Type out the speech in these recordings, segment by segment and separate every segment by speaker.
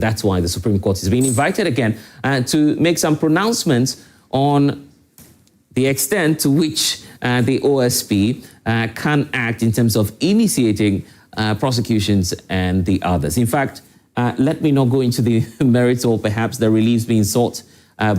Speaker 1: That's why the Supreme Court is being invited again to make some pronouncements on the extent to which the OSP can act in terms of initiating prosecutions and the others. In fact, let me not go into the merits or perhaps the reliefs being sought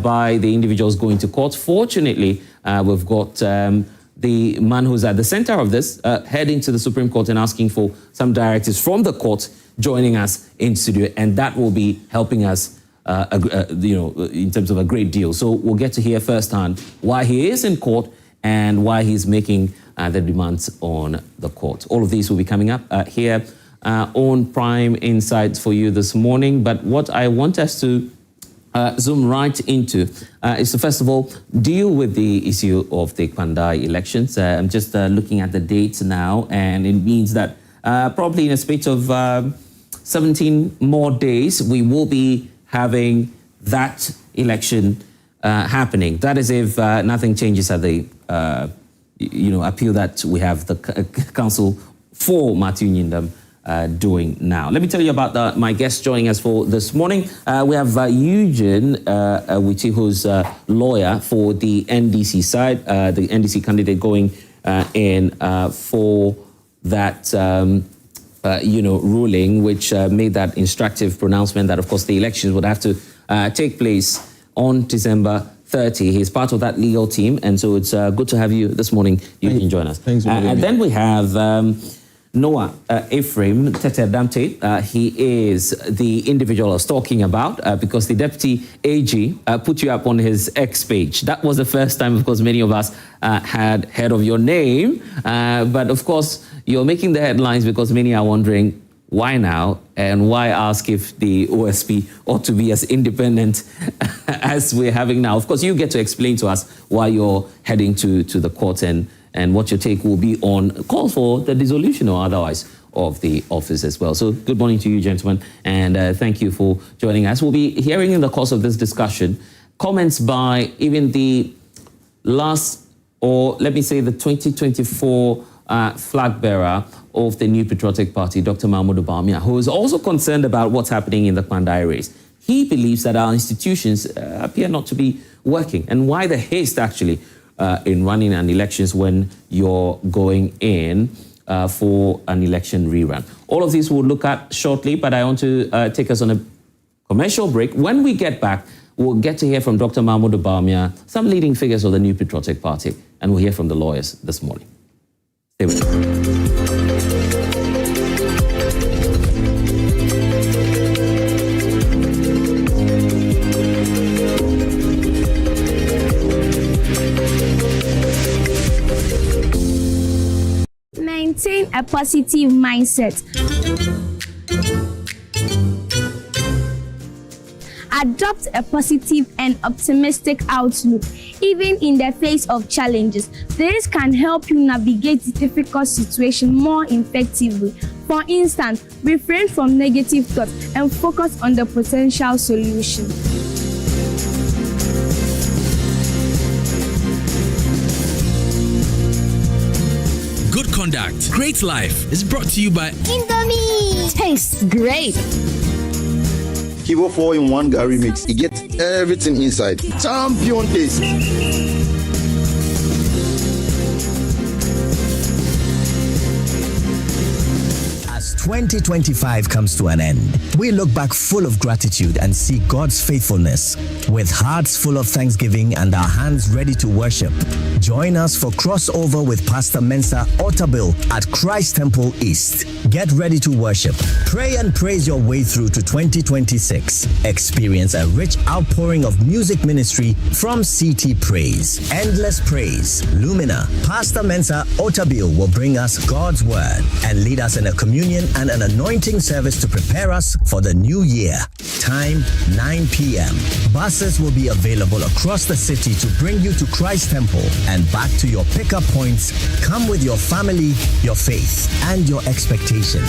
Speaker 1: by the individuals going to court. Fortunately, we've got the man who's at the center of this heading to the Supreme Court and asking for some directives from the court joining us in studio, and that will be helping us in terms of a great deal. So we'll get to hear firsthand why he is in court and why he's making the demands on the court. All of these will be coming up here on Prime Insights for you this morning. But what I want us to zoom right into is to first of all deal with the issue of the Kpandai elections. I'm just looking at the dates now, and it means that probably in a space of 17 more days, we will be having that election happening. That is if nothing changes at the appeal that we have the council for Matthew Nyindam doing now. Let me tell you about my guest joining us for this morning. We have Eugene Wichi, who's a lawyer for the NDC side, the NDC candidate going in for that ruling, which made that instructive pronouncement that, of course, the elections would have to take place on December 30. He's part of that legal team, and so it's good to have you this morning. You can join us.
Speaker 2: Thanks for having me.
Speaker 1: And then we have Noah Ephraim Tete Damte. He is the individual I was talking about because the Deputy AG put you up on his X page. That was the first time, of course, many of us had heard of your name. But of course, you're making the headlines because many are wondering why now, and why ask if the OSP ought to be as independent as we're having now. Of course, you get to explain to us why you're heading to the court and what your take will be on calls for the dissolution or otherwise of the office as well. So good morning to you, gentlemen, and thank you for joining us. We'll be hearing in the course of this discussion comments by even the last, or let me say the 2024 flag bearer of the New Patriotic Party, Dr. Mahmoud Bawumia, who is also concerned about what's happening in the Kpandai race. He believes that our institutions appear not to be working, and why the haste actually in running an elections when you're going in for an election rerun. All of these we'll look at shortly, but I want to take us on a commercial break. When we get back, we'll get to hear from Dr. Mahmoud Bawumia, some leading figures of the New Patriotic Party, and we'll hear from the lawyers this morning. Stay with us.
Speaker 3: 'Maintain a positive mindset. Adopt a positive and optimistic outlook, even in the face of challenges. This can help you navigate difficult situations more effectively. For instance, refrain from negative thoughts and focus on the potential solution.
Speaker 4: Good Conduct, Great Life is brought to you by
Speaker 5: Indomie.
Speaker 3: Tastes great.
Speaker 5: Kivo 4-in-1 Gary Mix. You get everything inside. Champion taste.
Speaker 6: As 2025 comes to an end, we look back full of gratitude and see God's faithfulness. With hearts full of thanksgiving and our hands ready to worship, join us for crossover with Pastor Mensa Otabil at Christ Temple East. Get ready to worship, pray and praise your way through to 2026. Experience a rich outpouring of music ministry from CT Praise. Endless Praise, Lumina. Pastor Mensa Otabil will bring us God's word and lead us in a communion and an anointing service to prepare us for the new year. Time 9 p.m. Buses will be available across the city to bring you to Christ Temple and back to your pickup points. Come with your family, your faith, and your expectation.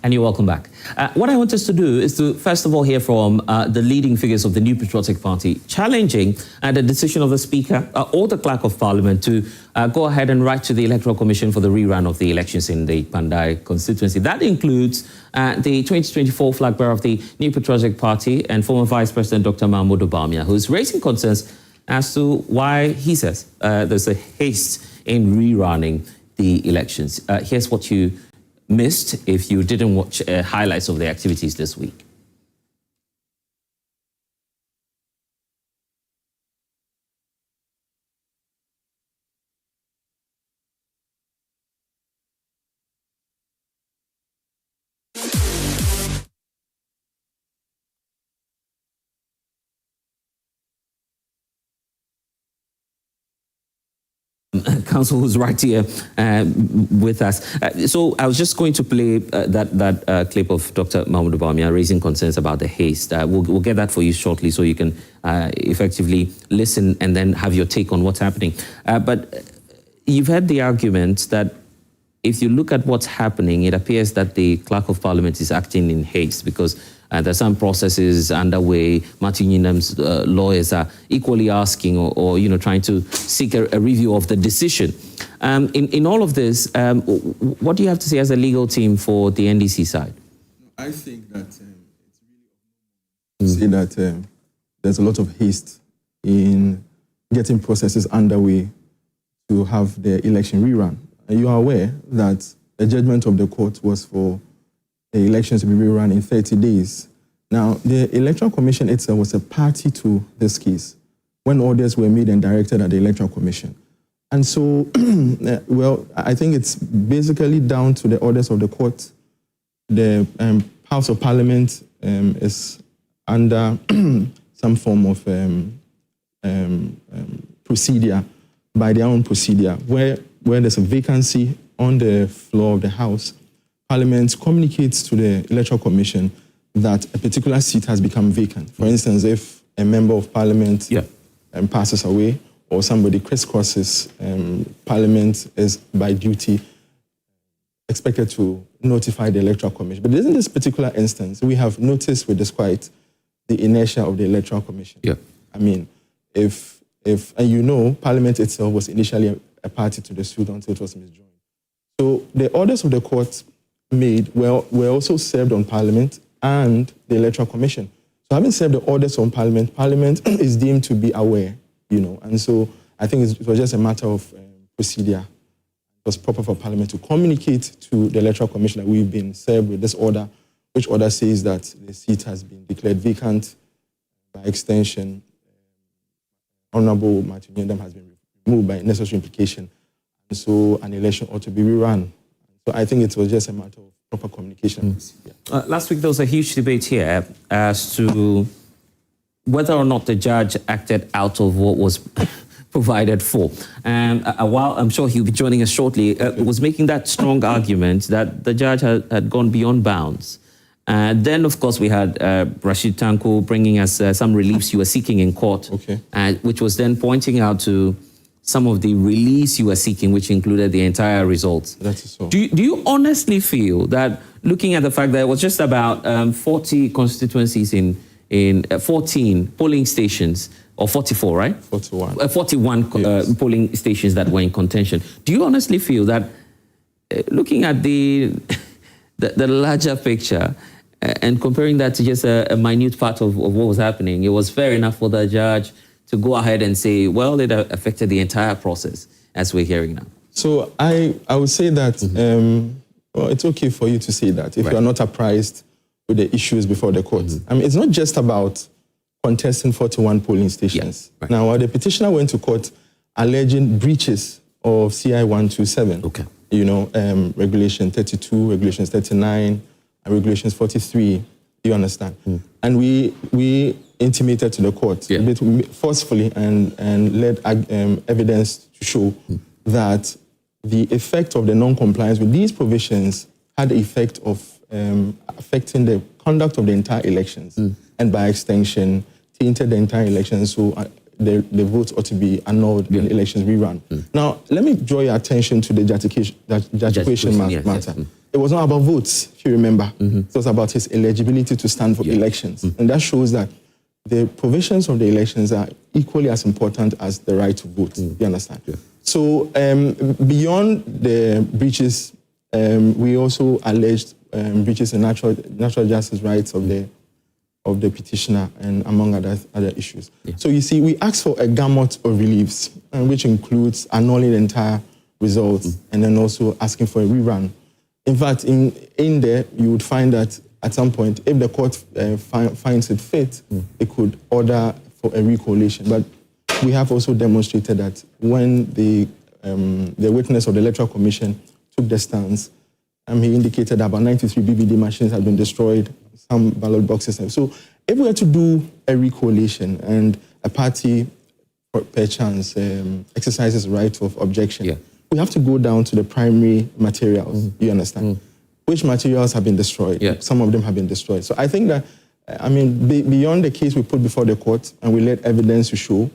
Speaker 1: And you're welcome back. What I want us to do is to, first of all, hear from the leading figures of the New Patriotic Party challenging the decision of the Speaker or the Clerk of Parliament to go ahead and write to the Electoral Commission for the rerun of the elections in the Kpandai constituency. That includes the 2024 flag bearer of the New Patriotic Party and former Vice President Dr. Mahmoud Bawumia, who's raising concerns as to why he says there's a haste in rerunning the elections. Here's what you missed if you didn't watch highlights of the activities this week. Council, who's right here with us. So I was just going to play that clip of Dr. Mahmoud Bawumia raising concerns about the haste. We'll get that for you shortly so you can effectively listen and then have your take on what's happening. But you've heard the argument that if you look at what's happening, it appears that the Clerk of Parliament is acting in haste because there's some processes underway. Martin Yinam's lawyers are equally asking or trying to seek a review of the decision. In all of this, what do you have to say as a legal team for the NDC side?
Speaker 2: I think that it's really say that there's a lot of haste in getting processes underway to have the election rerun. And you are aware that the judgment of the court was for the elections to be rerun in 30 days. Now, the Electoral Commission itself was a party to this case when orders were made and directed at the Electoral Commission. And so, well, I think it's basically down to the orders of the court. The House of Parliament is under some form of procedure, by their own procedure, where there's a vacancy on the floor of the House, Parliament communicates to the Electoral Commission that a particular seat has become vacant. For instance, if a member of Parliament passes away or somebody crisscrosses, Parliament is by duty expected to notify the Electoral Commission. But in this particular instance, we have noticed with disquiet the inertia of the Electoral Commission. Yeah. I mean, if Parliament itself was initially a party to the suit until it was misjoined. So the orders of the court made were also served on Parliament and the Electoral Commission. So having served the orders on Parliament, Parliament is deemed to be aware, and so I think it was just a matter of procedure. It was proper for Parliament to communicate to the Electoral Commission that we've been served with this order, which order says that the seat has been declared vacant. By extension, Honorable Martin Yindam has been removed by necessary implication, and so an election ought to be rerun. So I think it was just a matter of proper communication.
Speaker 1: Last week there was a huge debate here as to whether or not the judge acted out of what was provided for. And while I'm sure he'll be joining us shortly, was making that strong argument that the judge had gone beyond bounds. Then, of course, we had Rashid Tanko bringing us some reliefs you were seeking in court, which was then pointing out to some of the release you were seeking, which included the entire results.
Speaker 2: That's so.
Speaker 1: Do you honestly feel that, looking at the fact that it was just about 40 constituencies in 14 polling stations, or 44, right? 41 polling stations that were in contention. Do you honestly feel that, looking at the larger picture, and comparing that to just a minute part of what was happening, it was fair enough for the judge to go ahead and say, well, it affected the entire process, as we're hearing now?
Speaker 2: So I would say that, well, it's okay for you to say that if you're not apprised with the issues before the court. I mean, it's not just about contesting 41 polling stations. Now, the petitioner went to court alleging breaches of CI 127. Regulation 32, regulations 39, and regulations 43. You understand? And we intimated to the court forcefully and led evidence to show that the effect of the non-compliance with these provisions had the effect of affecting the conduct of the entire elections, and by extension, tainted the entire elections. So the votes ought to be annulled in elections rerun. Now, let me draw your attention to the justification matter. It was not about votes, if you remember. It was about his eligibility to stand for elections. And that shows that the provisions of the elections are equally as important as the right to vote. You understand? So beyond the breaches, we also alleged breaches in natural justice rights of the petitioner, and among other issues. So you see, we asked for a gamut of reliefs, which includes annulling the entire results and then also asking for a rerun. In fact, in there, you would find that at some point, if the court finds it fit, it could order for a recollation. But we have also demonstrated that when the witness of the Electoral Commission took the stance, he indicated that about 93 BBD machines had been destroyed, some ballot boxes. So if we were to do a recollation and a party, perchance, exercises right of objection, we have to go down to the primary materials, you understand? Which materials have been destroyed? Some of them have been destroyed. So I think that, beyond the case we put before the court and we let evidence to show,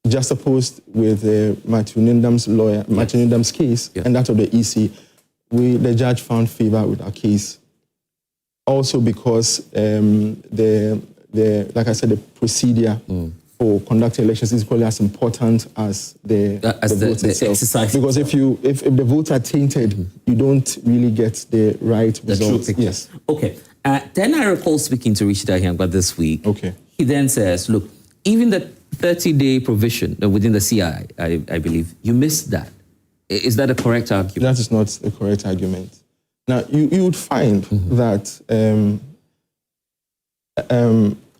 Speaker 2: juxtaposed with Matthew Nindam's lawyer, Matthew Nindam's case and that of the EC, the judge found favor with our case. Also because like I said, the procedure for conducting elections is equally as important as the vote itself. Exercise. Because if the votes are tainted, you don't really get the right results. Yes.
Speaker 1: Okay. Then I recall speaking to Richard Ahiangba this week.
Speaker 2: Okay.
Speaker 1: He then says, look, even the 30-day provision within the CI, I believe, you missed that. Is that a correct argument?
Speaker 2: That is not a correct argument. Now, you would find that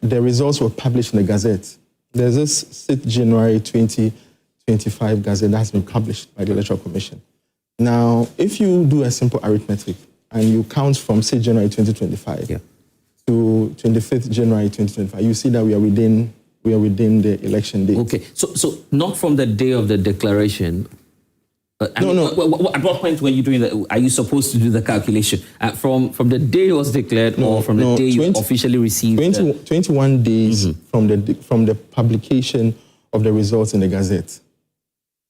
Speaker 2: the results were published in the Gazette. There's this 6th January 2025 Gazette that has been published by the Electoral Commission. Now, if you do a simple arithmetic and you count from 6th January 2025 to 25th January 2025, you see that we are within the election date.
Speaker 1: Okay, so not from the day of the declaration.
Speaker 2: No.
Speaker 1: At what point were you doing that? Are you supposed to do the calculation from the day it was declared, or from the day you officially received?
Speaker 2: 21 days from the publication of the results in the Gazette.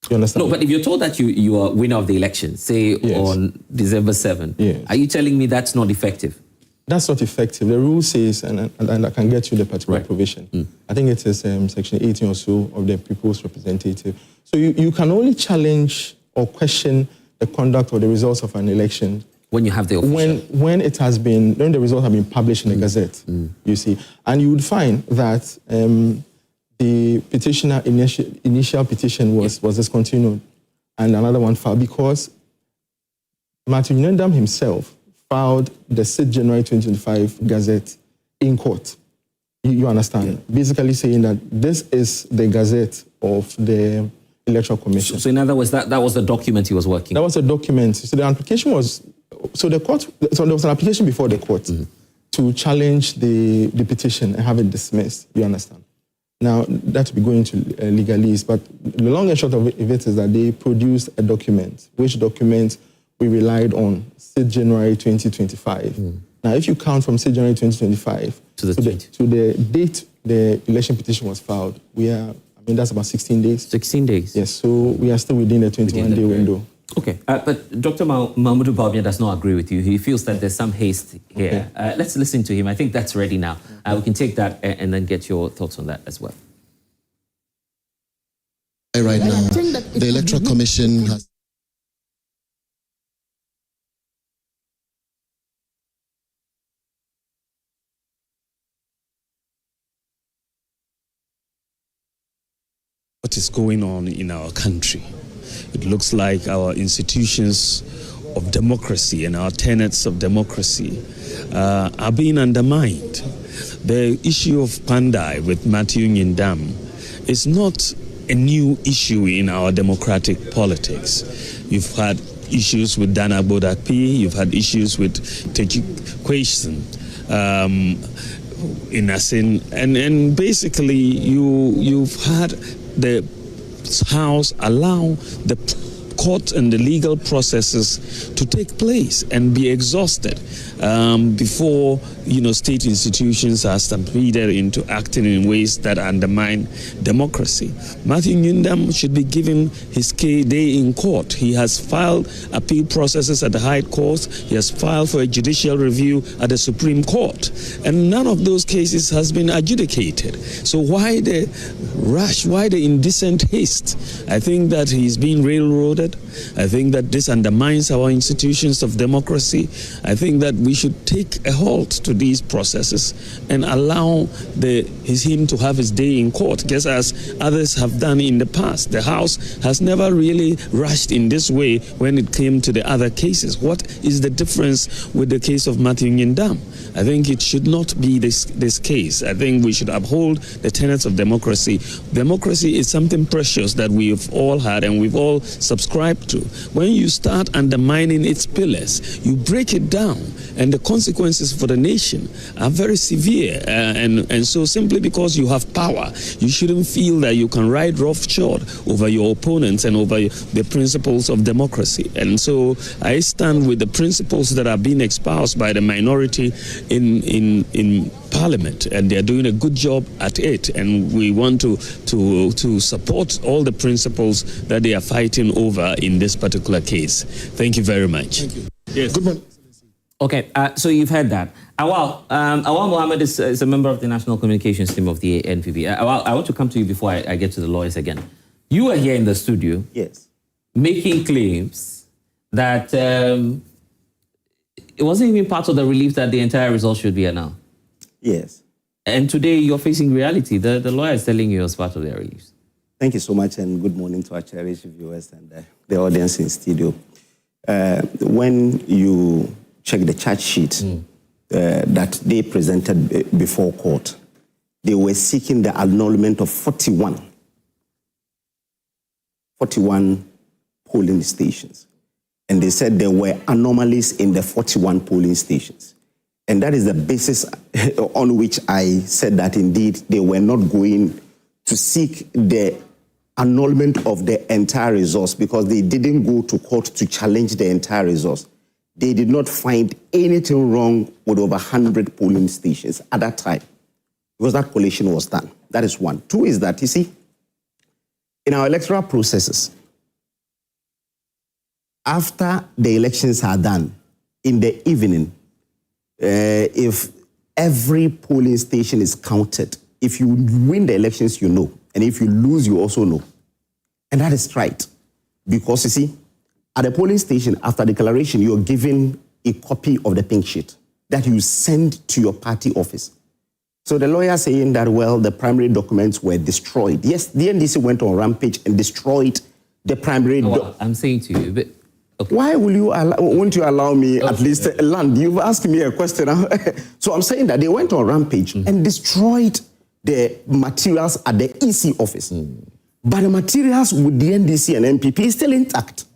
Speaker 2: You understand?
Speaker 1: No, but if you're told that you are winner of the election, say on December 7th, are you telling me that's not effective?
Speaker 2: That's not effective. The rule says, and I can get you the particular provision. I think it is section 18 or so of the People's Representative. So you can only challenge or question the conduct or the results of an election
Speaker 1: when you have the official.
Speaker 2: When the results have been published in the Gazette, you see. And you would find that the petitioner initial petition was discontinued and another one filed because Matthew Nindam himself filed the 6th January 2025 Gazette in court. You understand? Basically saying that this is the Gazette of the Electoral Commission.
Speaker 1: So in other words, that was the document he was working on?
Speaker 2: That was a document. So the application was, so there was an application before the court to challenge the petition and have it dismissed, you understand? Now, that will be going to legalese, but the long and short of it is that they produced a document, which document we relied on 6th January 2025. Now, if you count from 6th January 2025 to the date the election petition was filed, that's about 16 days. 16 days? Yes, so we are still within the 21-day window.
Speaker 1: Okay, but Dr. Mahmoud Bawumia does not agree with you. He feels that there's some haste here. Okay. Let's listen to him. I think that's ready now. We can take that and then get your thoughts on that as well.
Speaker 7: Right now, the Electoral Commission has...
Speaker 8: What is going on in our country? It looks like our institutions of democracy and our tenets of democracy are being undermined. The issue of Kpandai with Matthew Nindam is not a new issue in our democratic politics. You've had issues with Dana Bodakpi, you've had issues with Teji Kwesison, in Asin, and basically you've had the House allow the court and the legal processes to take place and be exhausted before, state institutions are stampeded into acting in ways that undermine democracy. Matthew Nyundam should be given his day in court. He has filed appeal processes at the High Court. He has filed for a judicial review at the Supreme Court. And none of those cases has been adjudicated. So why the rush? Why the indecent haste? I think that he's being railroaded. I think that this undermines our institutions of democracy. I think that we should take a halt to these processes and allow him to have his day in court, just as others have done in the past. The House has never really rushed in this way when it came to the other cases. What is the difference with the case of Matthew Nyundam? I think it should not be this case. I think we should uphold the tenets of democracy. Democracy is something precious that we've all had and we've all subscribed to. When you start undermining its pillars, you break it down, and the consequences for the nation are very severe. And so simply because you have power, you shouldn't feel that you can ride roughshod over your opponents and over the principles of democracy. And so I stand with the principles that are being espoused by the minority in Parliament, and they are doing a good job at it. And we want to support all the principles that they are fighting over in this particular case. Thank you very much.
Speaker 2: Thank you.
Speaker 8: Yes.
Speaker 2: Good morning.
Speaker 1: Okay, so you've heard that. Awal Mohammed is a member of the National Communications team of the NPP. Awal, I want to come to you before I get to the lawyers again. You were here in the studio,
Speaker 9: yes,
Speaker 1: making claims that it wasn't even part of the relief that the entire result should be announced.
Speaker 9: Yes.
Speaker 1: And today you're facing reality. The lawyer is telling you as part of their relief.
Speaker 9: Thank you so much, and good morning to our cherished viewers and the audience in studio. When you check the charge sheet that they presented before court, they were seeking the annulment of 41 polling stations. And they said there were anomalies in the 41 polling stations. And that is the basis on which I said that indeed they were not going to seek the annulment of the entire resource, because they didn't go to court to challenge the entire resource. They did not find anything wrong with over 100 polling stations at that time, because that collation was done. That is one. Two is that, you see, in our electoral processes, after the elections are done, in the evening, if every polling station is counted, if you win the elections, you know. And if you lose, you also know. And that is right. Because, you see, at the polling station, after declaration, you're given a copy of the pink sheet that you send to your party office. So the lawyer saying that, well, the primary documents were destroyed. Yes, the NDC went on rampage and destroyed the primary documents.
Speaker 1: I'm saying to you, but... Okay.
Speaker 9: Why won't you allow me at least land? You've asked me a question. So I'm saying that they went on rampage and destroyed the materials at the EC office. But the materials with the NDC and MPP is still intact.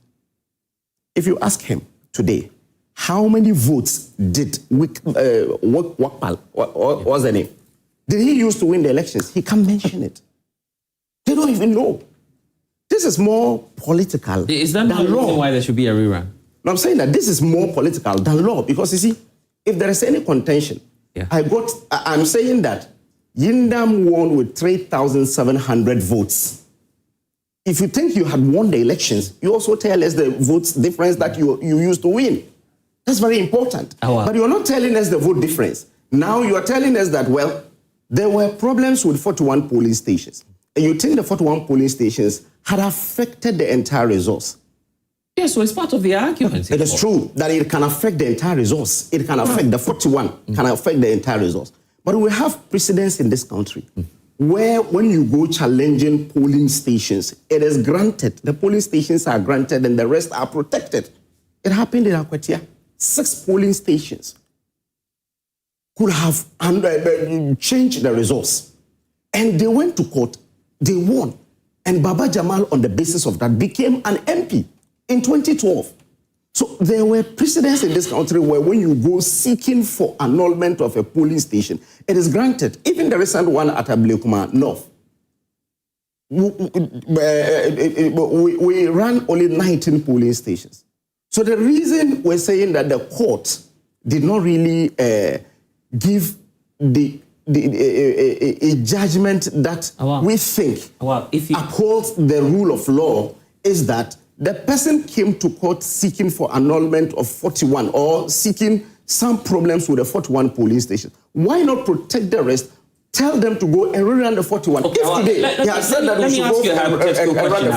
Speaker 9: If you ask him today, how many votes did Wakpal, what's the name? Did he use to win the elections? He can't mention it. They don't even know. This is more political.
Speaker 1: Is that not the reason why there should be a rerun?
Speaker 9: No, I'm saying that this is more political than law, because you see, if there is any contention, I'm saying that Nyundam won with 3,700 votes. If you think you had won the elections, you also tell us the votes difference that you used to win. That's very important. But you're not telling us the vote difference. Now you are telling us that, well, there were problems with 41 polling stations. And you think the 41 polling stations had affected the entire resource.
Speaker 1: Yes, so it's part of the argument.
Speaker 9: It is true that it can affect the entire resource. It can affect the 41, can affect the entire resource. But we have precedents in this country where when you go challenging polling stations, it is granted. The polling stations are granted and the rest are protected. It happened in Akwatia. 6 polling stations could have changed the resource. And they went to court. They won. And Baba Jamal, on the basis of that, became an MP in 2012. So there were precedents in this country where when you go seeking for annulment of a polling station, it is granted. Even the recent one at Ablekuma North. we ran only 19 polling stations. So the reason we're saying that the court did not really give a judgment that we think upholds the rule of law is that the person came to court seeking for annulment of 41 or seeking some problems with the 41 polling station. Why not protect the rest? Tell them to go and rerun the 41.
Speaker 1: Okay,
Speaker 9: if today
Speaker 1: let me ask you a hypothetical question.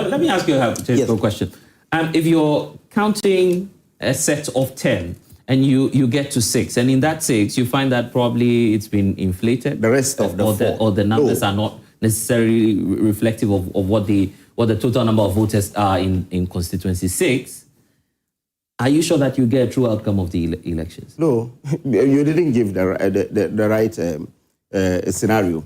Speaker 1: Let me ask you a hypothetical question. If you're counting a set of 10 and you get to 6, and in that 6 you find that probably it's been inflated,
Speaker 9: the rest of
Speaker 1: the numbers are not necessarily reflective of what the total number of voters are in constituency 6. Are you sure that you get a true outcome of the elections?
Speaker 9: No, you didn't give the right scenario.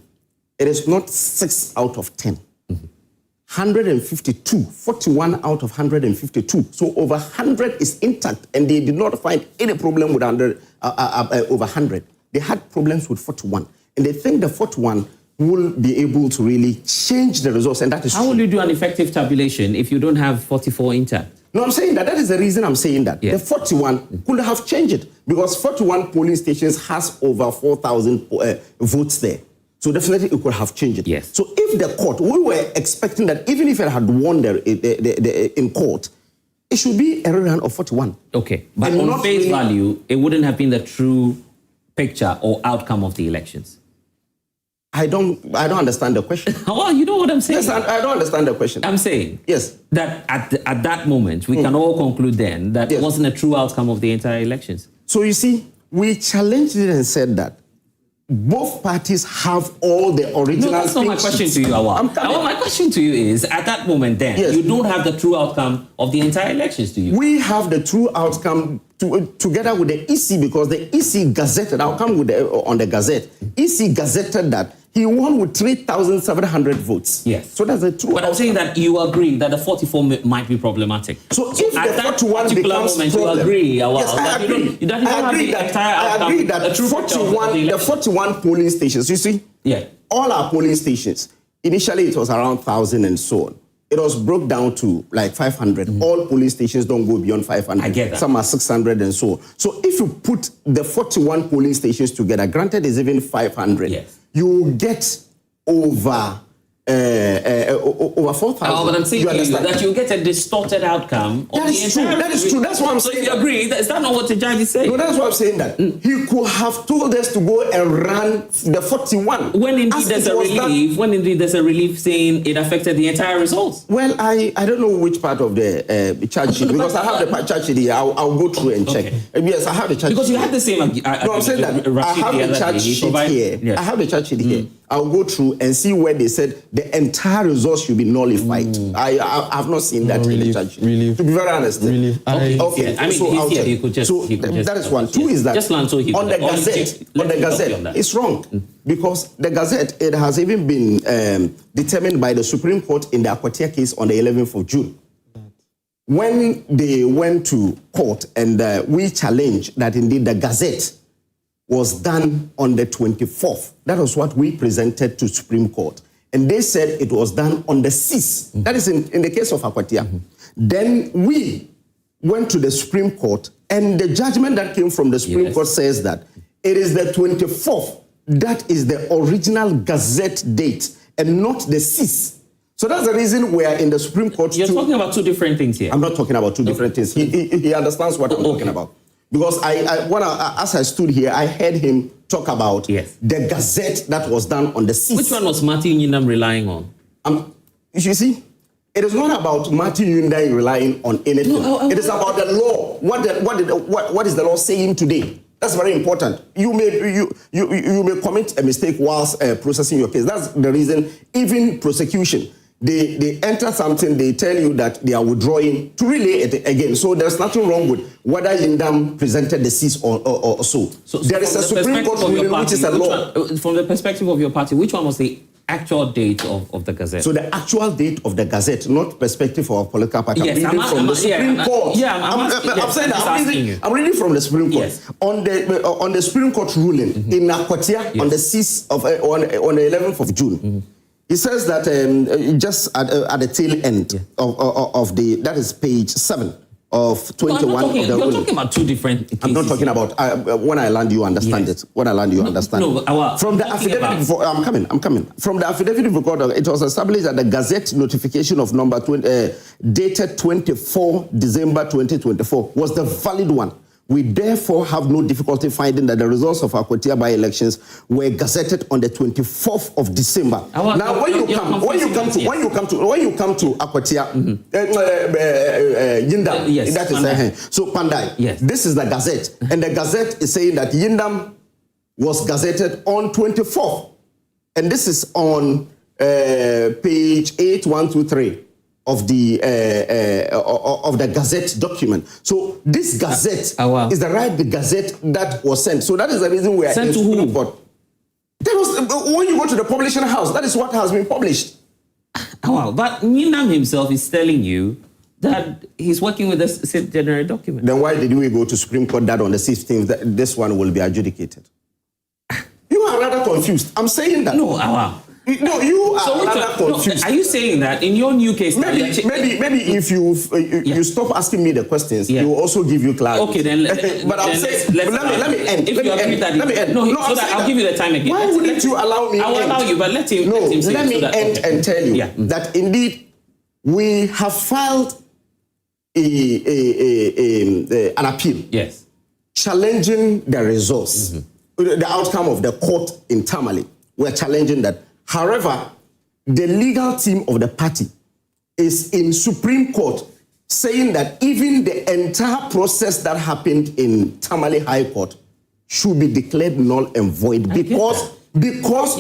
Speaker 9: It is not 6 out of 10. 152, 41 out of 152. So over 100 is intact, and they did not find any problem with over 100. They had problems with 41, and they think the 41 will be able to really change the results, and that is
Speaker 1: How will you do an effective tabulation if you don't have 44 intact?
Speaker 9: No, I'm saying that is the reason I'm saying that. Yes. The 41 could have changed it because 41 polling stations has over 4,000 votes there. So definitely it could have changed it.
Speaker 1: Yes.
Speaker 9: So if the court, we were expecting that even if it had won in court, it should be a rerun of 41.
Speaker 1: Okay, but on face value, it wouldn't have been the true picture or outcome of the elections.
Speaker 9: I don't understand the question.
Speaker 1: Well, you know what I'm saying?
Speaker 9: Yes, I don't understand the question.
Speaker 1: I'm saying
Speaker 9: yes
Speaker 1: that at that moment, we can all conclude then that it wasn't a true outcome of the entire elections.
Speaker 9: So you see, we challenged it and said that both parties have all the original.
Speaker 1: No, that's not my question to you, Awal. My question to you is, at that moment then, you don't have the true outcome of the entire elections, do you?
Speaker 9: We have the true outcome together with the EC, because the EC gazetted, I'll come with on the Gazette, EC gazetted that he won with 3,700 votes.
Speaker 1: Yes.
Speaker 9: So that's the true
Speaker 1: But I'm saying that you agree that the 44 might be problematic.
Speaker 9: So if
Speaker 1: at
Speaker 9: the 41 becomes
Speaker 1: moment,
Speaker 9: problem,
Speaker 1: you agree,
Speaker 9: yes, I agree. I agree that the 41 polling stations, you see, all our polling stations, initially it was around 1,000 and so on. It was broke down to like 500. All police stations don't go beyond 500.
Speaker 1: I get that.
Speaker 9: Some are 600 and so on. So if you put the 41 polling stations together, granted it's even 500, you get over 4,000.
Speaker 1: Oh, but I'm saying that you get a distorted outcome of the entire.
Speaker 9: That is true. That's what I'm saying.
Speaker 1: So if you agree, is that not what the judge is saying?
Speaker 9: No, that's what I'm saying. That he could have told us to go and run the 41.
Speaker 1: When indeed there's a relief. When indeed there's a relief saying it affected the entire results.
Speaker 9: Well, I don't know which part of the charge sheet, because I have the charge sheet here. I'll go through and check. Yes, I have the charge sheet.
Speaker 1: Because you had the same.
Speaker 9: No, I'm saying that I have the charge sheet here.
Speaker 1: Yes.
Speaker 9: I have the charge sheet here. I'll go through and see where they said the entire results should be nullified. I have not seen that in the charge sheet.
Speaker 2: Really?
Speaker 9: To be very honest.
Speaker 2: Really?
Speaker 9: Okay.
Speaker 1: I mean,
Speaker 9: so
Speaker 1: he's here. He could just.
Speaker 9: That is one. Two is that on the Gazette, it's wrong. Because the Gazette, it has even been determined by the Supreme Court in the Akwatia case on the 11th of June. When they went to court and we challenged that indeed the Gazette was done on the 24th. That was what we presented to Supreme Court. And they said it was done on the 6th. That is in the case of Akwatia. Then we went to the Supreme Court, and the judgment that came from the Supreme Court says that it is the 24th. That is the original Gazette date and not the 6th. So that's the reason we are in the Supreme Court.
Speaker 1: You're talking about two different things here.
Speaker 9: I'm not talking about two different things. He understands what I'm talking about. Because as I stood here, I heard him talk about the Gazette that was done on the 6th.
Speaker 1: Which one was Martin Yindam relying on?
Speaker 9: You see, it is not about Martin Yindam relying on anything. It is about the law. What is the law saying today? That's very important. You may commit a mistake whilst processing your case. That's the reason. Even prosecution, they enter something, they tell you that they are withdrawing to relay it again. So there's nothing wrong with whether Yindam presented the cease or so. There is a Supreme Court ruling which is a law.
Speaker 1: From the perspective of your party, which one was the actual date of the Gazette?
Speaker 9: So the actual date of the Gazette, not perspective of our political party.
Speaker 1: Yes,
Speaker 9: I'm reading from the Supreme Court. I'm reading from the Supreme Court.
Speaker 1: Yes.
Speaker 9: On the Supreme Court ruling in Akwatia on the 6th of on the 11th of June. He says that just at the tail end of the, that is page 7 of 21 of the
Speaker 1: You're talking about two different cases.
Speaker 9: I'm not talking about, when I land you understand it. When I land you understand it. From the affidavit, I'm coming. From the affidavit record, it was established that the Gazette notification of number 20, dated 24 December 2024 was the valid one. We therefore have no difficulty finding that the results of our Akwatia by-elections were gazetted on the 24th of December. Now, when you come to Akwatia, Yindam, that is so Kpandai. This is the Gazette, and the Gazette is saying that Yindam was gazetted on 24th, and this is on page 8123. Of the Gazette document. So this Gazette is the Gazette that was sent. So that is the reason we are
Speaker 1: sent to who?
Speaker 9: That was when you go to the publishing house. That is what has been published.
Speaker 1: But Yindam himself is telling you that he's working with the state general document.
Speaker 9: Then why did we go to Supreme Court that on the 16th that this one will be adjudicated? You are rather confused. I'm saying that.
Speaker 1: No,
Speaker 9: No, you are rather confused.
Speaker 1: Are you saying that in your new case?
Speaker 9: Maybe if you stop asking me the questions, he will also give you clarity.
Speaker 1: Okay, then.
Speaker 9: But I'm saying, let me end.
Speaker 1: If you agree that, let me end. No, so that I'll give you the time again.
Speaker 9: Why wouldn't you allow me?
Speaker 1: I will allow you, but let him.
Speaker 9: No,
Speaker 1: say
Speaker 9: let me end and tell you that indeed we have filed an appeal.
Speaker 1: Yes.
Speaker 9: Challenging the results, the outcome of the court in Tamale. We're challenging that. However, the legal team of the party is in Supreme Court saying that even the entire process that happened in Tamale High Court should be declared null and void because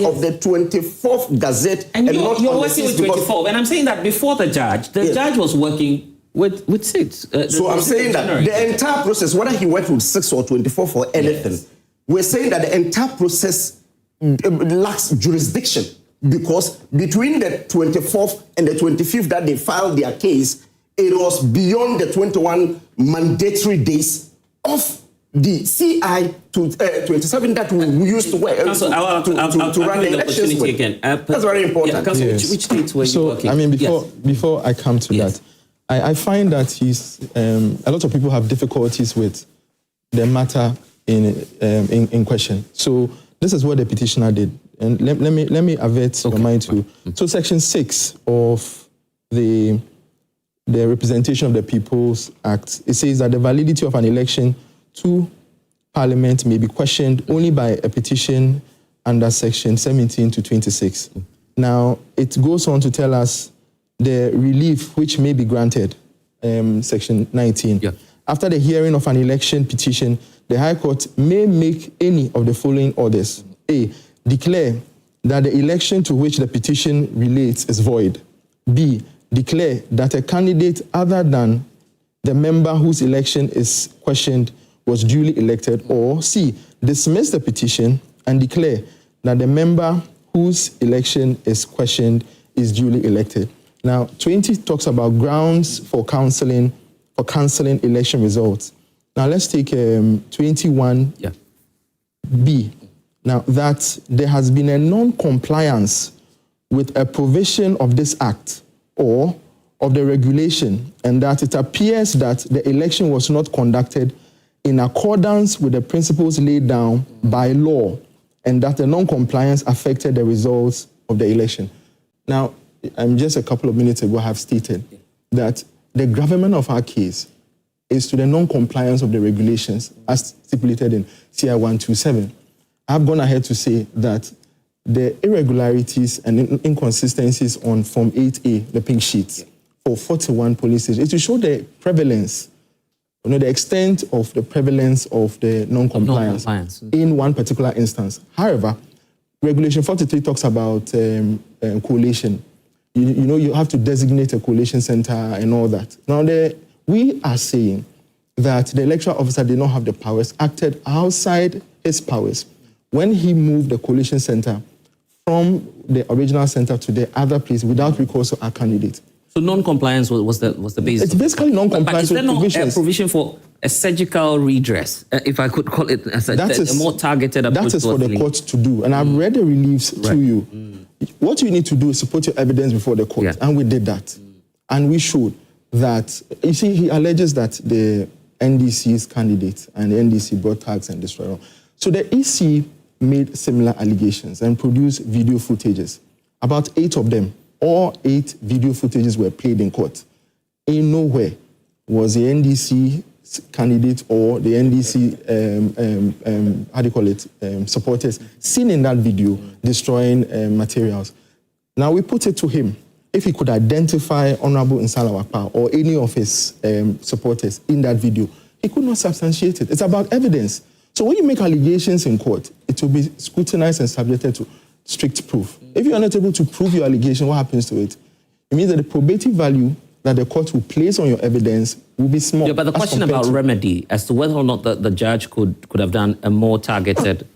Speaker 9: of the 24th Gazette.
Speaker 1: And you're working with 24th. And I'm saying that before the judge was working with 6.
Speaker 9: So I'm saying that the entire process, whether he worked with 6 or 24 for anything, we're saying that the entire process lacks jurisdiction because between the 24th and the 25th that they filed their case, it was beyond the 21 mandatory days of the CI to 27 that we used to work to run the elections with. That's very important.
Speaker 1: Which states were you working?
Speaker 2: I mean, before I come to that, I find that a lot of people have difficulties with the matter in question. So this is what the petitioner did. And let me avert your mind to. So Section 6 of the Representation of the People's Act, it says that the validity of an election to Parliament may be questioned only by a petition under Section 17 to 26. Now, it goes on to tell us the relief which may be granted, Section 19. After the hearing of an election petition, the High Court may make any of the following orders. A, declare that the election to which the petition relates is void. B, declare that a candidate other than the member whose election is questioned was duly elected. Or C, dismiss the petition and declare that the member whose election is questioned is duly elected. Now, 20 talks about grounds for cancelling election results. Now, let's take 21B. Now, that there has been a non-compliance with a provision of this act or of the regulation, and that it appears that the election was not conducted in accordance with the principles laid down by law, and that the non-compliance affected the results of the election. Now, just a couple of minutes ago, I have stated that the gravamen of our case is to the non-compliance of the regulations as stipulated in CI 127. I've gone ahead to say that the irregularities and inconsistencies on Form 8A, the pink sheets, for 41 police stations, is to show the prevalence, the extent of the prevalence of the non-compliance in one particular instance. However, Regulation 43 talks about collation. You have to designate a collation center and all that. Now, we are saying that the electoral officer did not have the powers, acted outside his powers when he moved the collation center from the original center to the other place without recourse to our candidate.
Speaker 1: So non-compliance was the basis.
Speaker 2: It's basically non-compliance with provisions.
Speaker 1: But is there no provision for a surgical redress, if I could call it, a more targeted approach?
Speaker 2: That is for the court to do. And I've read the reliefs to you. what you need to do is to put your evidence before the court. And we did that. And we showed that, you see, he alleges that the NDC's candidate and the NDC brought tax and destroyed. So the EC made similar allegations and produced video footages. About 8 of them, all 8 video footages were played in court. In nowhere was the NDC candidate or the NDC, supporters seen in that video destroying materials. Now we put it to him. If he could identify Honorable Nsala Wakpa or any of his supporters in that video, he could not substantiate it. It's about evidence. So when you make allegations in court, it will be scrutinized and subjected to strict proof. If you are not able to prove your allegation, what happens to it? It means that the probative value that the court will place on your evidence will be small.
Speaker 1: Yeah, but the question about remedy, as to whether or not the judge could have done a more targeted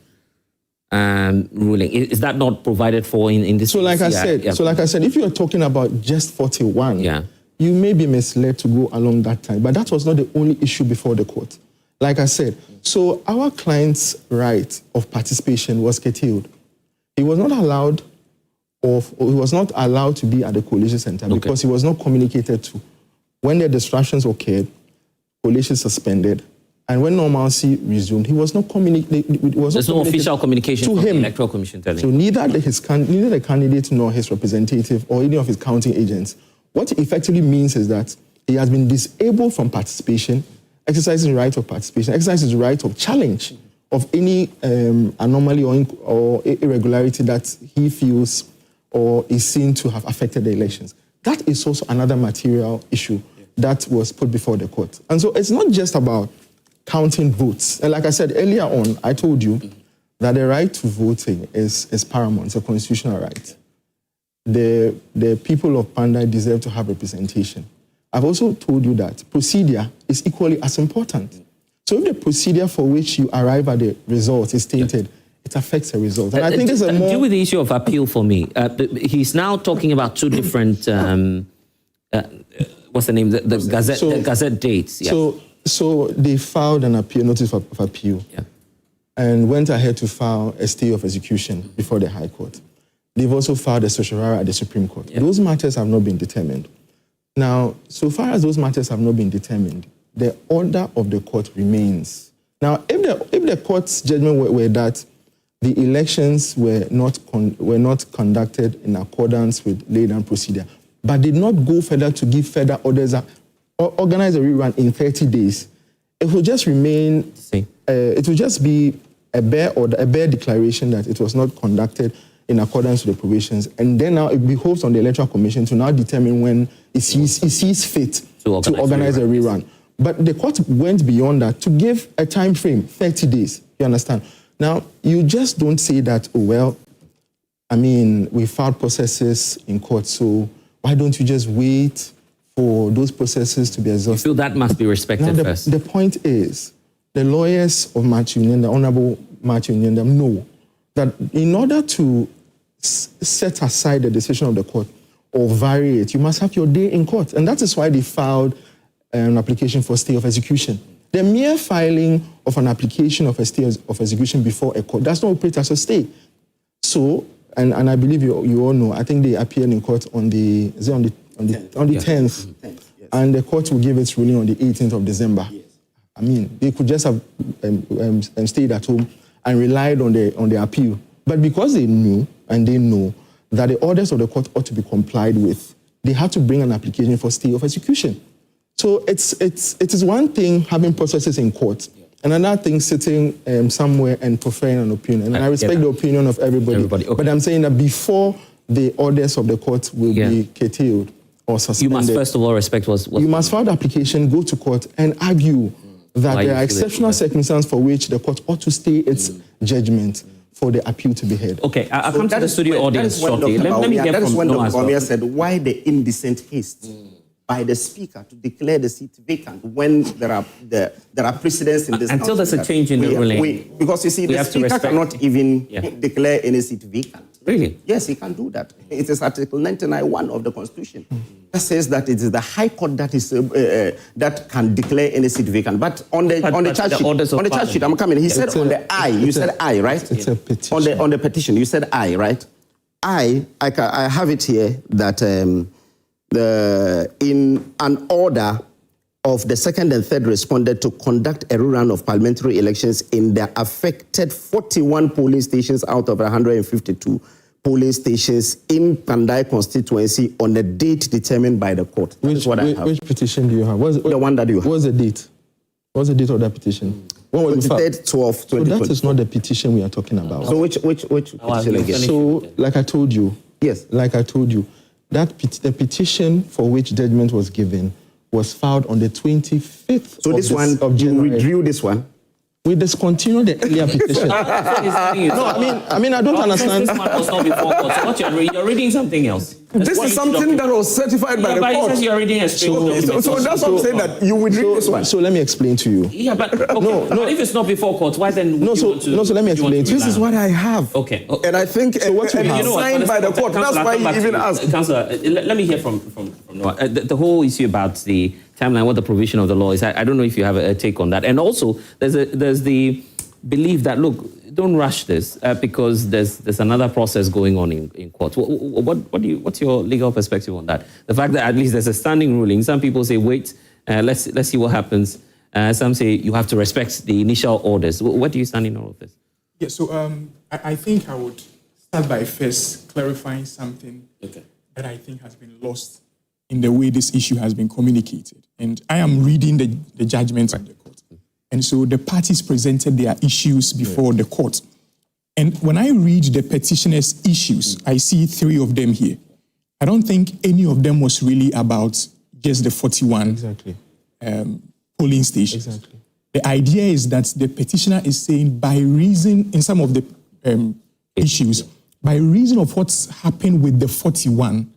Speaker 1: ruling, is that not provided for in this?
Speaker 2: So like I said, if you are talking about just 41, you may be misled to go along that time. But that was not the only issue before the court. Like I said, so our client's right of participation was curtailed. He was not allowed to be at the coalition center because he was not communicated to. When the distractions occurred, coalition suspended, and when normalcy resumed, he was not communicated.
Speaker 1: There's no official communication
Speaker 2: to
Speaker 1: from
Speaker 2: him.
Speaker 1: The Electoral Commission telling.
Speaker 2: So neither the candidate nor his representative or any of his counting agents. What it effectively means is that he has been disabled from participation, exercising the right of participation, exercising the right of challenge of any anomaly or irregularity that he feels or is seen to have affected the elections. That is also another material issue that was put before the court. And so it's not just about counting votes. And like I said earlier on, I told you that the right to voting is paramount. It's a constitutional right. The people of Kpandai deserve to have representation. I've also told you that procedure is equally as important. So if the procedure for which you arrive at the result is tainted, it affects the result. And I think it's a more...
Speaker 1: Deal with the issue of appeal for me. He's now talking about 2 different, what's the name? The Gazette dates. Yeah.
Speaker 2: So they filed an appeal, notice of appeal, and went ahead to file a stay of execution before the High Court. They've also filed a certiorari at the Supreme Court. Those matters have not been determined. Now, so far as those matters have not been determined, the order of the court remains. Now, if the court's judgment were that the elections were not conducted in accordance with laid down procedure, but did not go further to give further orders or organize a rerun in 30 days, it will just remain. It will just be a bare declaration that it was not conducted in accordance with the provisions, and then now it behoves on the Electoral Commission to now determine when it sees fit to organize a rerun. But the court went beyond that to give a time frame, 30 days. You understand? Now, you just don't say that, oh, well, I mean, we filed processes in court, so why don't you just wait for those processes to be exhausted?
Speaker 1: You feel that must be respected first.
Speaker 2: The point is, the lawyers of Matthew Nyenda, Honorable Matthew Nyenda, know that in order to set aside the decision of the court or vary it, you must have your day in court. And that is why they filed an application for stay of execution. The mere filing of an application of a stay of execution before a court does not operate as a stay. So, and I believe you all know, I think they appeared in court on the 10th, and the court will give its ruling on the 18th of December. I mean, they could just have stayed at home and relied on the appeal. But because they knew and they know that the orders of the court ought to be complied with, they had to bring an application for stay of execution. So it is one thing having processes in court, and another thing sitting somewhere and preferring an opinion. And I respect the opinion of everybody. Okay. But I'm saying that before the orders of the court will be curtailed or suspended,
Speaker 1: you must first of all respect what
Speaker 2: you must file the application, go to court, and argue that there are exceptional circumstances for which the court ought to stay its judgment for the appeal to be heard.
Speaker 1: Okay, I'll come to the studio audience shortly. Let me get
Speaker 9: that
Speaker 1: from
Speaker 9: is when
Speaker 1: Noah
Speaker 9: Dr. Bawumia said, why the indecent haste by the speaker to declare the seat vacant when there are precedents in this
Speaker 1: until there's a change in the ruling.
Speaker 9: Because you see, the speaker cannot even declare any seat vacant.
Speaker 1: Really?
Speaker 9: Yes, he can do that. It is Article 99(1) of the Constitution that says that it is the High Court that is that can declare any seat vacant. But on the charge sheet, I'm coming. He said on the I. You said I, right?
Speaker 2: It's a petition.
Speaker 9: On the petition, you said I, right? I have it here that in an order of the second and third responded to conduct a rerun of parliamentary elections in the affected 41 polling stations out of 152 polling stations in Kpandai constituency on a date determined by the court.
Speaker 2: Which petition do you have?
Speaker 9: The one that you have.
Speaker 2: What's the date? What's the date of that petition? When was it filed?
Speaker 9: 23rd, 12th, 2020.
Speaker 2: So that is not the petition we are talking about.
Speaker 9: So which petition again?
Speaker 2: So, like I told you,
Speaker 9: yes,
Speaker 2: the petition for which judgment was given was filed on the 25th.
Speaker 9: So this one, you withdrew this one?
Speaker 2: We discontinued the earlier petition. No, I mean, I don't understand.
Speaker 1: This one was not before court. So what you're reading something else.
Speaker 9: This is something that was certified by the court.
Speaker 1: But he says you're reading a straight document.
Speaker 9: So that's what I'm saying, that you withdrew this one.
Speaker 2: So let me explain to you.
Speaker 1: Yeah, but but if it's not before court, why then?
Speaker 2: So let me explain to you.
Speaker 9: This is what I have.
Speaker 1: Okay.
Speaker 9: And I think it's signed by the court. That's why he even asked.
Speaker 1: Councillor, let me hear from Noah. The whole issue about the timeline, what the provision of the law is. I don't know if you have a take on that. And also, there's the belief that, look, don't rush this because there's another process going on in court. What's your legal perspective on that? The fact that at least there's a standing ruling. Some people say, wait, let's see what happens. Some say you have to respect the initial orders. What do you stand in all of this?
Speaker 10: Yeah, so I think I would start by first clarifying something that I think has been lost in the way this issue has been communicated. And I am reading the judgment of the court. And so the parties presented their issues before the court. And when I read the petitioner's issues, I see 3 of them here. I don't think any of them was really about just the 41 polling stations. Exactly. The idea is that the petitioner is saying by reason, in some of the issues, by reason of what's happened with the 41,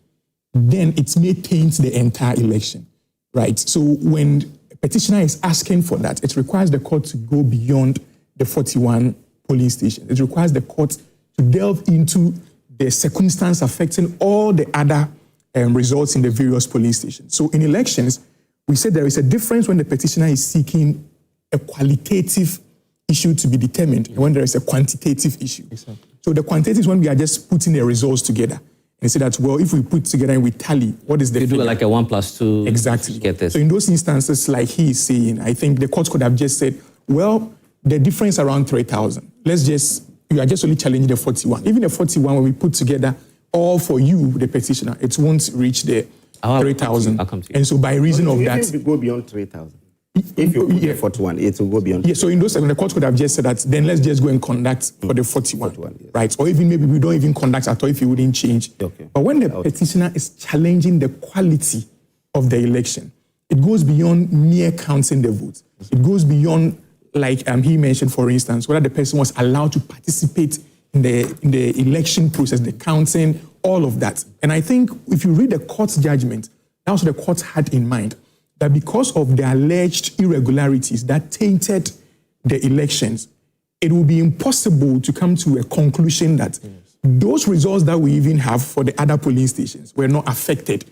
Speaker 10: then it may taint the entire election, right? So when a petitioner is asking for that, it requires the court to go beyond the 41 polling stations. It requires the court to delve into the circumstance affecting all the other results in the various polling stations. So in elections, we said there is a difference when the petitioner is seeking a qualitative issue to be determined and when there is a quantitative issue. Exactly. So the quantitative is when we are just putting the results together and say that, well, if we put together and we tally, what is the figure?
Speaker 1: Do like a 1+2.
Speaker 10: Exactly.
Speaker 1: To get this.
Speaker 10: So in those instances, like he is saying, I think the court could have just said, well, the difference around 3,000. You are just only challenging the 41. Even the 41, when we put together all for you, the petitioner, it won't reach the 3,000. And so by reason of that...
Speaker 9: If we go beyond 3,000. If you put the 41, it will go beyond.
Speaker 10: Yeah, so in those, the court could have just said that, then let's just go and conduct for the 41, yes. Right? Or even maybe we don't even conduct at all if it wouldn't change. Okay. But when the petitioner is challenging the quality of the election, it goes beyond mere counting the votes. It goes beyond, like he mentioned, for instance, whether the person was allowed to participate in the election process, the counting, all of that. And I think if you read the court's judgment, that's what the court had in mind, that because of the alleged irregularities that tainted the elections, it will be impossible to come to a conclusion that those results that we even have for the other polling stations were not affected,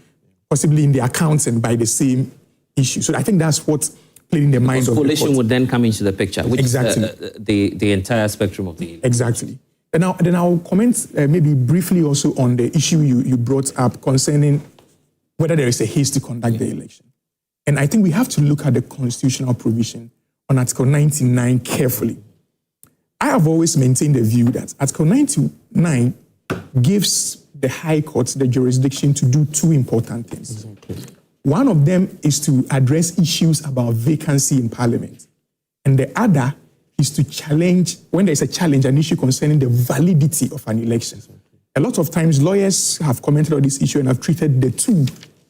Speaker 10: possibly in the accounts and by the same issue. So I think that's what played in the mind of the court.
Speaker 1: Coalition would then come into the picture, which
Speaker 10: exactly.
Speaker 1: is the entire spectrum of the election.
Speaker 10: Exactly. And then I'll comment maybe briefly also on the issue you brought up concerning whether there is a haste to conduct the election. And I think we have to look at the constitutional provision on Article 99 carefully. I have always maintained the view that Article 99 gives the High Court the jurisdiction to do 2 important things. Exactly. One of them is to address issues about vacancy in Parliament. And the other is to challenge, when there's a challenge, an issue concerning the validity of an election. Exactly. A lot of times lawyers have commented on this issue and have treated the 2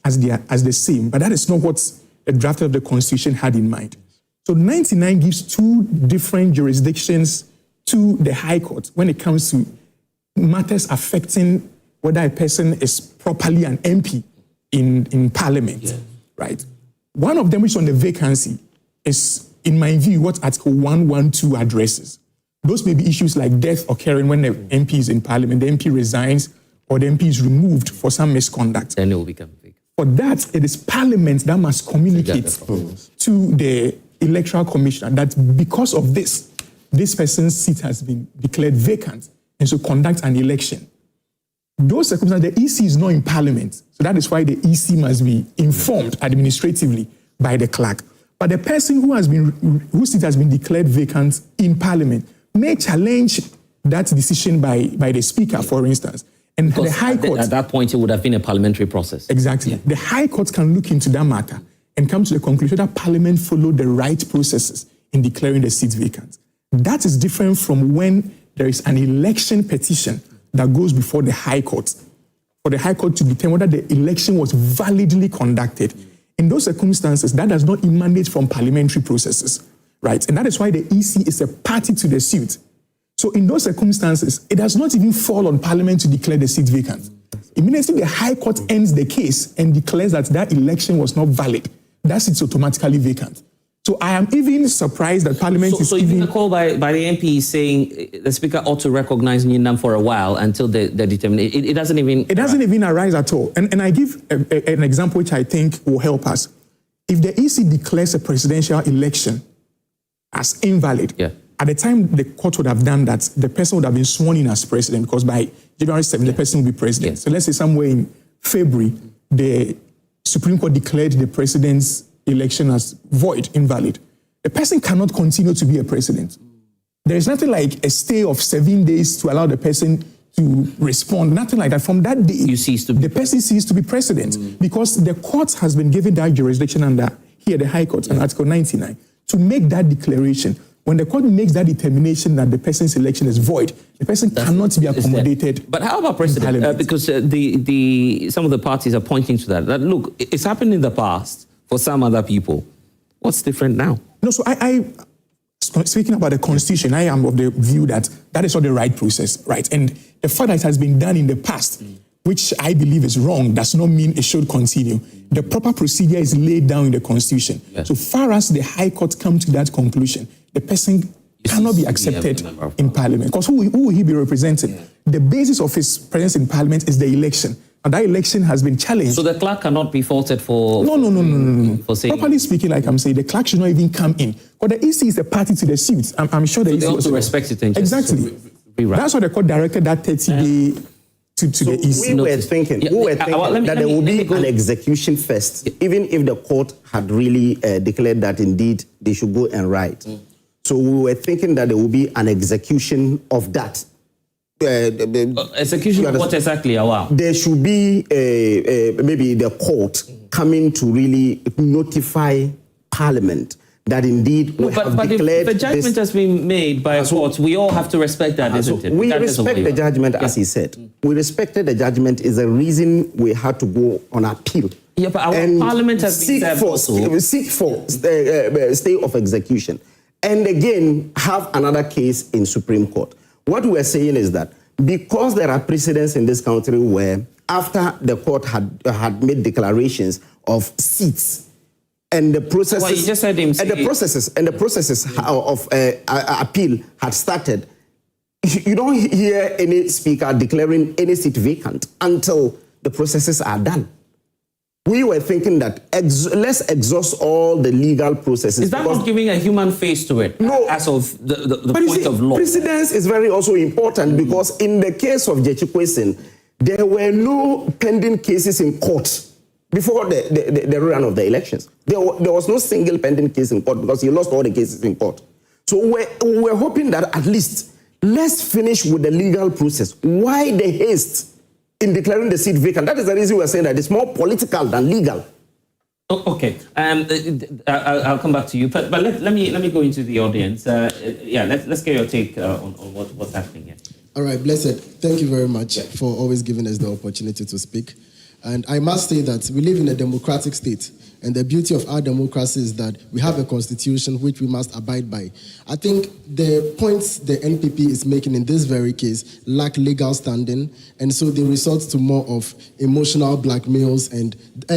Speaker 10: as the same, but that is not what the drafter of the Constitution had in mind. So 99 gives 2 different jurisdictions to the High Court when it comes to matters affecting whether a person is properly an MP in Parliament, right? One of them, which is on the vacancy, is, in my view, what Article 112 addresses. Those may be issues like death occurring when the MP is in Parliament, the MP resigns, or the MP is removed for some misconduct.
Speaker 1: Then it will become vacant.
Speaker 10: For that, it is Parliament that must communicate to the Electoral Commissioner that because of this person's seat has been declared vacant, and so conduct an election. those circumstances, the EC is not in Parliament. So that is why the EC must be informed administratively by the clerk. But the person whose seat has been declared vacant in Parliament may challenge that decision by the Speaker, for instance. And the High Court...
Speaker 1: At that point, it would have been a parliamentary process.
Speaker 10: Exactly. Yeah. The High Court can look into that matter and come to the conclusion that Parliament followed the right processes in declaring the seat vacant. That is different from when there is an election petition that goes before the High Court, for the High Court to determine whether the election was validly conducted. In those circumstances, that does not emanate from parliamentary processes, right? And that is why the EC is a party to the suit. So in those circumstances, it does not even fall on Parliament to declare the seat vacant. Immediately, the High Court ends the case and declares that that election was not valid. That seat is automatically vacant. So I am even surprised that Parliament is even...
Speaker 1: So a call by the MP saying the Speaker ought to recognize Nyindam for a while until they determine... It doesn't even...
Speaker 10: It doesn't even arise at all. And I give an example which I think will help us. If the EC declares a presidential election as invalid, at the time the court would have done that, the person would have been sworn in as president, because by January 7th, the person will be president. So let's say somewhere in February, the Supreme Court declared the president's election as void, invalid. The person cannot continue to be a president. There is nothing like a stay of 7 days to allow the person to respond, nothing like that. From that day, the person ceases to be president, because the court has been given that jurisdiction under here, the High Court, and Article 99, to make that declaration. When the court makes that determination that the person's election is void, the person cannot be accommodated.
Speaker 1: But how about president? Because some of the parties are pointing to that. That look, it's happened in the past for some other people. What's different now?
Speaker 10: No, so speaking about the Constitution, I am of the view that that is not the right process, right? And the fact that it has been done in the past, which I believe is wrong, does not mean it should continue. The proper procedure is laid down in the Constitution. Yes. So far as the High Court comes to that conclusion, the person cannot be accepted in Parliament. Because who will he be representing? Yeah. The basis of his presence in Parliament is the election. And that election has been challenged.
Speaker 1: So the clerk cannot be faulted for...
Speaker 10: No.
Speaker 1: For saying...
Speaker 10: Properly speaking, like I'm saying, the clerk should not even come in. But the EC is a party to the suit. I'm sure the EC...
Speaker 1: They also respect it. And
Speaker 10: exactly. That's why the court directed that 30-day to the EC.
Speaker 9: We were thinking that there will be an execution first, even if the court had really declared that indeed they should go and write. So we were thinking that there will be an execution of that.
Speaker 1: Execution of what exactly?
Speaker 9: There should be maybe the court coming to really notify Parliament that indeed we have declared...
Speaker 1: But the judgment has been made by a court. We all have to respect that, isn't it?
Speaker 9: We respect the judgment, as he said. We respected the judgment is the reason we had to go on appeal.
Speaker 1: Yeah, but our Parliament has been served also.
Speaker 9: Seek for stay of execution. And again, have another case in Supreme Court. What we're saying is that because there are precedents in this country where after the court had made declarations of seats and the processes,
Speaker 1: well, you just heard him say,
Speaker 9: and the processes of appeal had started, you don't hear any speaker declaring any seat vacant until the processes are done. We were thinking that let's exhaust all the legal processes.
Speaker 1: Is that not giving a human face to it?
Speaker 9: No.
Speaker 1: As of the point of law.
Speaker 9: Precedence is very also important because in the case of Jechikwesen, there were no pending cases in court before the run of the elections. There was no single pending case in court because he lost all the cases in court. So we're hoping that at least let's finish with the legal process. Why the haste in declaring the seat vacant? That is the reason we're saying that it's more political than legal.
Speaker 1: Oh, okay, I'll come back to you, but let me go into the audience. Let's get your take on what's happening here.
Speaker 7: All right, Blessed, thank you very much for always giving us the opportunity to speak. And I must say that we live in a democratic state, and the beauty of our democracy is that we have a constitution which we must abide by. I think the points the NPP is making in this very case lack legal standing, and so they resort to more of emotional blackmails, and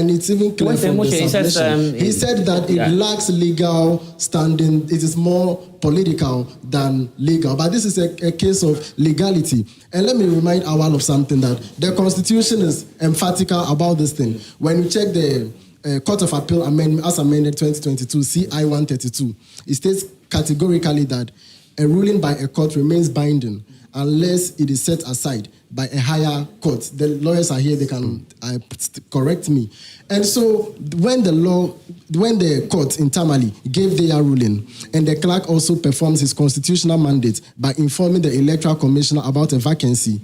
Speaker 7: it's even clear from the submission. He said that it lacks legal standing. It is more political than legal, but this is a case of legality. And let me remind Awal of something, that the Constitution is emphatical about this thing. When you check the Court of Appeal Amendment, as amended 2022, CI 132, it states categorically that a ruling by a court remains binding unless it is set aside by a higher court. The lawyers are here, they can correct me. And so when the court internally gave their ruling, and the clerk also performs his constitutional mandate by informing the Electoral Commissioner about a vacancy,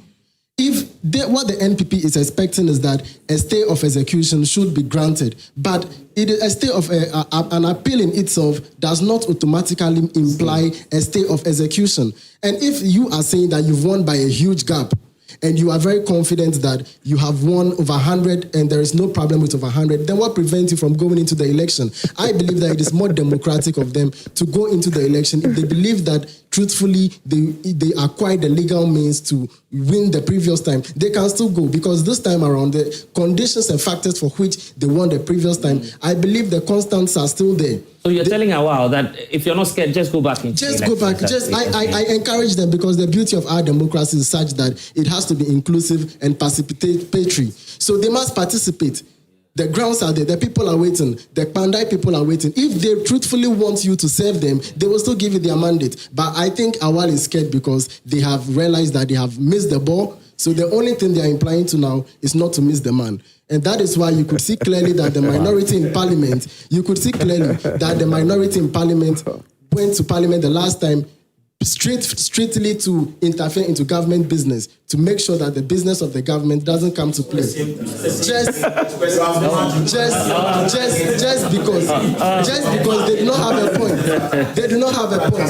Speaker 7: what the NPP is expecting is that a stay of execution should be granted, but a stay of an appeal in itself does not automatically imply a stay of execution. And if you are saying that you've won by a huge gap, and you are very confident that you have won over 100 and there is no problem with over 100, then what prevents you from going into the election? I believe that it is more democratic of them to go into the election if they believe that truthfully they acquired the legal means to win the previous time. They can still go, because this time around the conditions and factors for which they won the previous time, I believe the constants are still there.
Speaker 1: So you're telling Awal that if you're not scared, just go back into
Speaker 7: Just go back. I encourage them, because the beauty of our democracy is such that it has to be inclusive and participatory. So they must participate. The grounds are there. The people are waiting. The Kpandai people are waiting. If they truthfully want you to serve them, they will still give you their mandate. But I think Awal is scared because they have realized that they have missed the ball. So the only thing they are implying to now is not to miss the man. And that is why you could see clearly that the minority in parliament, went to parliament the last time strictly to interfere into government business, to make sure that the business of the government doesn't come to play. Just because they do not have a point. They do not have a point.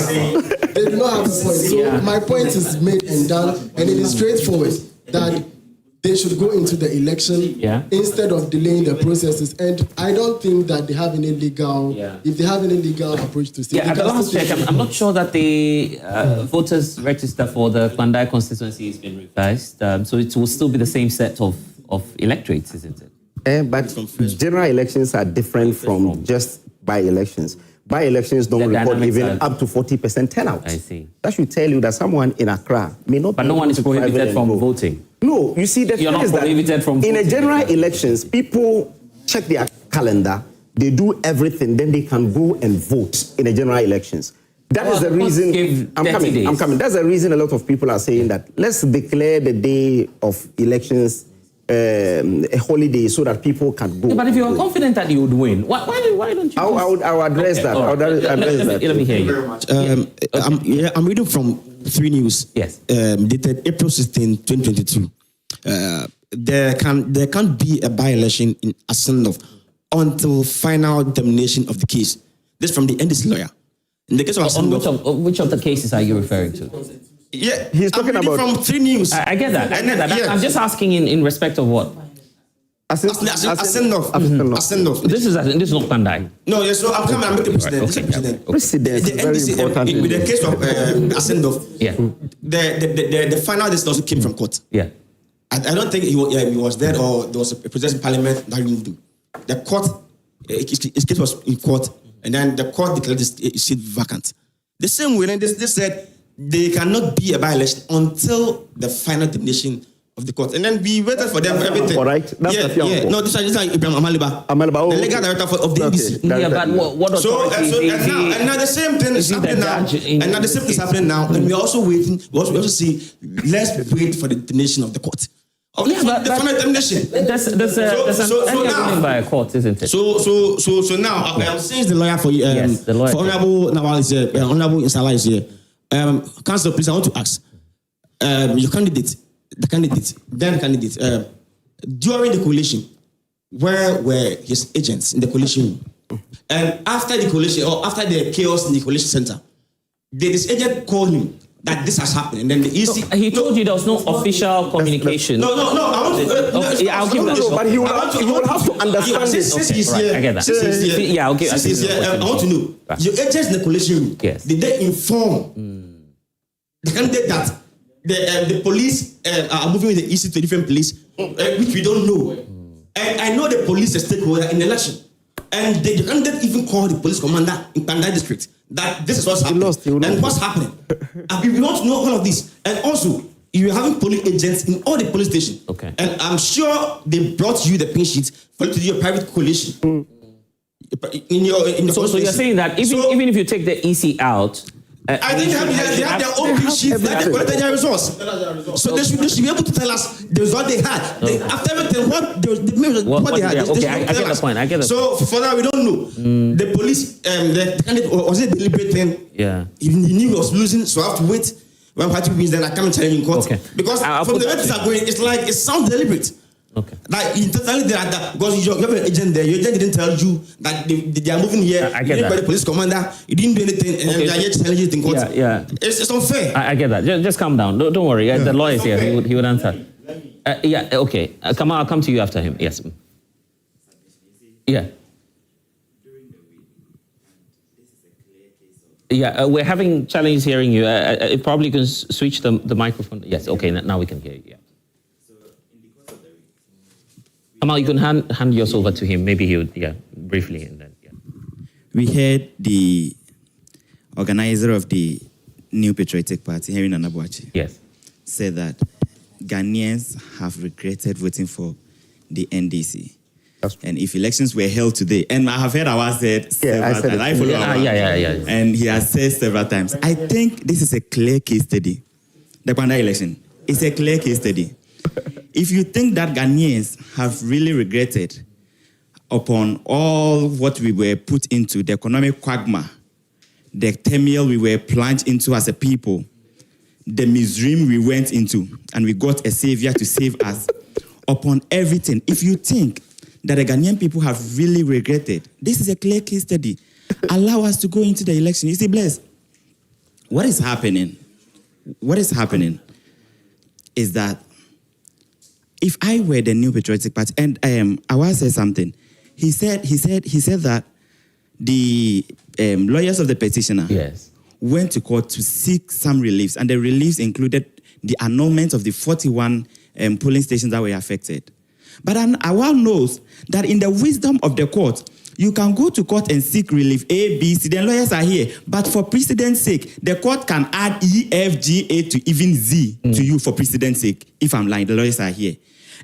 Speaker 7: So my point is made and done, and it is straightforward that they should go into the election instead of delaying the processes. And I don't think that they have any legal, if they have any legal approach to state.
Speaker 1: At the last check, I'm not sure that the voters register for the Kpandai constituency has been revised. So it will still be the same set of electorates, isn't it?
Speaker 9: But general elections are different from just by-elections. By-elections don't report even up to 40% turnout.
Speaker 1: I see.
Speaker 9: That should tell you that someone in Accra may not.
Speaker 1: But no one is prohibited from voting.
Speaker 9: No, you see, the thing is that in a general elections, people check their calendar, they do everything, then they can go and vote in a general elections. That is the reason. I'm coming. That's the reason a lot of people are saying that let's declare the day of elections a holiday so that people can go.
Speaker 1: But if you're confident that you would win, why don't you?
Speaker 9: I'll address that.
Speaker 1: Let me hear you.
Speaker 11: I'm reading from 3 News.
Speaker 1: Yes.
Speaker 11: Dated April 16, 2022. There can't be a by-election in Ascendov until final determination of the case. This from the NDC lawyer. In the case of Ascendov,
Speaker 1: which of the cases are you referring to?
Speaker 11: Yeah,
Speaker 9: he's talking about
Speaker 11: from 3 News.
Speaker 1: I get that. I'm just asking in respect of what?
Speaker 11: Ascendov.
Speaker 1: This is not Kpandai.
Speaker 11: No, yes. So I'm coming. I'm with the president.
Speaker 9: President is very important.
Speaker 11: With the case of Ascendov, the final decision also came from court.
Speaker 1: Yeah.
Speaker 11: I don't think he was there, or there was a president in parliament that didn't do. The court, his case was in court, and then the court declared this seat vacant. The same way, they said they cannot be a by-election until the final determination of the court. And then we waited for them for everything.
Speaker 9: All right. That's
Speaker 11: No, this is Ibrahim Amaliba. The legal director of the NDC.
Speaker 1: Yeah, but what authority
Speaker 11: and now the same thing is happening now. And now the same thing is happening now. And we're also waiting. We also see, let's wait for the determination of the court. The final determination.
Speaker 1: There's an ruling by a court, isn't it?
Speaker 11: So now, since the lawyer for Honorable Nawal is here, Honorable Insala is here. Council, please, I want to ask your candidate, during the coalition, where were his agents in the coalition? And after the coalition, or after the chaos in the coalition center, did his agent call him that this has happened? And then the EC...
Speaker 1: he told you there was no official communication.
Speaker 11: No. I'll give that.
Speaker 9: But he will have to understand this.
Speaker 11: Since he's here,
Speaker 1: I get that.
Speaker 11: I want to know, your agents in the coalition room, did they inform the candidate that the police are moving with the EC to different police, which we don't know? And I know the police is a stakeholder in the election. And the candidate even called the police commander in Kpandai district that this is what's happening and what's happening. And we want to know all of this. And also, you're having police agents in all the police stations.
Speaker 1: Okay.
Speaker 11: And I'm sure they brought you the pin sheet for you to do your private coalition.
Speaker 1: So you're saying that even if you take the EC out,
Speaker 11: I think they have their own big sheets that they collected their results. So they should be able to tell us the result they had. After everything, what they had.
Speaker 1: Okay, I get the point. I get it.
Speaker 11: So for that, we don't know. The police, the candidate, was it a deliberate thing?
Speaker 1: Yeah.
Speaker 11: He knew he was losing, so I have to wait. When party wins, then I come and challenge in court.
Speaker 1: Okay.
Speaker 11: Because from the way things are going, it's like it sounds deliberate.
Speaker 1: Okay.
Speaker 11: Like intentionally, because you have an agent there. Your agent didn't tell you that they are moving here.
Speaker 1: I get that.
Speaker 11: The police commander, you didn't do anything, and they are yet challenging it in court.
Speaker 1: Yeah.
Speaker 11: It's unfair.
Speaker 1: I get that. Just calm down. Don't worry. The lawyer is here. He would answer. Okay. Kamal, I'll come to you after him. Yes. Yeah. Yeah, we're having challenges hearing you. Probably can switch the microphone. Yes, okay, now we can hear you. Yeah. Kamal, you can hand yours over to him. Maybe he would, briefly. And then,
Speaker 12: We heard the organizer of the New Patriotic Party, Henry Nanabuachi, said that Ghanaians have regretted voting for the NDC. And if elections were held today, and I have heard Awa said several times, I follow Awa, and he has said several times, I think this is a clear case study. The Kpandai election is a clear case study. If you think that Ghanaians have really regretted upon all what we were put into, the economic quagmire, the turmoil we were plunged into as a people, the misery we went into, and we got a savior to save us, upon everything, if you think that the Ghanaian people have really regretted, this is a clear case study. Allow us to go into the election. You see, Bless, what is happening is that if I were the New Patriotic Party, and I want to say something. He said that the lawyers of the petitioner went to court to seek some reliefs, and the reliefs included the annulment of the 41 polling stations that were affected. But Awal knows that in the wisdom of the court, you can go to court and seek relief A, B, C. The lawyers are here. But for precedent's sake, the court can add E, F, G, A to even Z to you for precedent's sake. If I'm lying, the lawyers are here.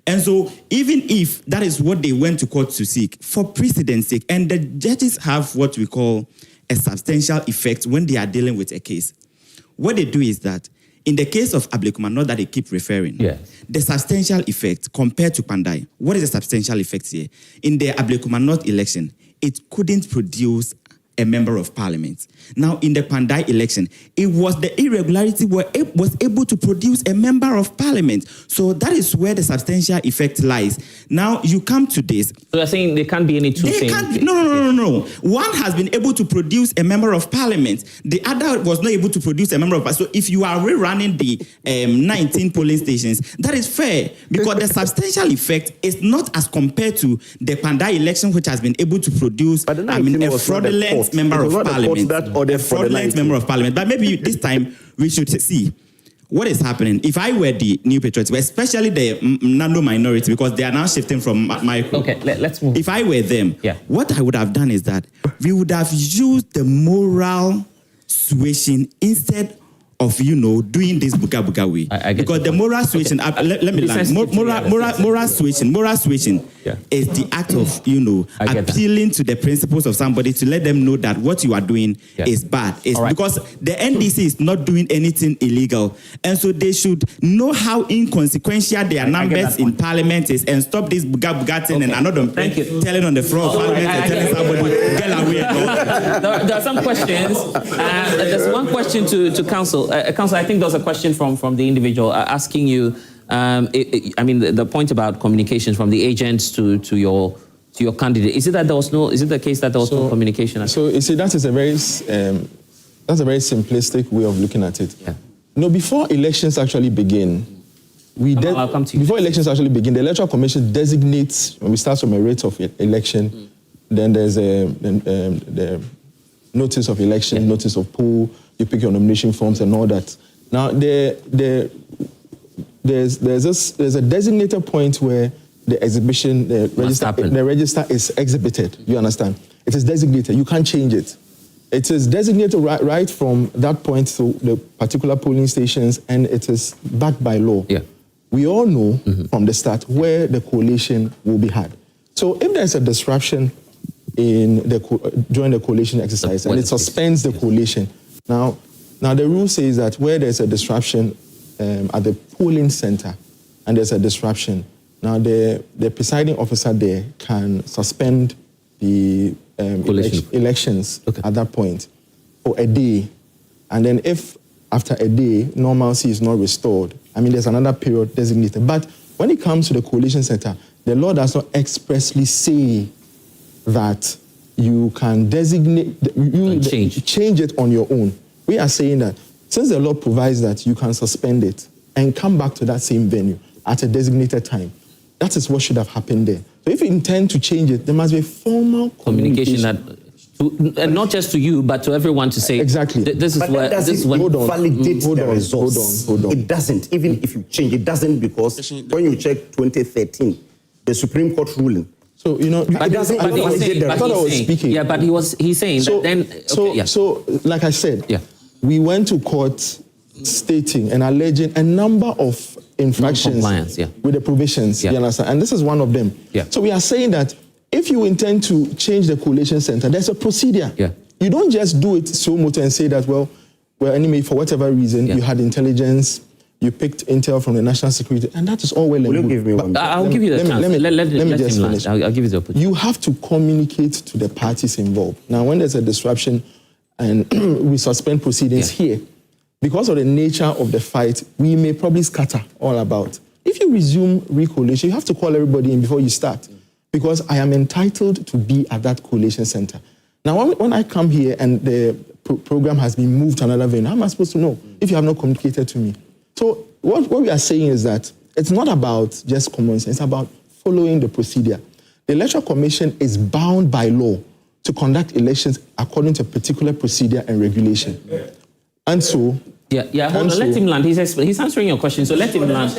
Speaker 12: And so even if that is what they went to court to seek, for precedent's sake, and the judges have what we call a substantial effect when they are dealing with a case. What they do is that in the case of Ablekuma, not that they keep referring, the substantial effect compared to Kpandai, what is the substantial effect here? In the Ablekuma North election, it couldn't produce a member of parliament. Now, in the Kpandai election, it was the irregularity where it was able to produce a member of parliament. So that is where the substantial effect lies. Now, you come to this.
Speaker 1: So you're saying there can't be any two things?
Speaker 12: No. One has been able to produce a member of parliament. The other was not able to produce a member of parliament. So if you are rerunning the 19 polling stations, that is fair, because the substantial effect is not as compared to the Kpandai election, which has been able to produce a fraudulent member of parliament. A fraudulent member of parliament. But maybe this time we should see what is happening. If I were the New Patriots, especially the Nando minority, because they are now shifting from micro.
Speaker 1: Okay, let's move.
Speaker 12: If I were them, what I would have done is that we would have used the moral suasion instead of, doing this buga way. Because the moral suasion, let me land. Moral suasion is the act of, appealing to the principles of somebody to let them know that what you are doing is bad. It's because the NDC is not doing anything illegal. And so they should know how inconsequential their numbers in parliament is and stop this buga thing and another telling on the floor of parliament and telling somebody, get away.
Speaker 1: There are some questions. There's one question to counsel. Counsel, I think there was a question from the individual asking you, the point about communications from the agents to your candidate. Is it the case that there was no communication?
Speaker 2: So you see, that's a very simplistic way of looking at it. Before elections actually begin, before elections actually begin, the Electoral Commission designates, when we start from a rate of election, then there's the notice of election, notice of poll, you pick your nomination forms and all that. Now, there's a designated point where the exhibition, the register is exhibited. You understand? It is designated. You can't change it. It is designated right from that point to the particular polling stations, and it is backed by law. We all know from the start where the coalition will be had. So if there's a disruption during the coalition exercise and it suspends the coalition, now Now, the rule says that where there's a disruption at the polling center and there's a disruption, now the presiding officer there can suspend the elections at that point for a day. And then if after a day, normalcy is not restored, I mean, there's another period designated. But when it comes to the coalition center, the law does not expressly say that you can designate, change it on your own. We are saying that since the law provides that you can suspend it and come back to that same venue at a designated time, that is what should have happened there. So if you intend to change it, there must be formal communication
Speaker 1: and not just to you, but to everyone to say,
Speaker 2: exactly.
Speaker 1: This is
Speaker 9: but
Speaker 1: where
Speaker 9: this
Speaker 1: is
Speaker 9: when validate the results.
Speaker 2: Hold on.
Speaker 9: It doesn't, even if you change, it doesn't, because when you check 2013, the Supreme Court ruling.
Speaker 2: So, you know,
Speaker 1: but he's saying
Speaker 2: so,
Speaker 1: that then. Okay,
Speaker 2: so, like I said, we went to court stating and alleging a number of infractions with the provisions, you understand? And this is one of them. So we are saying that if you intend to change the coalition center, there's a procedure. You don't just do it so much and say that, well, anyway, for whatever reason, you had intelligence, you picked intel from the national security, and that is all well and good.
Speaker 1: I'll give you the chance. Let me just finish. I'll give you the opportunity.
Speaker 2: You have to communicate to the parties involved. Now, when there's a disruption and we suspend proceedings here, because of the nature of the fight, we may probably scatter all about. If you resume recoalition, you have to call everybody in before you start, because I am entitled to be at that coalition center. Now, when I come here and the program has been moved to another venue, how am I supposed to know if you have not communicated to me? So what we are saying is that it's not about just common sense, it's about following the procedure. The Electoral Commission is bound by law to conduct elections according to a particular procedure and regulation. And so...
Speaker 1: let him land. He's answering your question, so let him land.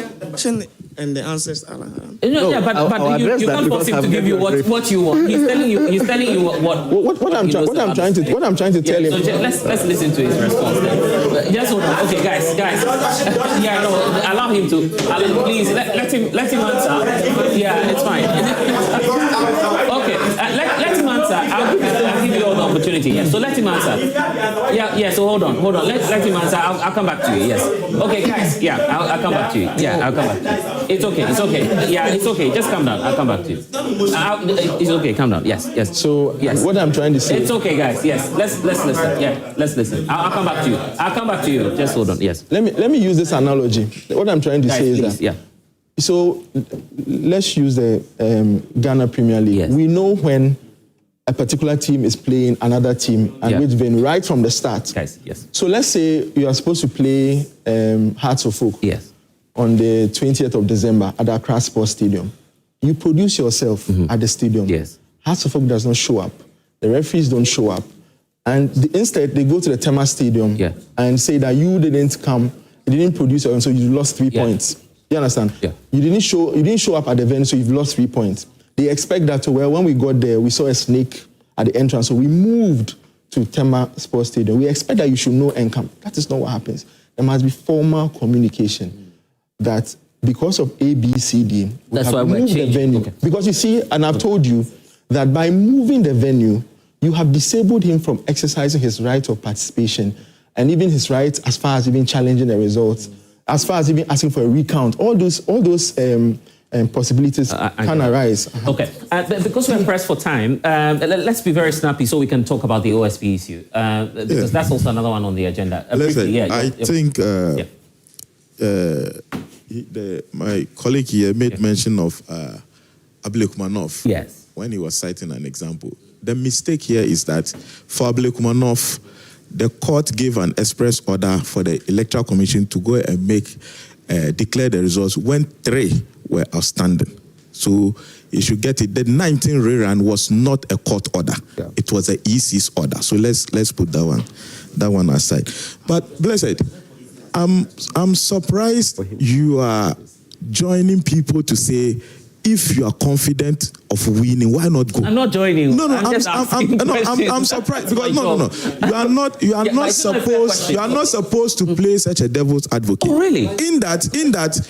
Speaker 11: And the answers are...
Speaker 1: but you can't force him to give you what you want. He's telling you what
Speaker 2: I'm trying to tell him.
Speaker 1: So let's listen to his response then. Just hold on. Okay, guys. Allow him to. Please let him answer. Yeah, it's fine. Okay, let him answer. I'll give you all the opportunity. Yeah, so let him answer. So hold on. Let him answer. I'll come back to you. Yes. Okay, guys. Yeah, I'll come back to you. Yeah, I'll come back to you. It's okay. Yeah, it's okay. Just calm down. I'll come back to you. It's okay. Calm down. Yes.
Speaker 2: So what I'm trying to say.
Speaker 1: It's okay, guys. Yes. Let's listen. Yeah, let's listen. I'll come back to you. Just hold on. Yes.
Speaker 2: Let me use this analogy. What I'm trying to say is that. So let's use the Ghana Premier League.
Speaker 1: Yes.
Speaker 2: We know when a particular team is playing another team and which venue right from the start.
Speaker 1: Guys, yes.
Speaker 2: So let's say you are supposed to play Hearts of Oak.
Speaker 1: Yes.
Speaker 2: On the 20th of December at the Accra Sports Stadium. You produce yourself at the stadium.
Speaker 1: Yes.
Speaker 2: Hearts of Oak does not show up. The referees don't show up. And instead, they go to the Tema Stadium and say that you didn't come, you didn't produce, and so you lost 3 points. You understand?
Speaker 1: Yeah.
Speaker 2: You didn't show up at the venue, so you've lost 3 points. They expect that, when we got there, we saw a snake at the entrance, so we moved to Tema Sports Stadium. We expect that you should know and come. That is not what happens. There must be formal communication. That because of A, B, C, D, we have moved the venue. Okay. Because you see, and I've told you that by moving the venue, you have disabled him from exercising his right of participation and even his right as far as even challenging the results, as far as even asking for a recount. All those possibilities can arise.
Speaker 1: Okay, because we're pressed for time, let's be very snappy so we can talk about the OSP issue, because that's also another one on the agenda.
Speaker 13: I think... my colleague here made mention of Ablekumanov when he was citing an example. The mistake here is that for Ablekumanov, the court gave an express order for the Electoral Commission to go and declare the results when 3 were outstanding. So you should get it. The 19 rerun was not a court order. It was an EC's order. So let's put that one aside. But blessed, I'm surprised you are joining people to say, if you are confident of winning, why not go?
Speaker 1: I'm not joining.
Speaker 13: I'm surprised because you are not supposed to play such a devil's advocate.
Speaker 1: Oh, really?
Speaker 13: In that,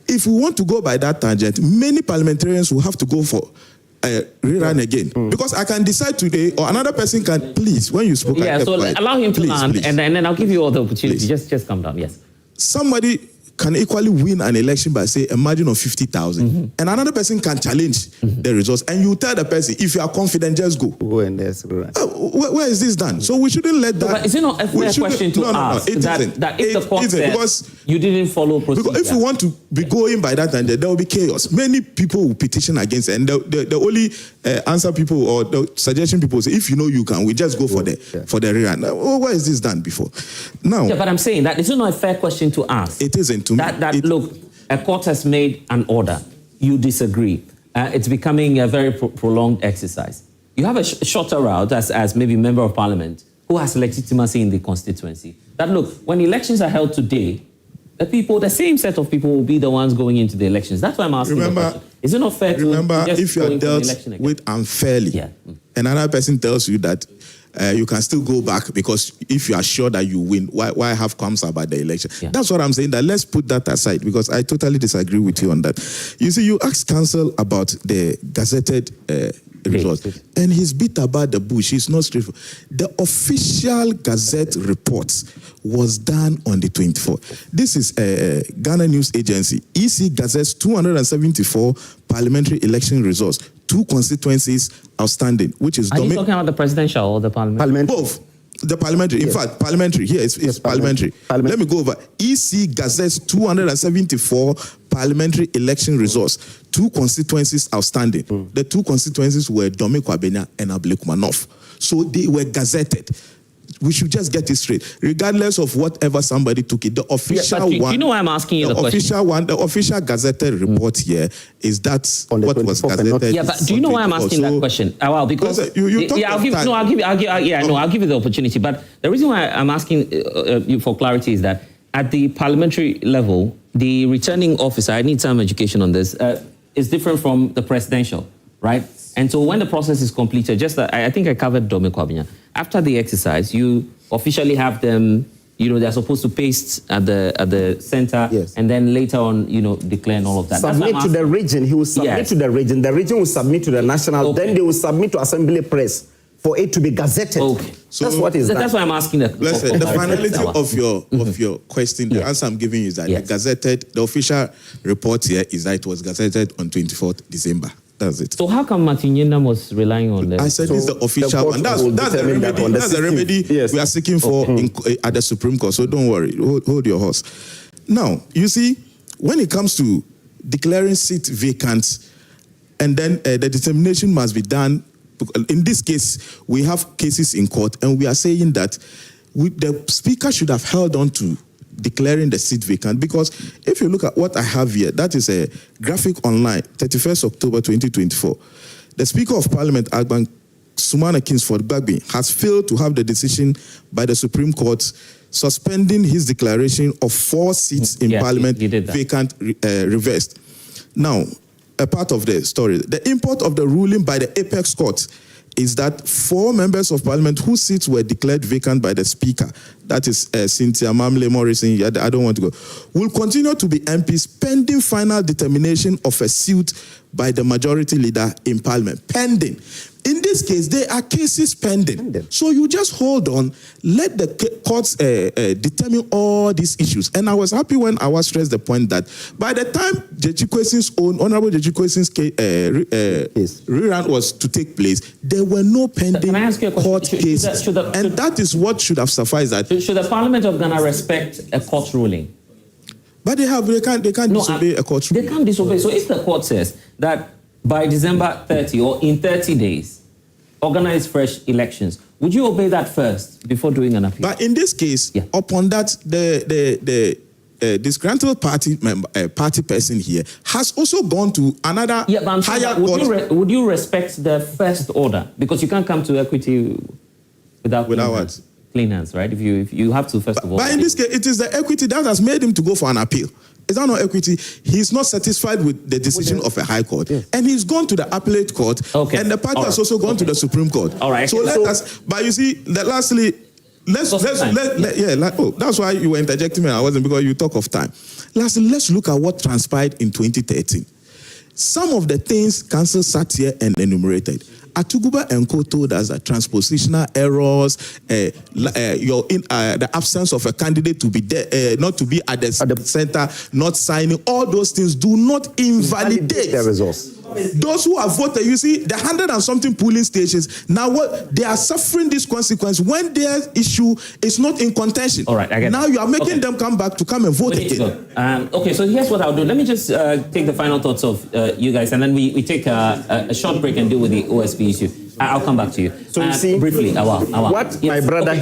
Speaker 13: if we want to go by that tangent, many parliamentarians will have to go for rerun again. Because I can decide today, or another person can, please, when you spoke.
Speaker 1: Yeah, so allow him to land, and then I'll give you all the opportunity. Just come down, yes.
Speaker 13: Somebody can equally win an election by, say, a margin of 50,000, and another person can challenge the results, and you tell the person, if you are confident, just go.
Speaker 9: Go and
Speaker 13: where is this done? So we shouldn't let that.
Speaker 1: But is it not a fair question to ask?
Speaker 13: It isn't.
Speaker 1: That if the court says
Speaker 13: because
Speaker 1: you didn't follow procedure.
Speaker 13: Because if you want to be going by that, and there will be chaos. Many people will petition against it, and the only answer people or the suggestion people say, if you know you can, we just go for the rerun. Where is this done before? Now.
Speaker 1: Yeah, but I'm saying that is it not a fair question to ask?
Speaker 13: It isn't.
Speaker 1: Look, a court has made an order. You disagree. It's becoming a very prolonged exercise. You have a shorter route as maybe member of parliament who has legitimacy in the constituency. That look, when elections are held today, the same set of people will be the ones going into the elections. That's why I'm asking the question. Is it not fair to just
Speaker 13: if you are dealt with unfairly, another person tells you that you can still go back because if you are sure that you win, why have qualms about the election? Yeah. That's what I'm saying, that let's put that aside because I totally disagree with you on that. You see, you asked counsel about the gazetted results, and he's beat about the bush. It's not straightforward. The official Gazette report was done on the 24th. This is a Ghana News Agency. EC Gazette's 274 parliamentary election results. 2 constituencies outstanding, which is...
Speaker 1: Are you talking about the presidential or the parliamentary?
Speaker 13: Both. The parliamentary. In fact, parliamentary. Here it's parliamentary. Let me go over. EC Gazette's 274 parliamentary election results. 2 constituencies outstanding. The 2 constituencies were Dome Kwabena and Ablekumanov. So they were gazetted. We should just get it straight, regardless of whatever somebody took it. The official one.
Speaker 1: You know why I'm asking you the question?
Speaker 13: The official gazetted report here is that what was gazetted.
Speaker 1: Yeah, but do you know why I'm asking that question? Well, because
Speaker 13: I'll give you
Speaker 1: the opportunity. But the reason why I'm asking you for clarity is that at the parliamentary level, the returning officer, I need some education on this, is different from the presidential, right? And so when the process is completed, I think I covered Dome Kwabena. After the exercise, you officially have them, they're supposed to paste at the center, and then later on, declare and all of that.
Speaker 9: Submit to the region. He will submit to the region. The region will submit to the national. Then they will submit to Assembly Press for it to be gazetted. Okay. So that's what is that.
Speaker 1: That's why I'm asking the
Speaker 13: the finality of your question, the answer I'm giving you is that the official report here is that it was gazetted on 24th December. That's it.
Speaker 1: So how come Martin Yendam was relying on that?
Speaker 13: I said it's the official one. That's the remedy we are seeking for at the Supreme Court. So don't worry. Hold your horse. Now, you see, when it comes to declaring seat vacant, and then the determination must be done. In this case, we have cases in court, and we are saying that the Speaker should have held on to declaring the seat vacant, because if you look at what I have here, that is a graphic online, 31st October 2024. The Speaker of Parliament, Agban Sumana Kingsford Bagby, has failed to have the decision by the Supreme Court suspending his declaration of 4 seats in Parliament vacant reversed. Now, a part of the story, the import of the ruling by the Apex Court is that 4 members of Parliament whose seats were declared vacant by the Speaker, that is Cynthia Mamle Morrison, I don't want to go, will continue to be MPs pending final determination of a suit by the majority leader in Parliament. Pending. In this case, there are cases pending. So you just hold on, let the courts determine all these issues. And I was happy when I was stressed the point that by the time Honorable Jeji Kwesing's rerun was to take place, there were no pending court cases. And that is what should have sufficed that.
Speaker 1: Should the Parliament of Ghana respect a court ruling?
Speaker 13: But they can't disobey a court ruling.
Speaker 1: They can't disobey. So if the court says that by December 30 or in 30 days, organize fresh elections, would you obey that first before doing an appeal?
Speaker 13: But in this case, upon that, the disgruntled party person here has also gone to another higher court.
Speaker 1: Would you respect the first order? Because you can't come to equity without what? Clean hands, right? If you have to, first of all.
Speaker 13: But in this case, it is the equity that has made him to go for an appeal. Is that not equity? He's not satisfied with the decision of a high court. And he's gone to the appellate court. And the party has also gone to the Supreme Court.
Speaker 1: All right.
Speaker 13: So let us, but you see, lastly, that's why you were interjecting me. I wasn't, because you talk of time. Lastly, let's look at what transpired in 2013. some of the things council sat here and enumerated. Atuguba and Co told us that transpositional errors, the absence of a candidate to be there, not to be at the center, not signing, all those things do not invalidate
Speaker 9: the results.
Speaker 13: Those who have voted, you see, the 100 and something polling stations, now what they are suffering this consequence when their issue is not in contention.
Speaker 1: All right, I get
Speaker 13: now you are making them come back to come and vote again.
Speaker 1: Okay, so here's what I'll do. Let me just take the final thoughts of you guys, and then we take a short break and deal with the OSP issue. I'll come back to you.
Speaker 9: So you see,
Speaker 1: briefly,
Speaker 9: what my brother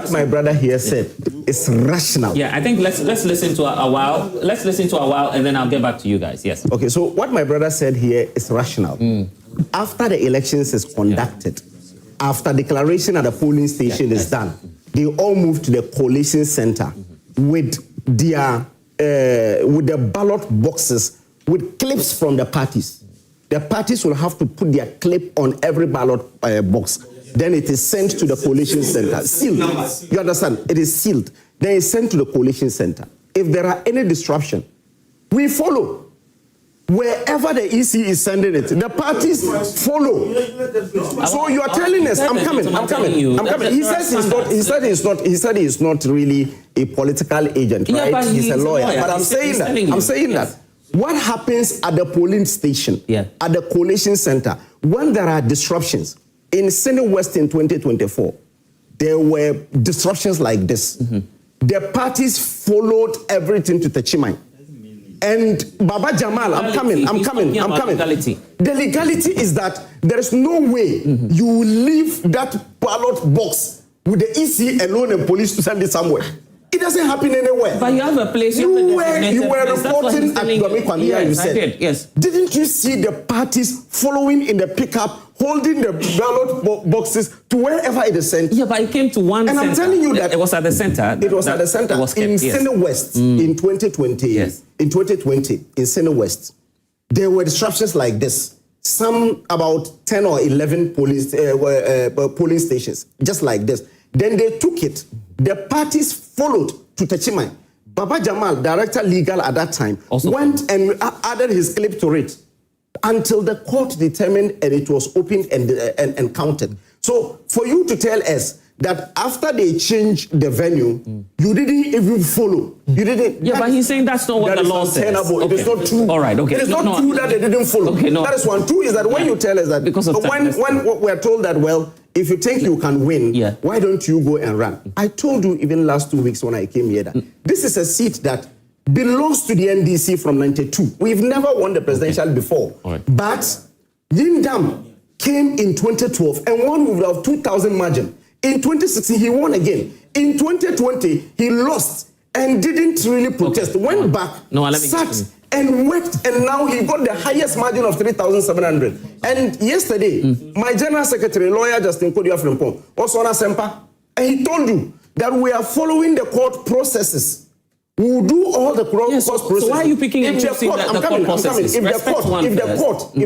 Speaker 9: my brother here said is rational.
Speaker 1: Yeah, I think let's listen to a while. Let's listen to a while, and then I'll get back to you guys. Yes.
Speaker 9: Okay, so what my brother said here is rational. After the elections is conducted, after declaration at the polling station is done, they all move to the collation center with their with the ballot boxes with clips from the parties. The parties will have to put their clip on every ballot box. Then it is sent to the collation center. Sealed. You understand? It is sealed. Then it's sent to the collation center. If there are any disruption, we follow. Wherever the EC is sending it, the parties follow. So you are telling us, I'm coming. He said he's not really a political agent, right?
Speaker 1: Yeah,
Speaker 9: he's a lawyer. But I'm saying that. What happens at the polling station, at the collation center, when there are disruptions? In Senate West in 2024, there were disruptions like this. The parties followed everything to Techimai. And Baba Jamal, I'm coming.
Speaker 1: Legality.
Speaker 9: The legality is that there is no way you will leave that ballot box with the EC alone and police to send it somewhere. It doesn't happen anywhere.
Speaker 1: But you have a place.
Speaker 9: You were reporting at Kwame Kwame, you said.
Speaker 1: I did, yes.
Speaker 9: Didn't you see the parties following in the pickup, holding the ballot boxes to wherever it is sent?
Speaker 1: Yeah, but it came to one
Speaker 9: and
Speaker 1: center.
Speaker 9: I'm telling you that
Speaker 1: it was at the center.
Speaker 9: It was at the center in Senate West in 2020.
Speaker 1: Yes.
Speaker 9: In 2020, in Senate West, there were disruptions like this. Some about 10 or 11 polling stations, just like this. Then they took it. The parties followed to Techimai. Baba Jamal, director legal at that time, went and added his clip to it until the court determined and it was opened and counted. So for you to tell us that after they changed the venue, you didn't even follow. You didn't.
Speaker 1: Yeah, but he's saying that's not what the law says.
Speaker 9: It is not true.
Speaker 1: All right, okay.
Speaker 9: It is not true that they didn't follow.
Speaker 1: Okay, no.
Speaker 9: That is one. Two is that when you tell us that,
Speaker 1: because of
Speaker 9: when we're told that, well, if you think you can win, why don't you go and run? I told you even last 2 weeks when I came here that this is a seat that belongs to the NDC from 92. We've never won the presidential before.
Speaker 1: Right.
Speaker 9: But Yindam came in 2012 and won with about 2,000 margin. In 2016, he won again. In 2020, he lost and didn't really protest. Went back, sat and worked, and now he got the highest margin of 3,700. And yesterday, my general secretary, lawyer Justin Kodia Frimpong, also on Asempa, and he told you that we are following the court processes. We will do all the court processes.
Speaker 1: So why are you picking and choosing the court processes?
Speaker 9: If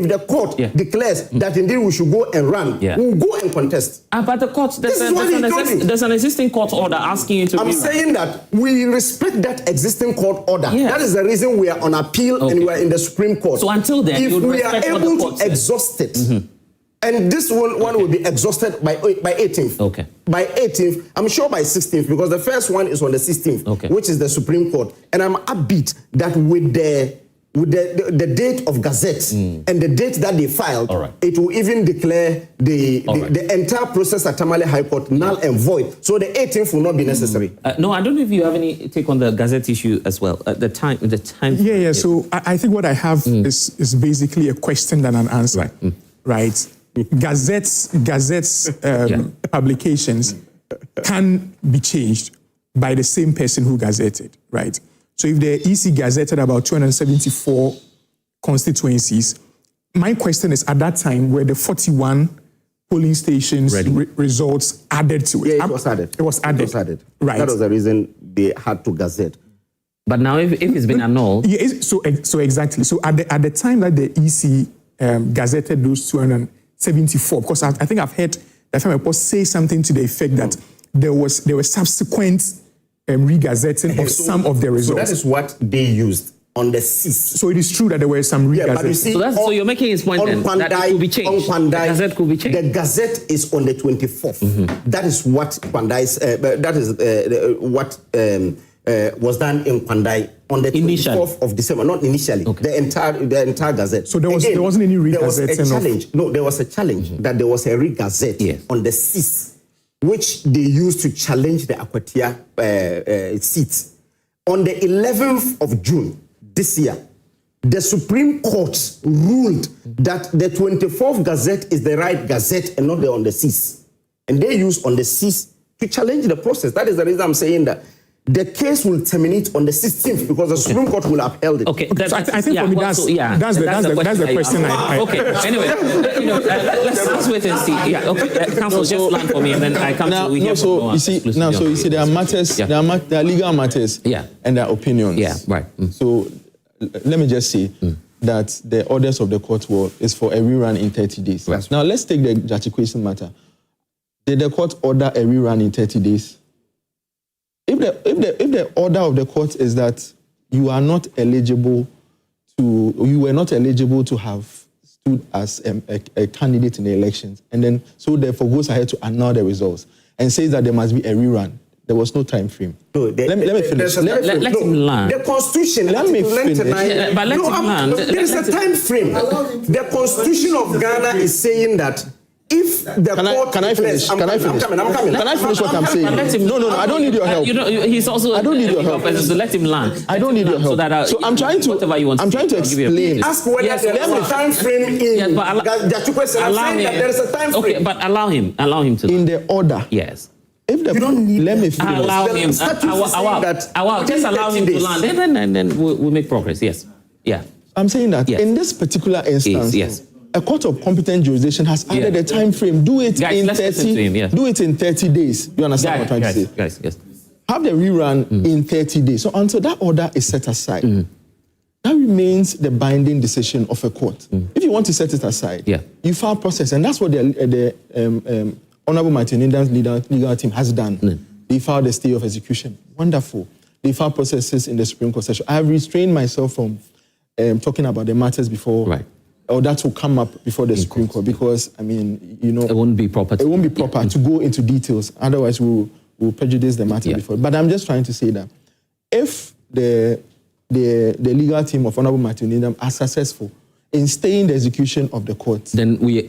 Speaker 9: the court declares that indeed we should go and run, we'll go and contest.
Speaker 1: But the court, there's an existing court order asking you to
Speaker 9: I'm saying that we respect that existing court order. That is the reason we are on appeal and we are in the Supreme Court.
Speaker 1: So until then,
Speaker 9: if we are able to exhaust it, and this one will be exhausted by 18th.
Speaker 1: Okay.
Speaker 9: By 18th, I'm sure by 16th, because the first one is on the 16th, which is the Supreme Court. And I'm upbeat that with the date of Gazette and the date that they filed, it will even declare the entire process at Tamale High Court null and void. So the 18th will not be necessary.
Speaker 1: No, I don't know if you have any take on the Gazette issue as well. The time.
Speaker 10: Yeah. So I think what I have is basically a question and an answer, right? Gazette's publications can be changed by the same person who gazetted, right? So if the EC gazetted about 274 constituencies, my question is, at that time, were the 41 polling stations results added to it?
Speaker 9: Yeah, it was added.
Speaker 10: It was added. Right.
Speaker 9: That was the reason they had to gazette.
Speaker 1: But now if it's been annulled...
Speaker 10: Yeah, so exactly. So at the time that the EC gazetted those 274, because I think I've heard the FM report say something to the effect that there were subsequent re-gazetting of some of the results.
Speaker 9: So that is what they used. on the 6th.
Speaker 10: So it is true that there were some
Speaker 9: regazettes.
Speaker 1: So you're making his point then, that it could be changed.
Speaker 9: On Kpandai,
Speaker 1: the Gazette could be changed.
Speaker 9: The Gazette is on the 24th. That is what Kpandai's, what was done in Kpandai on the 24th of December. Not initially, the entire Gazette.
Speaker 10: So there wasn't any re-gazette.
Speaker 9: There was a challenge. No, there was a challenge that there was a re-gazette on the 6th, which they used to challenge the Akwatia seats. On the 11th of June this year, the Supreme Court ruled that the 24th Gazette is the right Gazette and not the on the 6th. And they used on the 6th to challenge the process. That is the reason I'm saying that the case will terminate on the 16th because the Supreme Court will upheld it.
Speaker 10: Okay, so I think for me that's the question I
Speaker 1: okay, anyway, let's wait and see. Yeah, okay, counsel, just land for me and then I come to we hear from Noah.
Speaker 2: You see, there are matters, there are legal matters and there are opinions.
Speaker 1: Yeah, right.
Speaker 2: So let me just say that the orders of the court is for a rerun in 30 days. Right. Now let's take the Jatiquation matter. Did the court order a rerun in 30 days? If the order of the court is that you are not eligible you were not eligible to have stood as a candidate in the elections, and then so therefore goes ahead to annul the results and says that there must be a rerun. There was no time frame.
Speaker 9: No,
Speaker 2: let me finish.
Speaker 1: Let him land.
Speaker 9: The Constitution,
Speaker 2: let me finish.
Speaker 1: But let him land.
Speaker 9: There is a time frame. The Constitution of Ghana is saying that if the court
Speaker 2: can I finish? I'm coming. Can I finish what I'm saying? No, I don't need your help.
Speaker 1: He's also.
Speaker 2: I don't need your help.
Speaker 1: So let him land.
Speaker 2: I don't need your help. So I'm trying to. I'm trying to explain.
Speaker 9: Ask whether there is a time frame in.
Speaker 1: Allow him.
Speaker 9: There is a time frame.
Speaker 1: Okay, but allow him.
Speaker 2: In the order.
Speaker 1: Yes.
Speaker 2: If the, you don't need let me finish.
Speaker 1: Allow him. Just allow him to land, and then we'll make progress. Yes. Yeah.
Speaker 2: I'm saying that in this particular instance, a court of competent jurisdiction has added a time frame. Do it in 30. Do it in 30 days. You understand what I'm trying to say?
Speaker 1: Guys, yes.
Speaker 2: Have the rerun in 30 days. So until that order is set aside, that remains the binding decision of a court. If you want to set it aside, you file process, and that's what the Honorable Martin Linden's legal team has done. They filed a stay of execution. Wonderful. They filed processes in the Supreme Court session. I have restrained myself from talking about the matters before.
Speaker 1: Right.
Speaker 2: Or that will come up before the Supreme Court, because I mean, you know,
Speaker 1: it won't be proper.
Speaker 2: It won't be proper to go into details. Otherwise, we'll prejudice the matter before. But I'm just trying to say that if the legal team of Honorable Martin Lindam are successful in staying the execution of the court,
Speaker 1: then we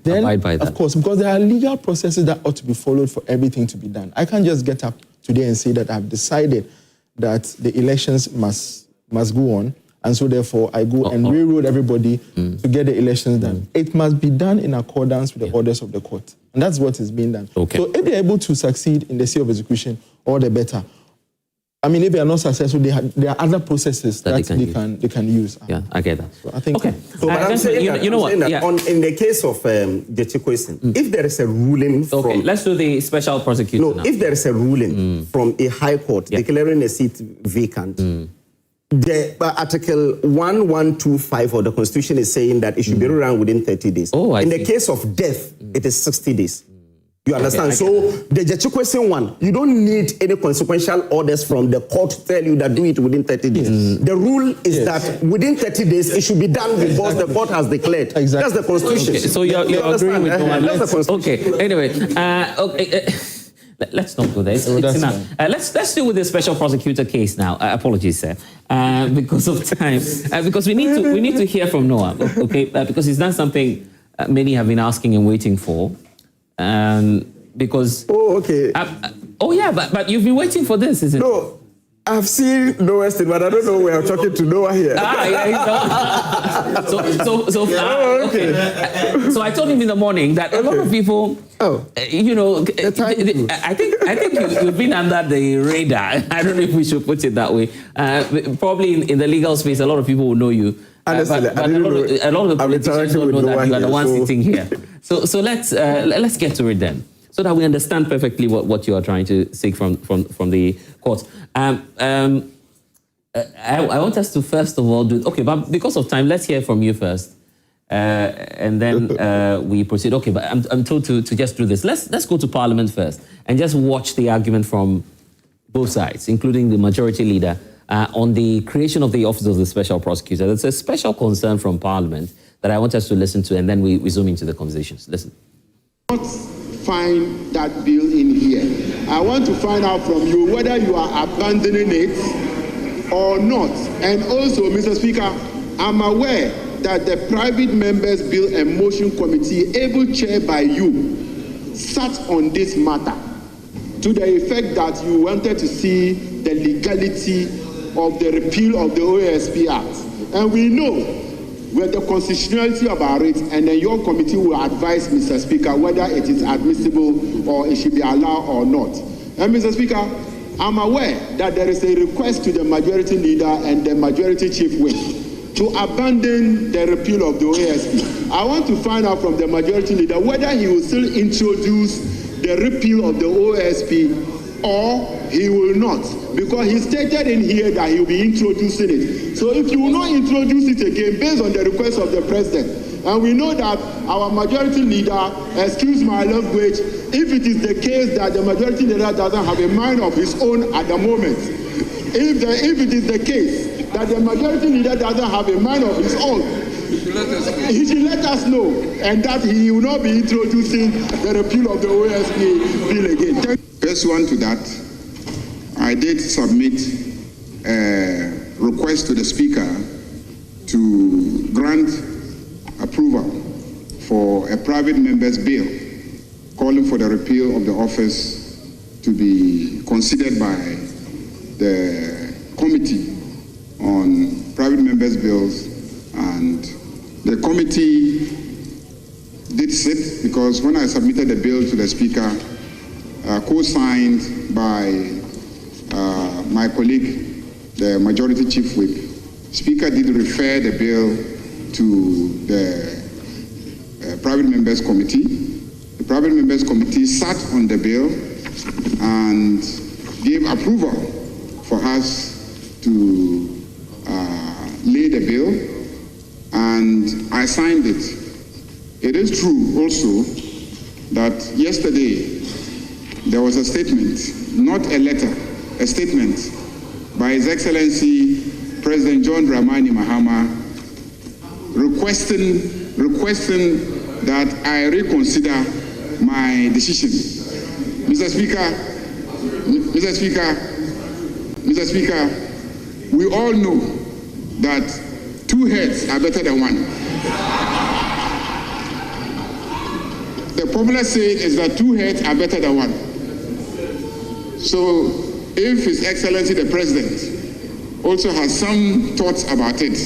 Speaker 1: abide by that.
Speaker 2: Of course, because there are legal processes that ought to be followed for everything to be done. I can't just get up today and say that I've decided that the elections must go on. And so therefore, I go and railroad everybody to get the elections done. It must be done in accordance with the orders of the court. And that's what is being done.
Speaker 1: Okay.
Speaker 2: So if they're able to succeed in the stay of execution, all the better. I mean, if they are not successful, there are other processes that they can use.
Speaker 1: Yeah, I get that.
Speaker 2: So I think.
Speaker 1: Okay.
Speaker 9: So, but I'm saying that, in the case of the Chikwesen, if there is a ruling from...
Speaker 1: Okay, let's do the special prosecutor now.
Speaker 9: If there is a ruling from a high court declaring a seat vacant, the Article 1125 of the Constitution is saying that it should be rerun within 30 days. In the case of death, it is 60 days. You understand? So the Chikwesen one, you don't need any consequential orders from the court to tell you that do it within 30 days. The rule is that within 30 days, it should be done because the court has declared. That's the Constitution.
Speaker 1: Okay. So you're agreeing with Noah. That's the Constitution. Okay. Anyway, let's not go there. Let's deal with the special prosecutor case now. Apologies, sir, because of time. Because we need to hear from Noah. Okay, because he's done something many have been asking and waiting for. Because but you've been waiting for this, isn't it?
Speaker 9: No, I've seen Noah's thing, but I don't know where I'm talking to Noah here.
Speaker 1: So I told him in the morning that a lot of people, you know, I think you've been under the radar. I don't know if we should put it that way. Probably in the legal space, a lot of people will know you. But a lot of politicians don't know that you are the one sitting here. So let's get to it then, so that we understand perfectly what you are trying to seek from the court. I want us to first of all do but because of time, let's hear from you first, and then we proceed. Okay, but I'm told to just do this. Let's go to Parliament first and just watch the argument from both sides, including the majority leader on the creation of the Office of the Special Prosecutor. There's a special concern from Parliament that I want us to listen to, and then we zoom into the conversations. Listen.
Speaker 14: Not find that bill in here. I want to find out from you whether you are abandoning it or not. And also, Mr. Speaker, I'm aware that the Private Members Bill and Motion Committee, able chaired by you, sat on this matter to the effect that you wanted to see the legality of the repeal of the OSP Act. And we know with the constitutionality about it, and then your committee will advise, Mr. Speaker, whether it is admissible or it should be allowed or not. And Mr. Speaker, I'm aware that there is a request to the majority leader and the majority chief whip to abandon the repeal of the OSP. I want to find out from the majority leader whether he will still introduce the repeal of the OSP or he will not, because he stated in here that he will be introducing it. So if you will not introduce it again based on the request of the president, and we know that our majority leader, excuse my language, if it is the case that the majority leader doesn't have a mind of his own at the moment, if it is the case that the majority leader doesn't have a mind of his own, he should let us know, and that he will not be introducing the repeal of the OSP bill again.
Speaker 15: Pursuant to that, I did submit a request to the Speaker to grant approval for a private member's bill calling for the repeal of the office to be considered by the Committee on Private Members' Bills, and the committee did sit, because when I submitted the bill to the Speaker, co-signed by my colleague, the Majority Chief Whip, Speaker did refer the bill to the Private Members Committee. The Private Members Committee sat on the bill and gave approval for us to lay the bill, and I signed it. It is true also that yesterday there was a statement, not a letter, a statement by His Excellency President John Dramani Mahama requesting that I reconsider my decision. Mr. Speaker, we all know that two heads are better than one. The popular saying is that two heads are better than one. So if His Excellency the President also has some thoughts about it,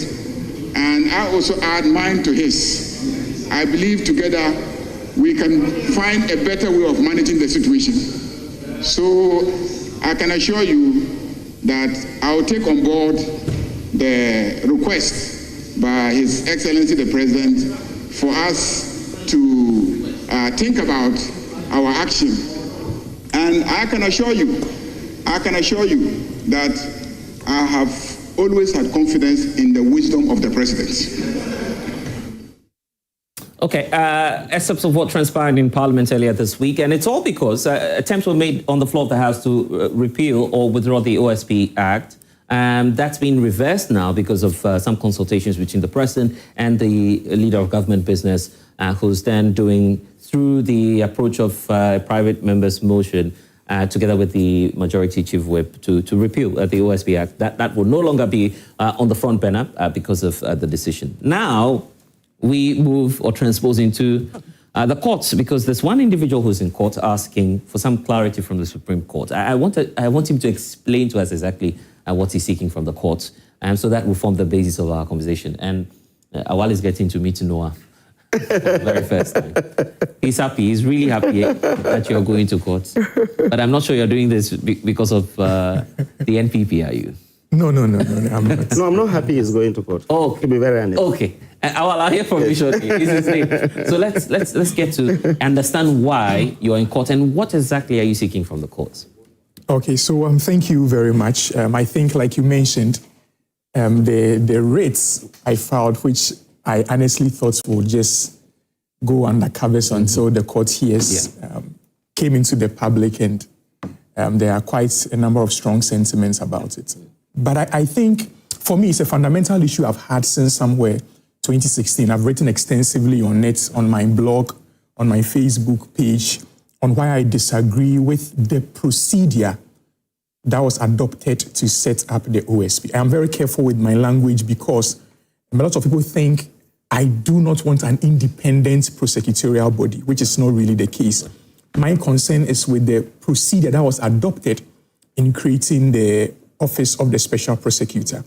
Speaker 15: and I also add mine to his, I believe together we can find a better way of managing the situation. So I can assure you that I will take on board the request by His Excellency the President for us to think about our action. And I can assure you that I have always had confidence in the wisdom of the President.
Speaker 1: Okay, excerpts of what transpired in Parliament earlier this week, and it's all because attempts were made on the floor of the House to repeal or withdraw the OSP Act. That's been reversed now because of some consultations between the President and the leader of government business, who's then doing, through the approach of private members' motion, together with the Majority Chief Whip, to repeal the OSP Act. That will no longer be on the front burner because of the decision. Now, we move or transpose into the courts, because there's one individual who's in court asking for some clarity from the Supreme Court. I want him to explain to us exactly what he's seeking from the courts, and so that will form the basis of our conversation. And Awal is getting to meet Noah for the very first time. He's happy. He's really happy that you're going to court. But I'm not sure you're doing this because of the NPP, are you?
Speaker 10: No, I'm not.
Speaker 9: No, I'm not happy he's going to court.
Speaker 1: Oh,
Speaker 9: to be very honest.
Speaker 1: Okay. I'll hear from you shortly. It's his name. So let's get to understand why you're in court and what exactly are you seeking from the courts?
Speaker 10: Okay, so thank you very much. I think, like you mentioned, the rates I filed, which I honestly thought would just go under covers until the court hears, came into the public, and there are quite a number of strong sentiments about it. But I think, for me, it's a fundamental issue I've had since somewhere 2016. I've written extensively on it, on my blog, on my Facebook page, on why I disagree with the procedure that was adopted to set up the OSP. I'm very careful with my language because a lot of people think I do not want an independent prosecutorial body, which is not really the case. My concern is with the procedure that was adopted in creating the Office of the Special Prosecutor.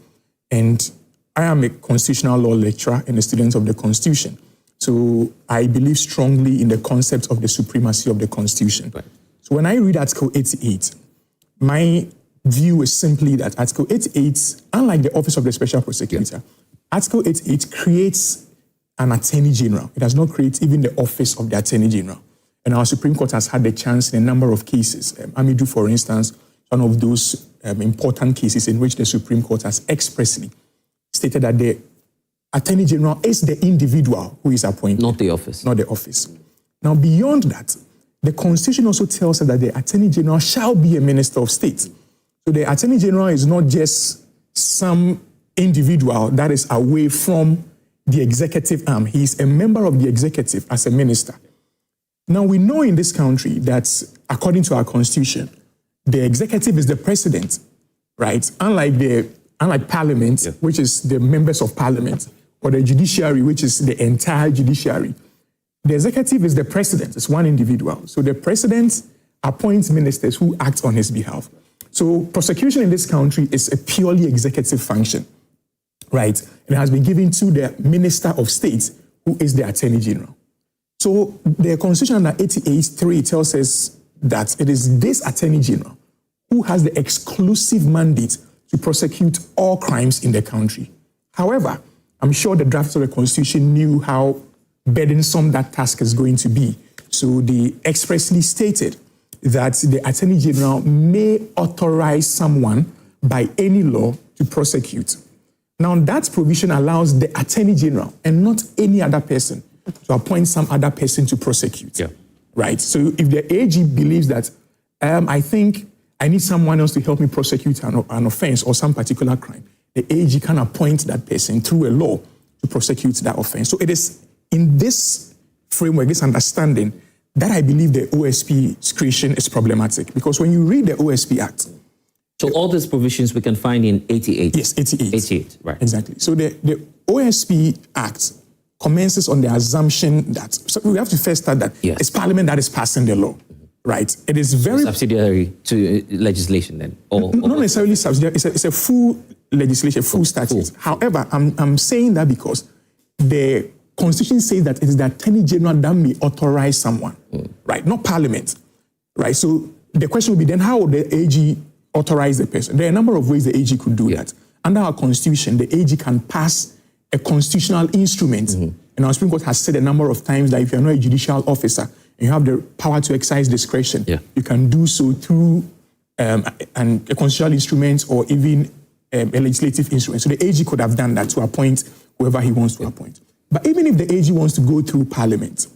Speaker 10: And I am a constitutional law lecturer and a student of the Constitution. So I believe strongly in the concept of the supremacy of the Constitution. Right. So when I read Article 88, my view is simply that Article 88, unlike the Office of the Special Prosecutor, Article 88 creates an Attorney General. It does not create even the Office of the Attorney General. And our Supreme Court has had the chance in a number of cases. Amidu, for instance, one of those important cases in which the Supreme Court has expressly stated that the Attorney General is the individual who is appointed.
Speaker 1: Not the office.
Speaker 10: Not the office. Now, beyond that, the Constitution also tells us that the Attorney General shall be a Minister of State. So the Attorney General is not just some individual that is away from the executive arm. He is a member of the executive as a minister. Now, we know in this country that, according to our Constitution, the executive is the president, right? Unlike Parliament, which is the members of Parliament, or the judiciary, which is the entire judiciary. The executive is the president, it's one individual. So the president appoints ministers who act on his behalf. So prosecution in this country is a purely executive function, right? And it has been given to the Minister of State, who is the Attorney General. So the Constitution under 88(3) tells us that it is this Attorney General who has the exclusive mandate to prosecute all crimes in the country. However, I'm sure the drafters of the Constitution knew how burdensome that task is going to be. So they expressly stated that the Attorney General may authorize someone by any law to prosecute. Now, that provision allows the Attorney General and not any other person to appoint some other person to prosecute. Yeah. Right? So if the AG believes that, I think I need someone else to help me prosecute an offense or some particular crime, the AG can appoint that person through a law to prosecute that offense. So it is in this framework, this understanding, that I believe the OSP's creation is problematic. Because when you read the OSP Act...
Speaker 1: So all these provisions we can find in 88?
Speaker 10: Yes, 88.
Speaker 1: 88, right.
Speaker 10: Exactly. So the OSP Act commences on the assumption that... So we have to first start that it's Parliament that is passing the law. Right. It is very...
Speaker 1: Subsidiary to legislation then? Or
Speaker 10: not necessarily subsidiary. It's a full legislation, full statute. However, I'm saying that because the Constitution says that it is the Attorney General that may authorize someone, right? Not Parliament, right? So the question would be then, how would the AG authorize the person? There are a number of ways the AG could do that. Under our Constitution, the AG can pass a constitutional instrument. And our Supreme Court has said a number of times that if you're not a judicial officer and you have the power to exercise discretion, you can do so through a constitutional instrument or even a legislative instrument. So the AG could have done that to appoint whoever he wants to appoint. But even if the AG wants to go through Parliament,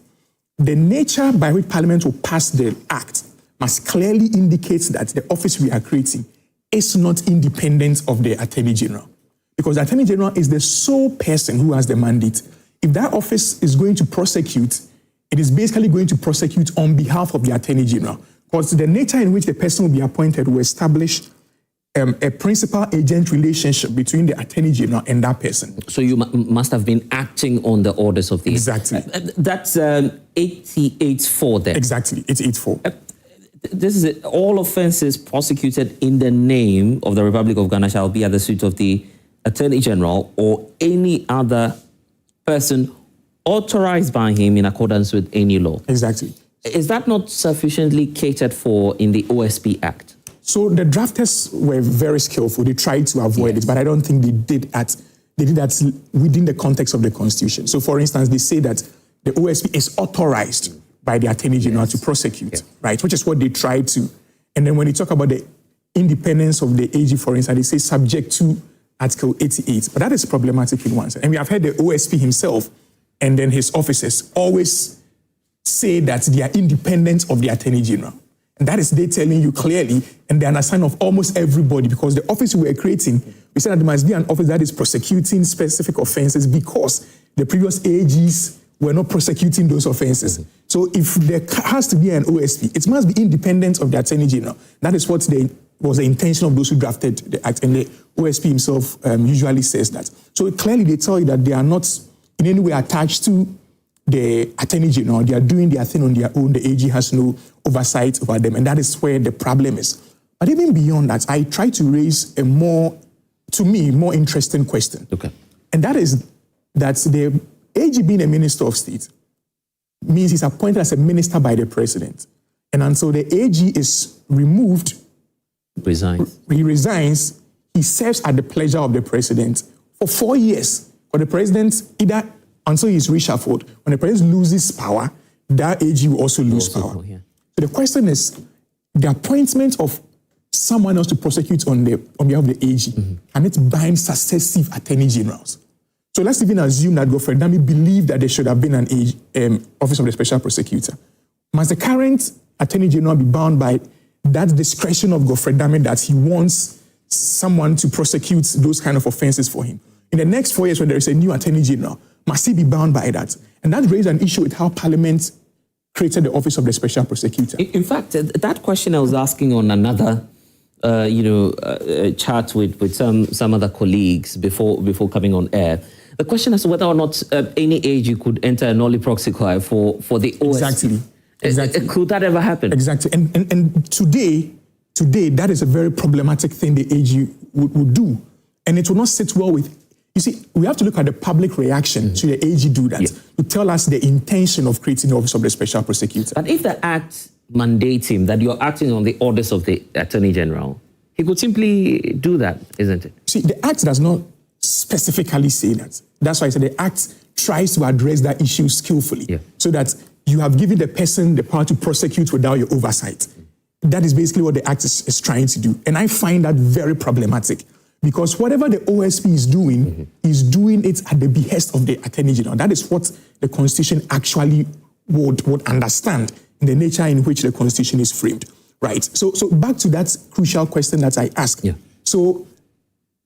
Speaker 10: the nature by which Parliament will pass the Act must clearly indicate that the office we are creating is not independent of the Attorney General. Because the Attorney General is the sole person who has the mandate. If that office is going to prosecute, it is basically going to prosecute on behalf of the Attorney General. Because the nature in which the person will be appointed will establish a principal-agent relationship between the Attorney General and that person.
Speaker 1: So you must have been acting on the orders of the...
Speaker 10: Exactly.
Speaker 1: That's 88.4 then?
Speaker 10: Exactly, 88.4.
Speaker 1: This is it. All offences prosecuted in the name of the Republic of Ghana shall be at the suit of the Attorney General or any other person authorized by him in accordance with any law.
Speaker 10: Exactly.
Speaker 1: Is that not sufficiently catered for in the OSP Act?
Speaker 10: So the drafters were very skillful. They tried to avoid it, but I don't think they did that within the context of the Constitution. So for instance, they say that the OSP is authorized by the Attorney General to prosecute, right? Which is what they tried to. And then when they talk about the independence of the AG, for instance, they say subject to Article 88. But that is problematic in one sense. And we have heard the OSP himself and then his officers always say that they are independent of the Attorney General. And And that is they telling you clearly, and the understanding of almost everybody, because the office we were creating, we said that there must be an office that is prosecuting specific offenses because the previous AGs were not prosecuting those offenses. So if there has to be an OSP, it must be independent of the Attorney General. That is what was the intention of those who drafted the act, and the OSP himself usually says that. So clearly they tell you that they are not in any way attached to the Attorney General. They are doing their thing on their own. The AG has no oversight over them, and that is where the problem is. But even beyond that, I try to raise a more interesting question.
Speaker 1: Okay.
Speaker 10: And that is that the AG being a Minister of State means he's appointed as a minister by the president. And until the AG is removed, he resigns, he serves at the pleasure of the president for 4 years. For the president, either until he's reshuffled, when the president loses power, that AG will also lose power. So the question is, the appointment of someone else to prosecute on behalf of the AG, can it bind successive attorney generals? So let's even assume that Godfrey Dami believed that there should have been an office of the special prosecutor. Must the current attorney general be bound by that discretion of Godfrey Dami that he wants someone to prosecute those kind of offenses for him? In the next 4 years, when there is a new attorney general, must he be bound by that? And that raised an issue with how Parliament created the office of the special prosecutor.
Speaker 1: In fact, that question I was asking on another chat with some other colleagues before coming on air. The question as to whether or not any AG could enter a nollie prosequi for the OSP. Exactly. Could that ever happen?
Speaker 10: Exactly. And today, that is a very problematic thing the AG would do. And it will not sit well with... You see, we have to look at the public reaction to the AG do that, to tell us the intention of creating the office of the special prosecutor.
Speaker 1: But if the act mandates him that you're acting on the orders of the Attorney General, he could simply do that, isn't it?
Speaker 10: See, the act does not specifically say that. That's why I said the act tries to address that issue skillfully, so that you have given the person the power to prosecute without your oversight. That is basically what the act is trying to do. And I find that very problematic, because whatever the OSP is doing it at the behest of the Attorney General. That is what the Constitution actually would understand in the nature in which the Constitution is framed, right? So back to that crucial question that I asked. So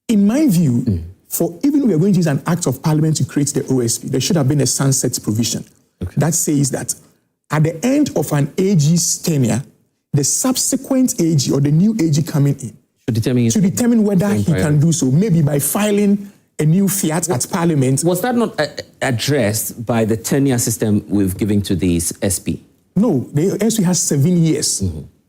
Speaker 10: in my view, for even we are going to use an act of Parliament to create the OSP, there should have been a sunset provision that says that at the end of an AG's tenure, the subsequent AG or the new AG coming in to determine whether he can do so, maybe by filing a new fiat at Parliament.
Speaker 1: Was that not addressed by the tenure system we've given to this SP?
Speaker 10: No, the SP has 7 years,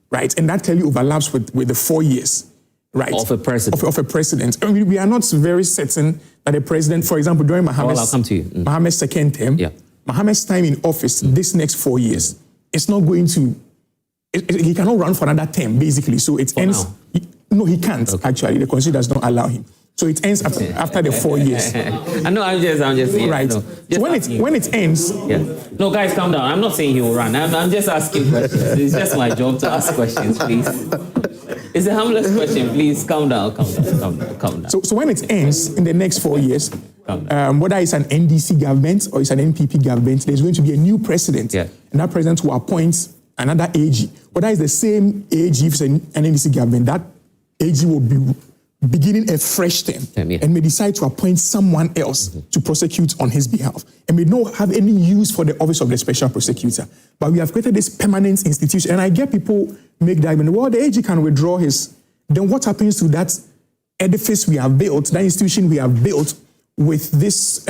Speaker 10: right? And that clearly overlaps with the 4 years, right?
Speaker 1: Of a president.
Speaker 10: Of a president. I mean, we are not very certain that a president, for example, during Mohammed's second term, Mohammed's time in office, this next 4 years, it's not going to, he cannot run for another term, basically. So it ends. No, he can't, actually. The Constitution does not allow him. So it ends after the 4 years.
Speaker 1: I know, I'm just
Speaker 10: right.
Speaker 1: No,
Speaker 10: so when it ends...
Speaker 1: No, guys, calm down. I'm not saying he will run. I'm just asking questions. It's just my job to ask questions, please. It's a harmless question. Please, calm down.
Speaker 10: So when it ends in the next 4 years, whether it's an NDC government or it's an NPP government, there's going to be a new president. And that president will appoint another AG. Whether it's the same AG, if it's an NDC government, that AG will be beginning a fresh term and may decide to appoint someone else to prosecute on his behalf and may not have any use for the office of the special prosecutor. But we have created this permanent institution. And I get people make the argument, well, the AG can withdraw his... Then what happens to that edifice we have built, that institution we have built with this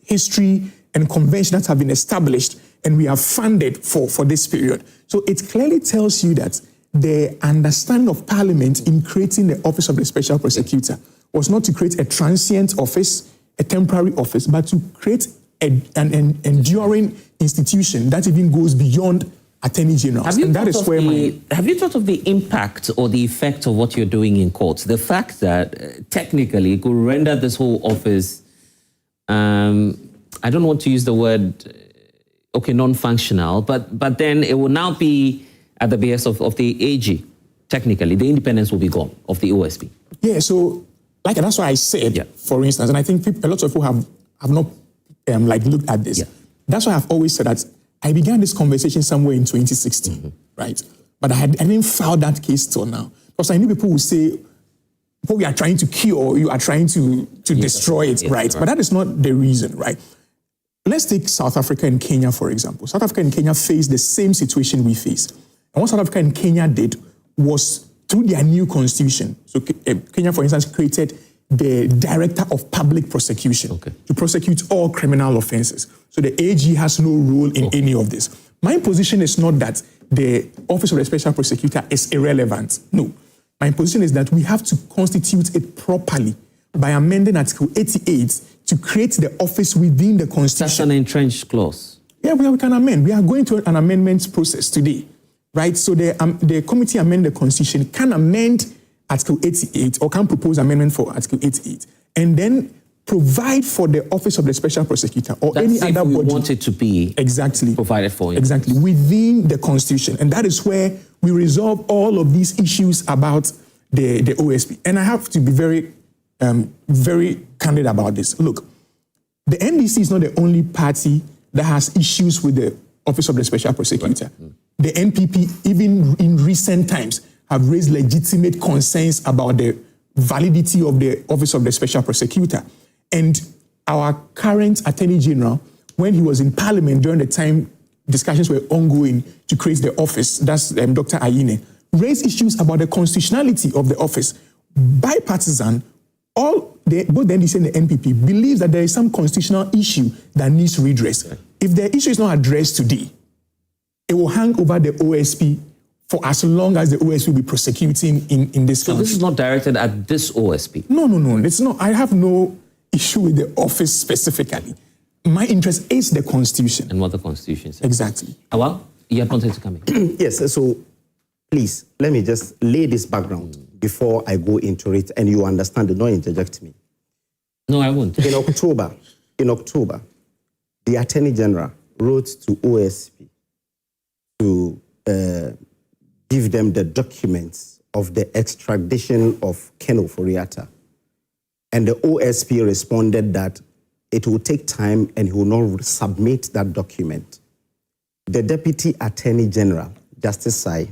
Speaker 10: history and convention that have been established and we have funded for this period? So it clearly tells you that the understanding of Parliament in creating the office of the special prosecutor was not to create a transient office, a temporary office, but to create an enduring institution that even goes beyond attorney generals. Have
Speaker 1: you thought of the impact or the effect of what you're doing in courts? The fact that technically it could render this whole office, I don't want to use the word, non-functional, but then it will now be at the behest of the AG. Technically, the independence will be gone of the OSP.
Speaker 10: Yeah, so that's why I said, for instance, and I think a lot of people have not looked at this. That's why I've always said that I began this conversation somewhere in 2016, right? but I didn't file that case till now. Because I knew people would say, what we are trying to cure, you are trying to destroy it, right? But that is not the reason, right? Let's take South Africa and Kenya, for example. South Africa and Kenya faced the same situation we face. And what South Africa and Kenya did was, through their new constitution, so Kenya, for instance, created the Director of Public Prosecution to prosecute all criminal offenses. So the AG has no role in any of this. My position is not that the Office of the Special Prosecutor is irrelevant. No. My position is that we have to constitute it properly by amending Article 88 to create the office within the Constitution.
Speaker 1: That's an entrenched clause.
Speaker 10: Yeah, we can amend. We are going to an amendment process today, right? So the committee amend the Constitution can amend Article 88 or can propose amendment for Article 88 and then provide for the Office of the Special Prosecutor or any other body.
Speaker 1: We want it to be provided for.
Speaker 10: Exactly, within the Constitution. And that is where we resolve all of these issues about the OSP. And I have to be very candid about this. Look, the NDC is not the only party that has issues with the Office of the Special Prosecutor. The NPP, even in recent times, have raised legitimate concerns about the validity of the Office of the Special Prosecutor. And our current Attorney General, when he was in Parliament during the time discussions were ongoing to create the office, that's Dr. Ayine, raised issues about the constitutionality of the office. Bipartisan, both the NDC and the NPP believes that there is some constitutional issue that needs redress. If the issue is not addressed today, it will hang over the OSP for as long as the OSP will be prosecuting in this country.
Speaker 1: So this is not directed at this OSP?
Speaker 10: No, it's not. I have no issue with the office specifically. My interest is the Constitution.
Speaker 1: And what the Constitution says.
Speaker 10: Exactly.
Speaker 1: Awal, you have wanted to come in.
Speaker 9: Yes, so please, let me just lay this background before I go into it and you understand it, not interject me.
Speaker 1: No, I won't.
Speaker 9: In October, the Attorney General wrote to OSP to give them the documents of the extradition of Ken Ofori-Atta. And the OSP responded that it will take time and he will not submit that document. The Deputy Attorney General, Justice Sai,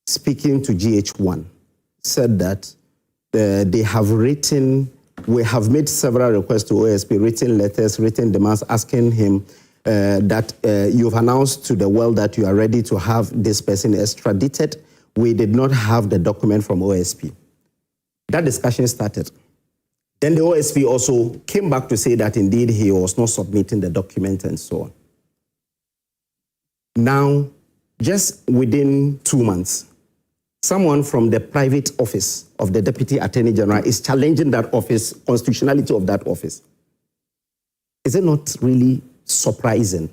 Speaker 9: speaking to GH1, said that we have made several requests to OSP, written letters, written demands, asking him that you've announced to the world that you are ready to have this person extradited. We did not have the document from OSP. That discussion started. Then the OSP also came back to say that indeed he was not submitting the document and so on. Now, just within 2 months, someone from the private office of the Deputy Attorney General is challenging that office, constitutionality of that office. Is it not really surprising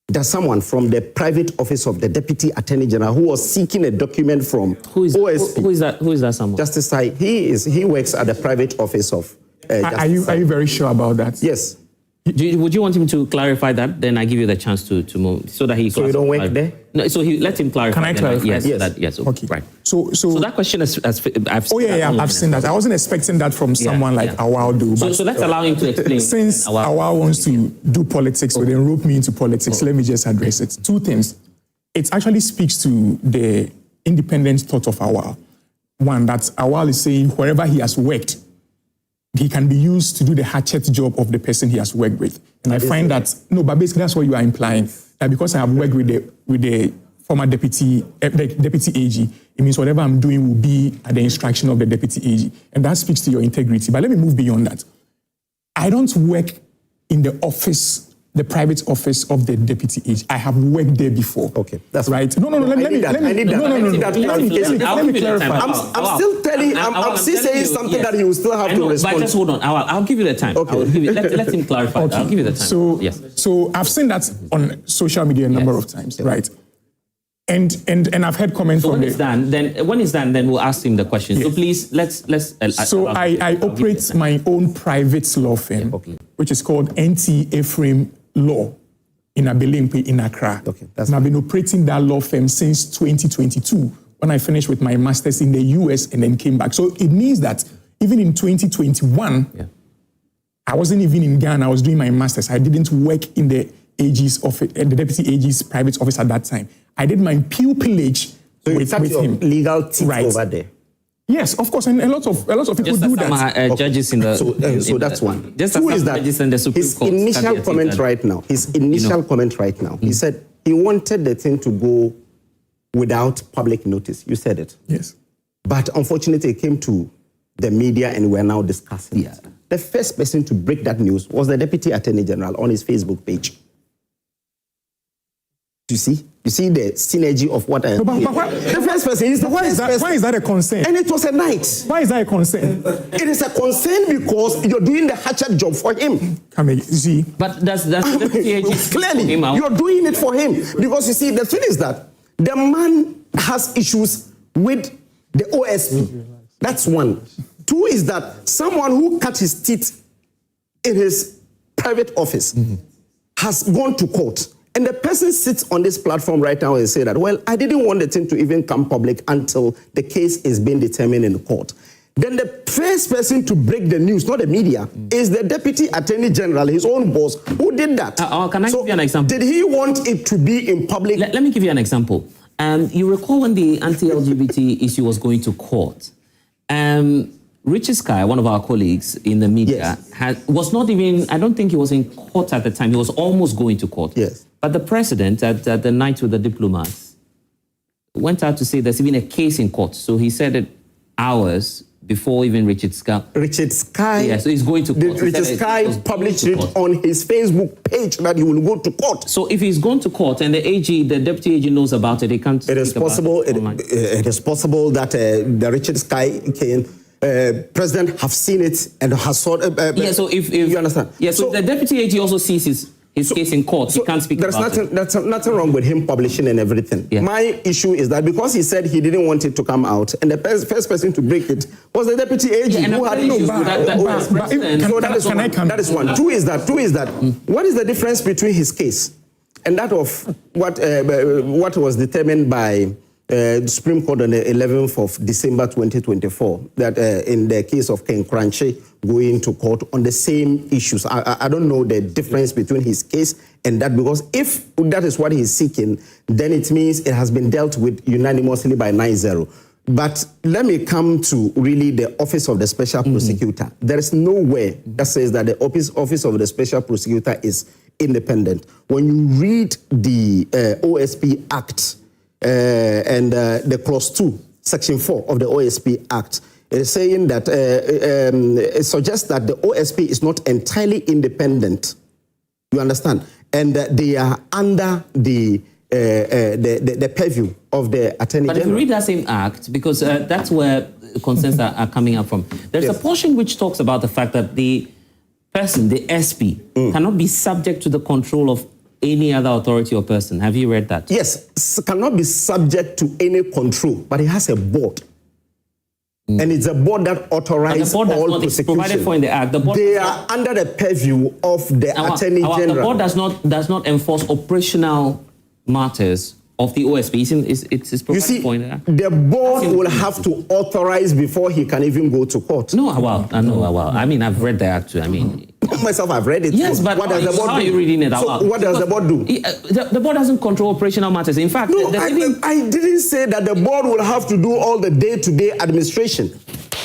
Speaker 9: that someone from the private office of the Deputy Attorney General who was seeking a document from OSP...
Speaker 1: Who is that someone?
Speaker 9: Justice Sai, he works at the private office of
Speaker 10: Are you very sure about that?
Speaker 9: Yes.
Speaker 1: Would you want him to clarify that? Then I give you the chance to move so that he.
Speaker 9: So you don't work there?
Speaker 1: No. So let him clarify.
Speaker 10: Can I clarify?
Speaker 1: Yes.
Speaker 9: Yes.
Speaker 1: Yes.
Speaker 10: Okay.
Speaker 1: Right.
Speaker 10: So
Speaker 1: that question is. I've
Speaker 10: seen that. I wasn't expecting that from someone like Awal do.
Speaker 1: So let's allow him to explain.
Speaker 10: Since Awal wants to do politics, or then rope me into politics, let me just address it. Two things. It actually speaks to the independent thought of Awal. One, that Awal is saying wherever he has worked, he can be used to do the hatchet job of the person he has worked with. And I find that, but basically that's what you are implying. That because I have worked with the former deputy AG, it means whatever I'm doing will be at the instruction of the deputy AG. And that speaks to your integrity. But let me move beyond that. I don't work in the office, the private office of the deputy AG. I have worked there before.
Speaker 9: Okay, that's
Speaker 10: right. No. Let me clarify.
Speaker 9: I'm still saying something that he will still have to respond.
Speaker 1: But just hold on. I'll give you the time.
Speaker 9: Okay.
Speaker 1: Let him clarify. Okay. I'll give you the time.
Speaker 10: So I've seen that on social media a number of times, right? And I've heard comments from
Speaker 1: when it's done, then we'll ask him the question. So please let's.
Speaker 10: So I operate my own private law firm, which is called Anti-OSP Law in Abelempe in Accra.
Speaker 9: Okay,
Speaker 10: and I've been operating that law firm since 2022 when I finished with my master's in the US and then came back. So it means that even in 2021, I wasn't even in Ghana. I was doing my master's. I didn't work in the AG's office, the deputy AG's private office at that time. I did my pupillage with him.
Speaker 9: Legal team over there.
Speaker 10: Yes, of course, and a lot of people do that.
Speaker 1: Judges in the
Speaker 9: so that's one.
Speaker 1: Just
Speaker 9: two is that
Speaker 1: in the Supreme
Speaker 9: his
Speaker 1: Court
Speaker 9: initial comment right now. His initial comment right now. He said he wanted the thing to go without public notice. You said it.
Speaker 10: Yes.
Speaker 9: But unfortunately, it came to the media, and we're now discussing it. The first person to break that news was the Deputy Attorney General on his Facebook page. You see the synergy of what I... the first person is the first person.
Speaker 10: Why is that a concern?
Speaker 9: And it was a night.
Speaker 10: Why is that a concern?
Speaker 9: It is a concern because you're doing the hatchet job for him.
Speaker 10: See?
Speaker 1: But that's
Speaker 9: clearly, you're doing it for him. Because you see, the thing is that the man has issues with the OSP. That's one. Two is that someone who cut his teeth in his private office has gone to court. And the person sits on this platform right now and say that, well, I didn't want the thing to even come public until the case is being determined in the court. Then the first person to break the news, not the media, is the Deputy Attorney General, his own boss, who did that.
Speaker 1: Can I give you an example?
Speaker 9: Did he want it to be in public?
Speaker 1: Let me give you an example. You recall when the anti-LGBT issue was going to court, Richard Sky, one of our colleagues in the media, was not even, I don't think he was in court at the time. He was almost going to court.
Speaker 9: Yes.
Speaker 1: But the president, at the night with the diplomats, went out to say there's even a case in court. So he said it hours before even Richard Sky.
Speaker 9: Richard Sky?
Speaker 1: Yeah, so he's going to court.
Speaker 9: Richard Sky published it on his Facebook page that he will go to court.
Speaker 1: So if he's gone to court and the deputy AG knows about it, he can't
Speaker 9: It is possible. It is possible that the Richard Sky president have seen it and has sought.
Speaker 1: So if
Speaker 9: you understand,
Speaker 1: so the deputy AG also sees his case in court. He can't speak about it.
Speaker 9: There's nothing wrong with him publishing and everything. Yeah. My issue is that because he said he didn't want it to come out, and the first person to break it was the deputy AG who had issues with that. That is one. Two is that. What is the difference between his case and that of what was determined by the Supreme Court on the 11th of December 2024, that in the case of Ken Kranche going to court on the same issues? I don't know the difference between his case and that, because if that is what he's seeking, then it means it has been dealt with unanimously by 9-0. But let me come to really the Office of the Special Prosecutor. There is nowhere that says that the Office of the Special Prosecutor is independent. When you read the OSP Act, and the clause 2, section 4 of the OSP Act, it is saying that it suggests that the OSP is not entirely independent. You understand? And they are under the purview of the Attorney General.
Speaker 1: But if you read that same act, because that's where concerns are coming up from, there's a portion which talks about the fact that the person, the SP, cannot be subject to the control of any other authority or person. Have you read that?
Speaker 9: Yes, cannot be subject to any control, but it has a board. And it's a board that authorizes all prosecution.
Speaker 1: Provided for in the act.
Speaker 9: They are under the purview of the Attorney General.
Speaker 1: The board does not enforce operational matters of the OSP. It's provided for in the act.
Speaker 9: The board will have to authorize before he can even go to court.
Speaker 1: I mean, I've read the act too. I mean,
Speaker 9: myself, I've read it.
Speaker 1: Yes, but
Speaker 9: what does the board
Speaker 1: how are you reading it?
Speaker 9: So what does the board do?
Speaker 1: The board doesn't control operational matters. In fact,
Speaker 9: I didn't say that the board will have to do all the day-to-day administration.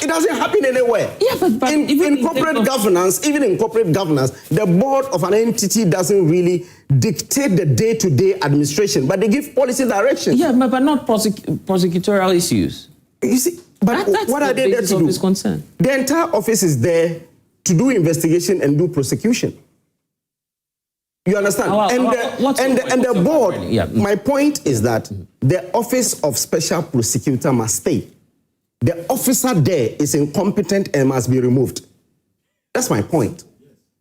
Speaker 9: It doesn't happen anywhere.
Speaker 1: Yeah, but
Speaker 9: in corporate governance, even in corporate governance, the board of an entity doesn't really dictate the day-to-day administration, but they give policy direction.
Speaker 1: Yeah, but not prosecutorial issues.
Speaker 9: You see, but what are they there to do?
Speaker 1: Concern.
Speaker 9: The entire office is there to do investigation and do prosecution. You understand? And the board, my point is that the Office of Special Prosecutor must stay. The officer there is incompetent and must be removed. That's my point.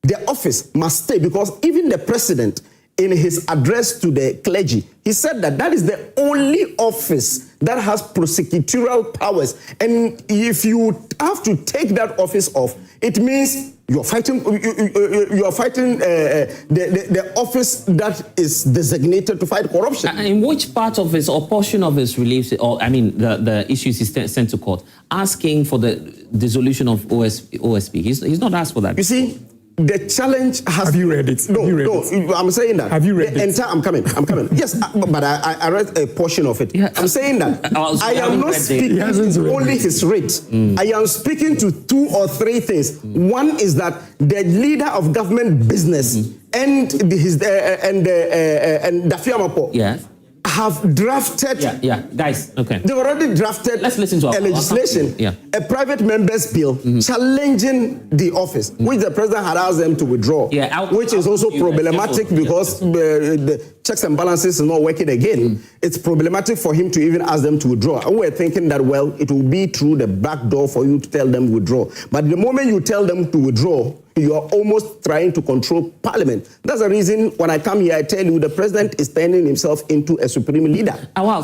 Speaker 9: The office must stay, because even the president, in his address to the clergy, he said that that is the only office that has prosecutorial powers. And if you have to take that office off, it means you're fighting the office that is designated to fight corruption.
Speaker 1: In which part of his or portion of his reliefs, or I mean, the issues is sent to court, asking for the dissolution of OSP? He's not asked for that.
Speaker 9: You see, the challenge has...
Speaker 10: Have you read it?
Speaker 9: No, I'm saying that.
Speaker 10: Have you read it?
Speaker 9: I'm coming. Yes, but I read a portion of it. Yeah. I'm saying that I am not speaking only his rate. I am speaking to 2 or 3 things. One is that the leader of government business and Dafia Mapo have drafted...
Speaker 1: Guys, okay.
Speaker 9: They've already drafted
Speaker 1: a
Speaker 9: legislation, a private member's bill challenging the office, which the president had asked them to withdraw, which is also problematic because the checks and balances is not working again. It's problematic for him to even ask them to withdraw. And we're thinking that, well, it will be through the back door for you to tell them withdraw. But the moment you tell them to withdraw, you are almost trying to control parliament. That's the reason when I come here, I tell you the president is turning himself into a supreme leader.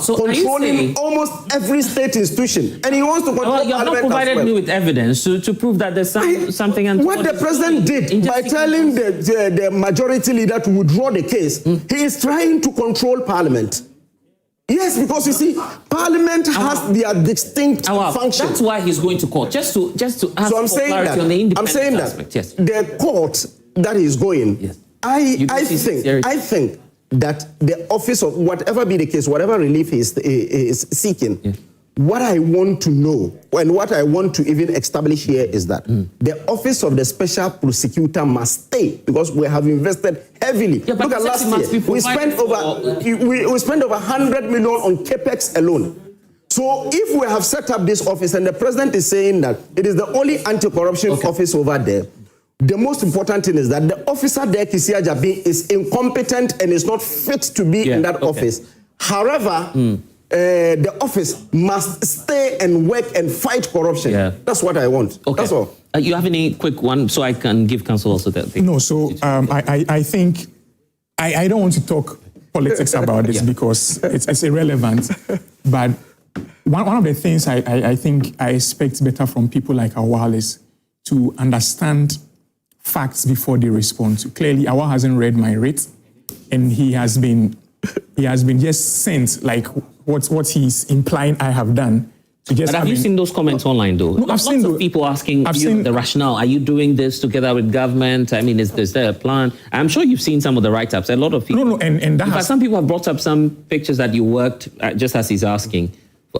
Speaker 1: So
Speaker 9: controlling almost every state institution. And he wants to control
Speaker 1: you have not provided me with evidence to prove that there's something...
Speaker 9: What the president did by telling the majority leader to withdraw the case, he is trying to control parliament. Yes, because you see, Parliament has their distinct function.
Speaker 1: That's why he's going to court, just to ask for clarity on the independent aspect. Yes.
Speaker 9: The court that is going, I think that the office of whatever be the case, whatever relief he is seeking, what I want to know and what I want to even establish here is that the office of the special prosecutor must stay because we have invested heavily. Look at last year, we spent over 100 million on capex alone. So if we have set up this office and the president is saying that it is the only anti-corruption office over there, the most important thing is that the officer there, Kisia Jabi, is incompetent and is not fit to be in that office. However, the office must stay and work and fight corruption. That's what I want. That's all.
Speaker 1: You have any quick one so I can give counsel also that thing?
Speaker 10: No, so I think I don't want to talk politics about this because it's irrelevant. But one of the things I think I expect better from people like Awal is to understand facts before they respond to. Clearly, Awal hasn't read my rate, and he has been just sent like what he's implying I have done.
Speaker 1: But have you seen those comments online, though?
Speaker 10: No, I've seen
Speaker 1: lots of people asking the rationale. Are you doing this together with government? I mean, is there a plan? I'm sure you've seen some of the write-ups. A lot of people.
Speaker 10: No, and that
Speaker 1: some people have brought up some pictures that you worked just as he's asking.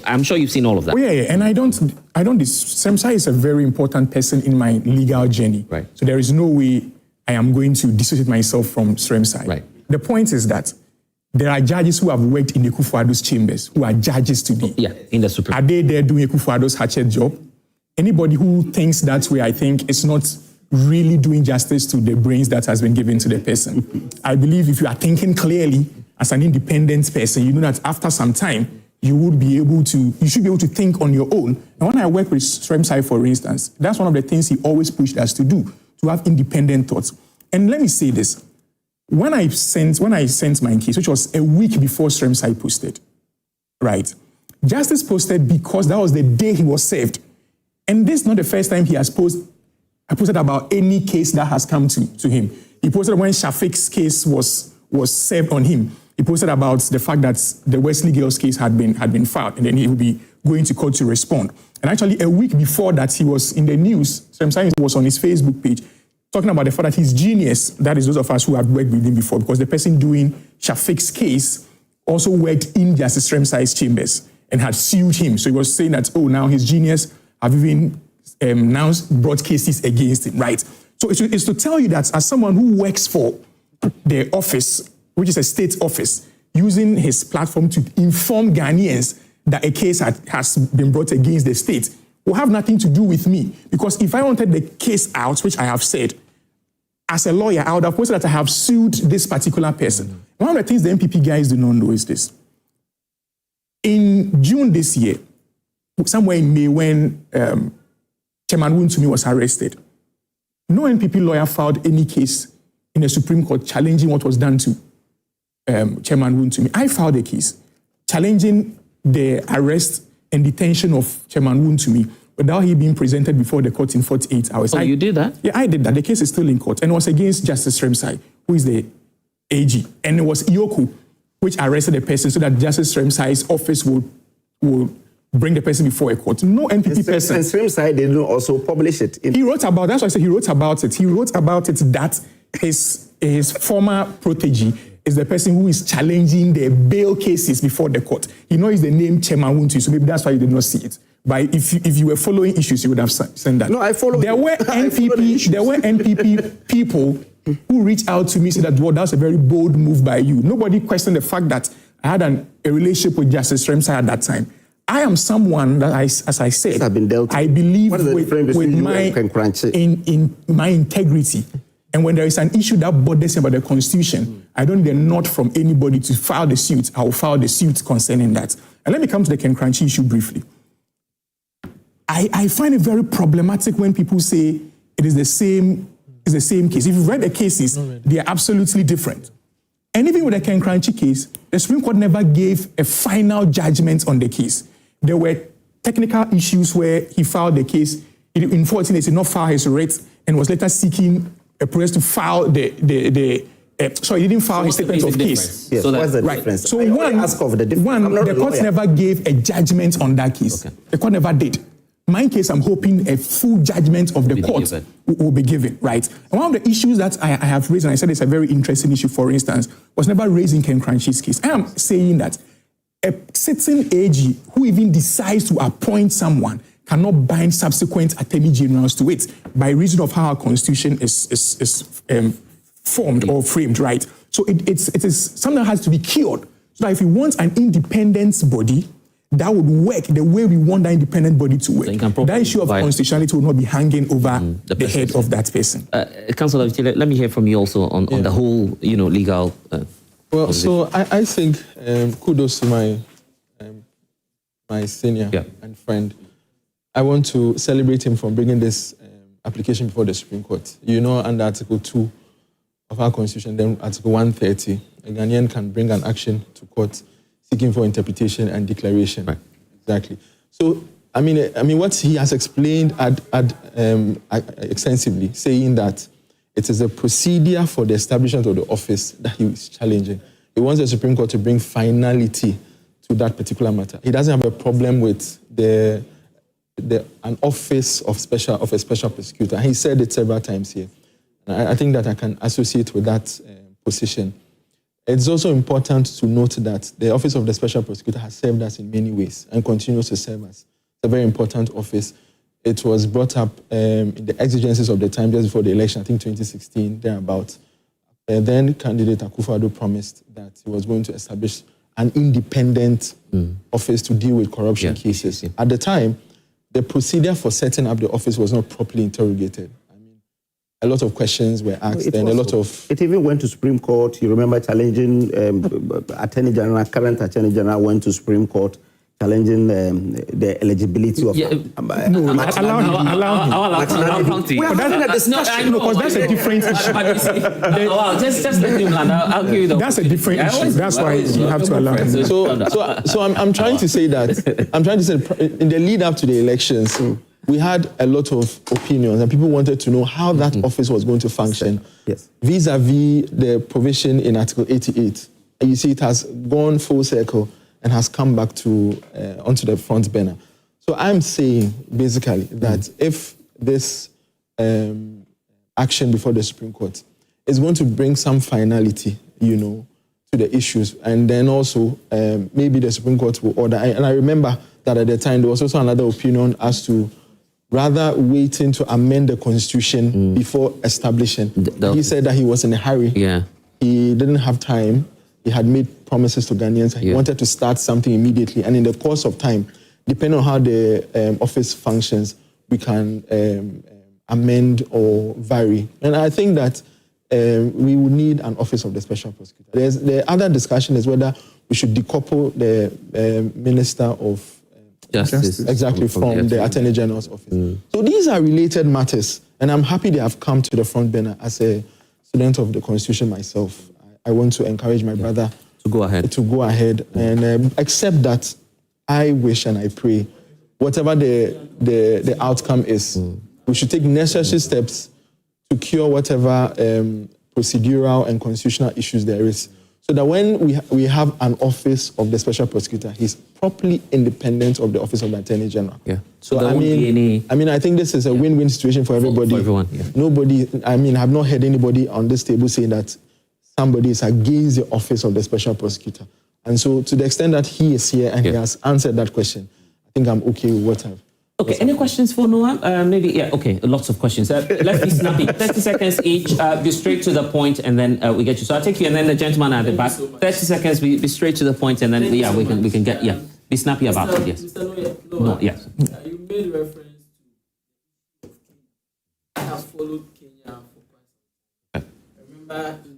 Speaker 1: I'm sure you've seen all of that.
Speaker 10: Oh, yeah, and I don't. Semsai is a very important person in my legal journey.
Speaker 1: Right.
Speaker 10: So there is no way I am going to dissociate myself from Semsai.
Speaker 1: Right.
Speaker 10: The point is that there are judges who have worked in Akufo-Addo's chambers who are judges today.
Speaker 1: In the Supreme.
Speaker 10: Are they there doing Akufo-Addo's hatchet job? Anybody who thinks that way, I think, is not really doing justice to the brains that has been given to the person. I believe if you are thinking clearly as an independent person, you know that after some time, you should be able to think on your own. And when I work with Semsai, for instance, that's one of the things he always pushed us to do, to have independent thoughts. And let me say this. When I sent my case, which was a week before Semsai posted, right? Justice posted because that was the day he was served. And this is not the first time he has posted about any case that has come to him. He posted when Shafiq's case was served on him. He posted about the fact that the Wesley Girls case had been filed, and then he would be going to court to respond. And actually, a week before that, he was in the news. Semsai was on his Facebook page talking about the fact that his genius, that is those of us who have worked with him before, because the person doing Shafiq's case also worked in Justice Semsai's chambers and had sued him. So he was saying that, now his genius have even now brought cases against him, right? So it's to tell you that as someone who works for the office, which is a state office, using his platform to inform Ghanaians that a case has been brought against the state, will have nothing to do with me. Because if I wanted the case out, which I have said, as a lawyer, I would have posted that I have sued this particular person. One of the things the MPP guys do not know is this. In June this year, somewhere in May, when Chairman Wontumi was arrested, no MPP lawyer filed any case in the Supreme Court challenging what was done to Chairman Wontumi. I filed a case challenging the arrest and detention of Chairman Wontumi without he being presented before the court in 48 hours.
Speaker 1: Oh, you did that?
Speaker 10: Yeah, I did that. The case is still in court, and it was against Justice Semsai, who is the AG. And it was Ioku, which arrested the person so that Justice Semsai's office would bring the person before a court. No NPP person.
Speaker 9: And same side, they don't also publish it.
Speaker 10: He wrote about, that's why I said he wrote about it. He wrote about it that his former protege is the person who is challenging the bail cases before the court. He knows the name Chairman Wunti, so maybe that's why you did not see it. But if you were following issues, you would have sent that.
Speaker 9: No, I follow.
Speaker 10: There were NPP people who reached out to me and said that, well, that's a very bold move by you. Nobody questioned the fact that I had a relationship with Justice Remsa at that time. I am someone that, as I said, I believe with my integrity. And when there is an issue that bothers about the Constitution, I don't need a nod from anybody to file the suit. I will file the suit concerning that. And let me come to the Ken Kranchi issue briefly. I find it very problematic when people say it is the same case. If you've read the cases, they are absolutely different. And even with the Ken Kranchi case, the Supreme Court never gave a final judgment on the case. There were technical issues where he filed the case. In 14 days, he did not file his writ and was later seeking a process to file he didn't file his statement of case.
Speaker 9: Yes, so what's the difference?
Speaker 10: So the court never gave a judgment on that case. Okay. The court never did. My case, I'm hoping a full judgment of the court will be given, right? And one of the issues that I have raised, and I said it's a very interesting issue, for instance, was never raised in Ken Kranchi's case. I am saying that a sitting AG who even decides to appoint someone cannot bind subsequent attorney generals to it by reason of how our constitution is formed or framed, right? So it is something that has to be cured. So that if we want an independent body that would work the way we want that independent body to work, that issue of constitutionality will not be hanging over the head of that person.
Speaker 1: Councillor, let me hear from you also on the whole, legal.
Speaker 2: Well, so I think kudos to my senior and friend. I want to celebrate him for bringing this application before the Supreme Court. Under Article 2 of our Constitution, then Article 130, a Ghanaian can bring an action to court seeking for interpretation and declaration. Right. Exactly. So, I mean, what he has explained extensively, saying that it is a procedure for the establishment of the office that he is challenging. He wants the Supreme Court to bring finality to that particular matter. He doesn't have a problem with an office of a special prosecutor. He said it several times here. And I think that I can associate with that position. It's also important to note that the office of the special prosecutor has served us in many ways and continues to serve us. It's a very important office. It was brought up in the exigencies of the time just before the election, I think 2016, thereabouts. Then candidate Akufo-Addo promised that he was going to establish an independent office to deal with corruption cases. Yeah. At the time, the procedure for setting up the office was not properly interrogated. A lot of questions were asked, and
Speaker 9: It even went to Supreme Court. You remember challenging Attorney General, current Attorney General went to Supreme Court challenging the eligibility of...
Speaker 10: Allow him. Because that's a different issue.
Speaker 1: Just let him land. I'll give you the...
Speaker 10: That's a different issue. That's why you have to allow him.
Speaker 2: So I'm trying to say that, in the lead up to the elections, we had a lot of opinions and people wanted to know how that office was going to function vis-a-vis the provision in Article 88. And you see it has gone full circle and has come back to onto the front burner. So I'm saying basically that if this action before the Supreme Court is going to bring some finality, to the issues, and then also maybe the Supreme Court will order. And I remember that at the time there was also another opinion as to rather waiting to amend the Constitution before establishing. He said that he was in a hurry. Yeah. He didn't have time. He had made promises to Ghanaians. He wanted to start something immediately. And in the course of time, depending on how the office functions, we can amend or vary. And I think that we will need an office of the special prosecutor. The other discussion is whether we should decouple the Minister of Justice. Exactly, from the Attorney General's office. So these are related matters, and I'm happy they have come to the front burner. As a student of the Constitution myself, I want to encourage my brother
Speaker 1: to go ahead
Speaker 2: and accept that I wish and I pray, whatever the outcome is, we should take necessary steps to cure whatever procedural and constitutional issues there is, so that when we have an office of the special prosecutor, he's properly independent of the office of the Attorney General.
Speaker 1: Yeah. So there won't be any...
Speaker 2: I think this is a win-win situation for everybody.
Speaker 1: For everyone, yeah.
Speaker 2: Nobody, I've not heard anybody on this table saying that somebody is against the office of the special prosecutor. And so to the extent that he is here and he has answered that question, I think I'm okay with what I've...
Speaker 1: Okay, any questions for Noah? Maybe, yeah, okay, lots of questions. Let's be snappy. 30 seconds each, be straight to the point, and then we get you. So I'll take you, and then the gentleman at the back. 30 seconds, be straight to the point, and then, we can get, be snappy about it, yes.
Speaker 16: Mr.
Speaker 1: No, yes.
Speaker 16: You made reference to I have followed Kenya for quite some time. I remember in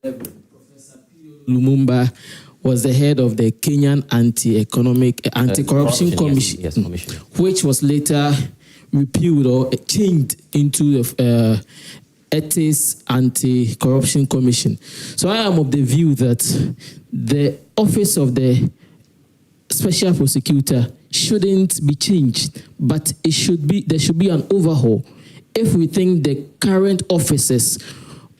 Speaker 16: 2011, Professor P. Lumumba was the head of the Kenyan Anti-Corruption Commission, which was later repealed or changed into the Ethics Anti-Corruption Commission. So I am of the view that the office of the special prosecutor shouldn't be changed, but there should be an overhaul. If we think the current officers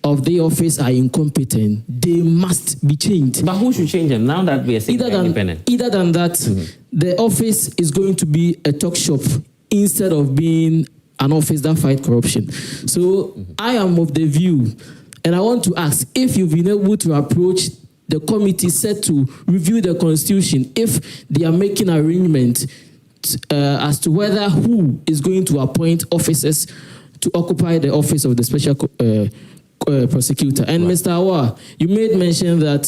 Speaker 16: of the office are incompetent, they must be changed.
Speaker 1: But who should change them now that we are saying independent?
Speaker 16: Either than that, the office is going to be a talk shop instead of being an office that fights corruption. So I am of the view, and I want to ask if you've been able to approach the committee set to review the constitution, if they are making arrangements as to whether who is going to appoint officers to occupy the office of the special prosecutor. And Mr. Awa, you made mention that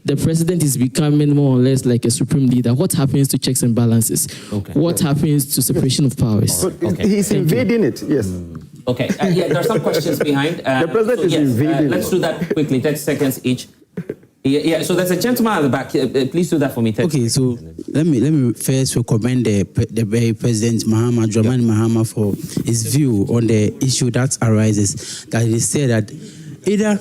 Speaker 16: the president is becoming more or less like a supreme leader. What happens to checks and balances? What happens to separation of powers?
Speaker 9: He's invading it, yes.
Speaker 1: Okay, there are some questions behind.
Speaker 9: The president is invading.
Speaker 1: Let's do that quickly, 30 seconds each. So there's a gentleman at the back. Please do that for me.
Speaker 17: Okay, so let me first recommend the President Dramani Mahama for his view on the issue that arises. That he said that either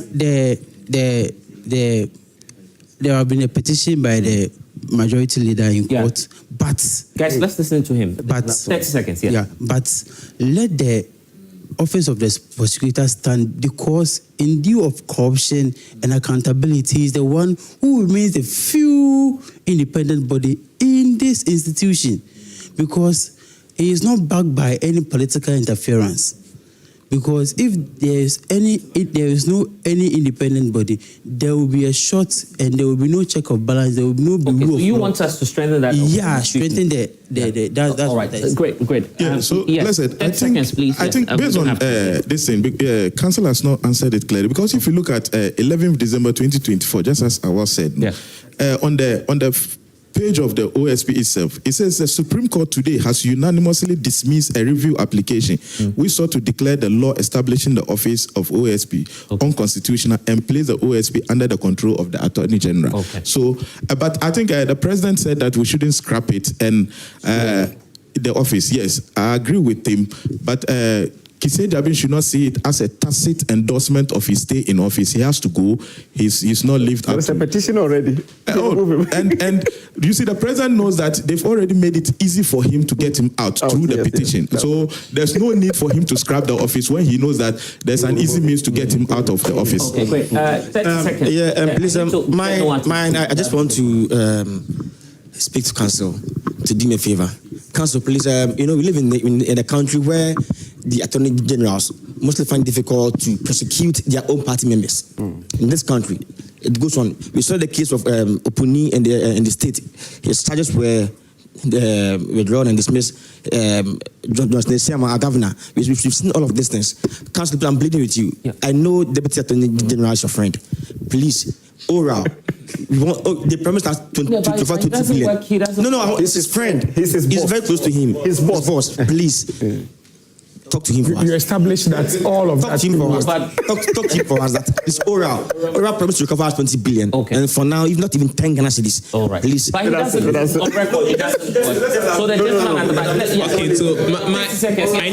Speaker 17: there have been a petition by the majority leader in court, but
Speaker 1: guys, let's listen to him.
Speaker 17: But
Speaker 1: 30 seconds,
Speaker 17: but let the office of the prosecutor stand, because in view of corruption and accountability is the one who remains the few independent body in this institution, because he is not backed by any political interference. Because if there is no any independent body, there will be a short and there will be no check of balance. There will be no rule of
Speaker 1: you
Speaker 17: law.
Speaker 1: want us to strengthen that?
Speaker 17: Yeah, strengthen that's
Speaker 1: all right. Great.
Speaker 13: Yeah. So listen, I think based on this thing, Council has not answered it clearly, because if you look at 11th December 2024, just as I was said, on the page of the OSP itself, it says the Supreme Court today has unanimously dismissed a review application which sought to declare the law establishing the office of OSP unconstitutional and place the OSP under the control of the Attorney General. So, but I think the President said that we shouldn't scrap it, and the office, yes, I agree with him, but Kisei Jabin should not see it as a tacit endorsement of his stay in office. He has to go. He's not lived up.
Speaker 9: There's a petition already.
Speaker 13: And you see, the president knows that they've already made it easy for him to get him out through the petition. Yes. So there's no need for him to scrap the office when he knows that there's an easy means to get him out of the office.
Speaker 1: Okay, great. 30 seconds.
Speaker 11: Please, I just want to speak to Council to do me a favor. Council, please, we live in a country where the Attorney Generals mostly find it difficult to prosecute their own party members. In this country, it goes on. We saw the case of Opuni in the state. His charges were withdrawn and dismissed. Our governor. We've seen all of these things. Council, I'm pleading with you. I know Deputy Attorney General is your friend. Please, oral. They promised us 20 billion. No, it's his friend. He's very close to him. His boss. Please. Talk to him for us.
Speaker 10: You established that all of that.
Speaker 11: Talk to him for us that it's oral. Oral promised to recover us 20 billion. And for now, if not even 10 Ghana cedis.
Speaker 1: All right.
Speaker 11: Please.
Speaker 1: But he doesn't. On record, he doesn't. So the gentleman at the back.
Speaker 18: Okay, so I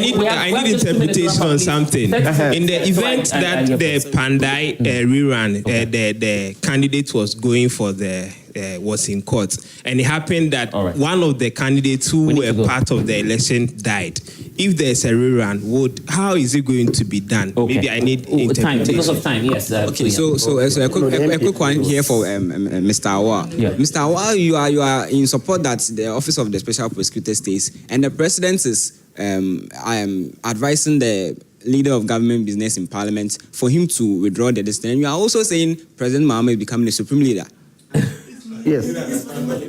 Speaker 18: need interpretation on something. In the event that the Kpandai rerun, the candidate was going for the was in court, and it happened that one of the candidates who were part of the election died. If there's a rerun, how is it going to be done? Maybe I need interpretation.
Speaker 1: Because of time, yes.
Speaker 12: Okay, so a quick one here for Mr. Awa.
Speaker 1: Yeah.
Speaker 12: Mr. Awa, you are in support that the Office of the Special Prosecutor stays, and the President is advising the Leader of Government Business in Parliament for him to withdraw the decision. You are also saying President Mahama is becoming the Supreme Leader.
Speaker 9: Yes.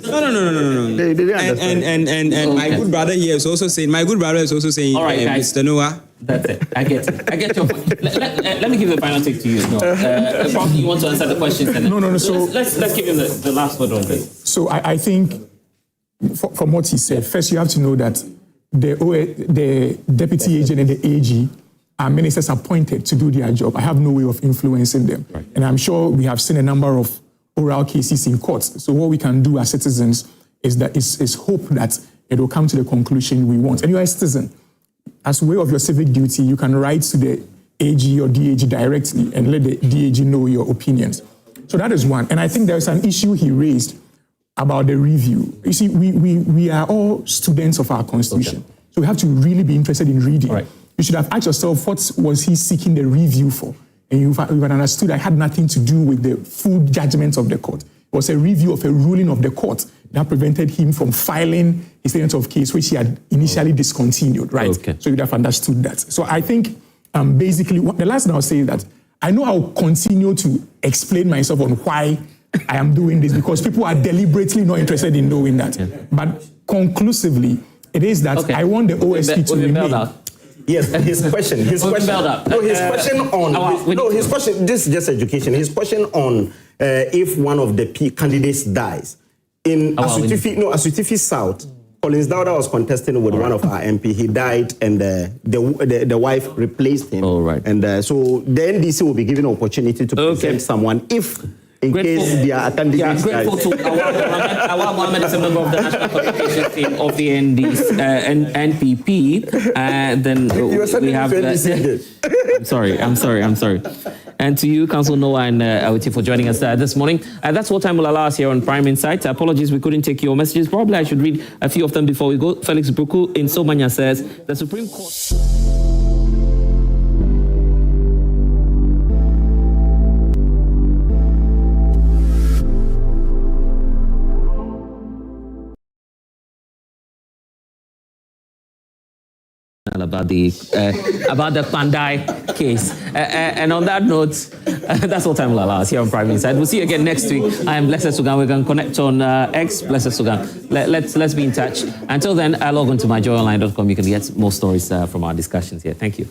Speaker 12: No.
Speaker 9: They
Speaker 12: And my good brother here is also saying. All right, guys. Mr. Noah.
Speaker 1: That's it. I get your point. Let me give the final take to you. No, probably you want to answer the questions.
Speaker 10: No. So
Speaker 1: let's give him the last word on this.
Speaker 10: So I think from what he said, first you have to know that the deputy agent and the AG are ministers appointed to do their job. I have no way of influencing them, and I'm sure we have seen a number of oral cases in courts. So what we can do as citizens is hope that it will come to the conclusion we want. And you are a citizen. As way of your civic duty, you can write to the AG or DAG directly and let the DAG know your opinions. So that is one. And I think there's an issue he raised about the review. You see, we are all students of our Constitution. So we have to really be interested in reading. You should have asked yourself, what was he seeking the review for? And you've understood I had nothing to do with the full judgment of the court. It was a review of a ruling of the court that prevented him from filing his statement of case, which he had initially discontinued, right? So you'd have understood that. So I think basically, the last thing I'll say is that I know I'll continue to explain myself on why I am doing this, because people are deliberately not interested in knowing that. But conclusively, it is that I want the OSP to remain.
Speaker 9: Yes, his question. His question on. This is just education. His question on if one of the candidates dies in Asutifi South. Collins Dauda was contesting with one of our MP. He died, and the wife replaced him. And so the NDC will be given an opportunity to present someone if. In case they are candidates.
Speaker 1: Grateful to Awa Mohammed as a member of the National Communications team of the NPP. Then we have. I'm sorry. And to you, Council Noah and Awiti, for joining us this morning. That's what time will allow us here on Prime Insight. Apologies, we couldn't take your messages. Probably I should read a few of them before we go. Felix Bruku in Somanya says the Supreme Court. About the Kpandai case. And on that note, that's what time will allow us here on Prime Insight. We'll see you again next week. I am Blessed Sugan. We're going to connect on X, Blessed Sugan. Let's be in touch. Until then, log on to myjoyonline.com. You can get more stories from our discussions here. Thank you.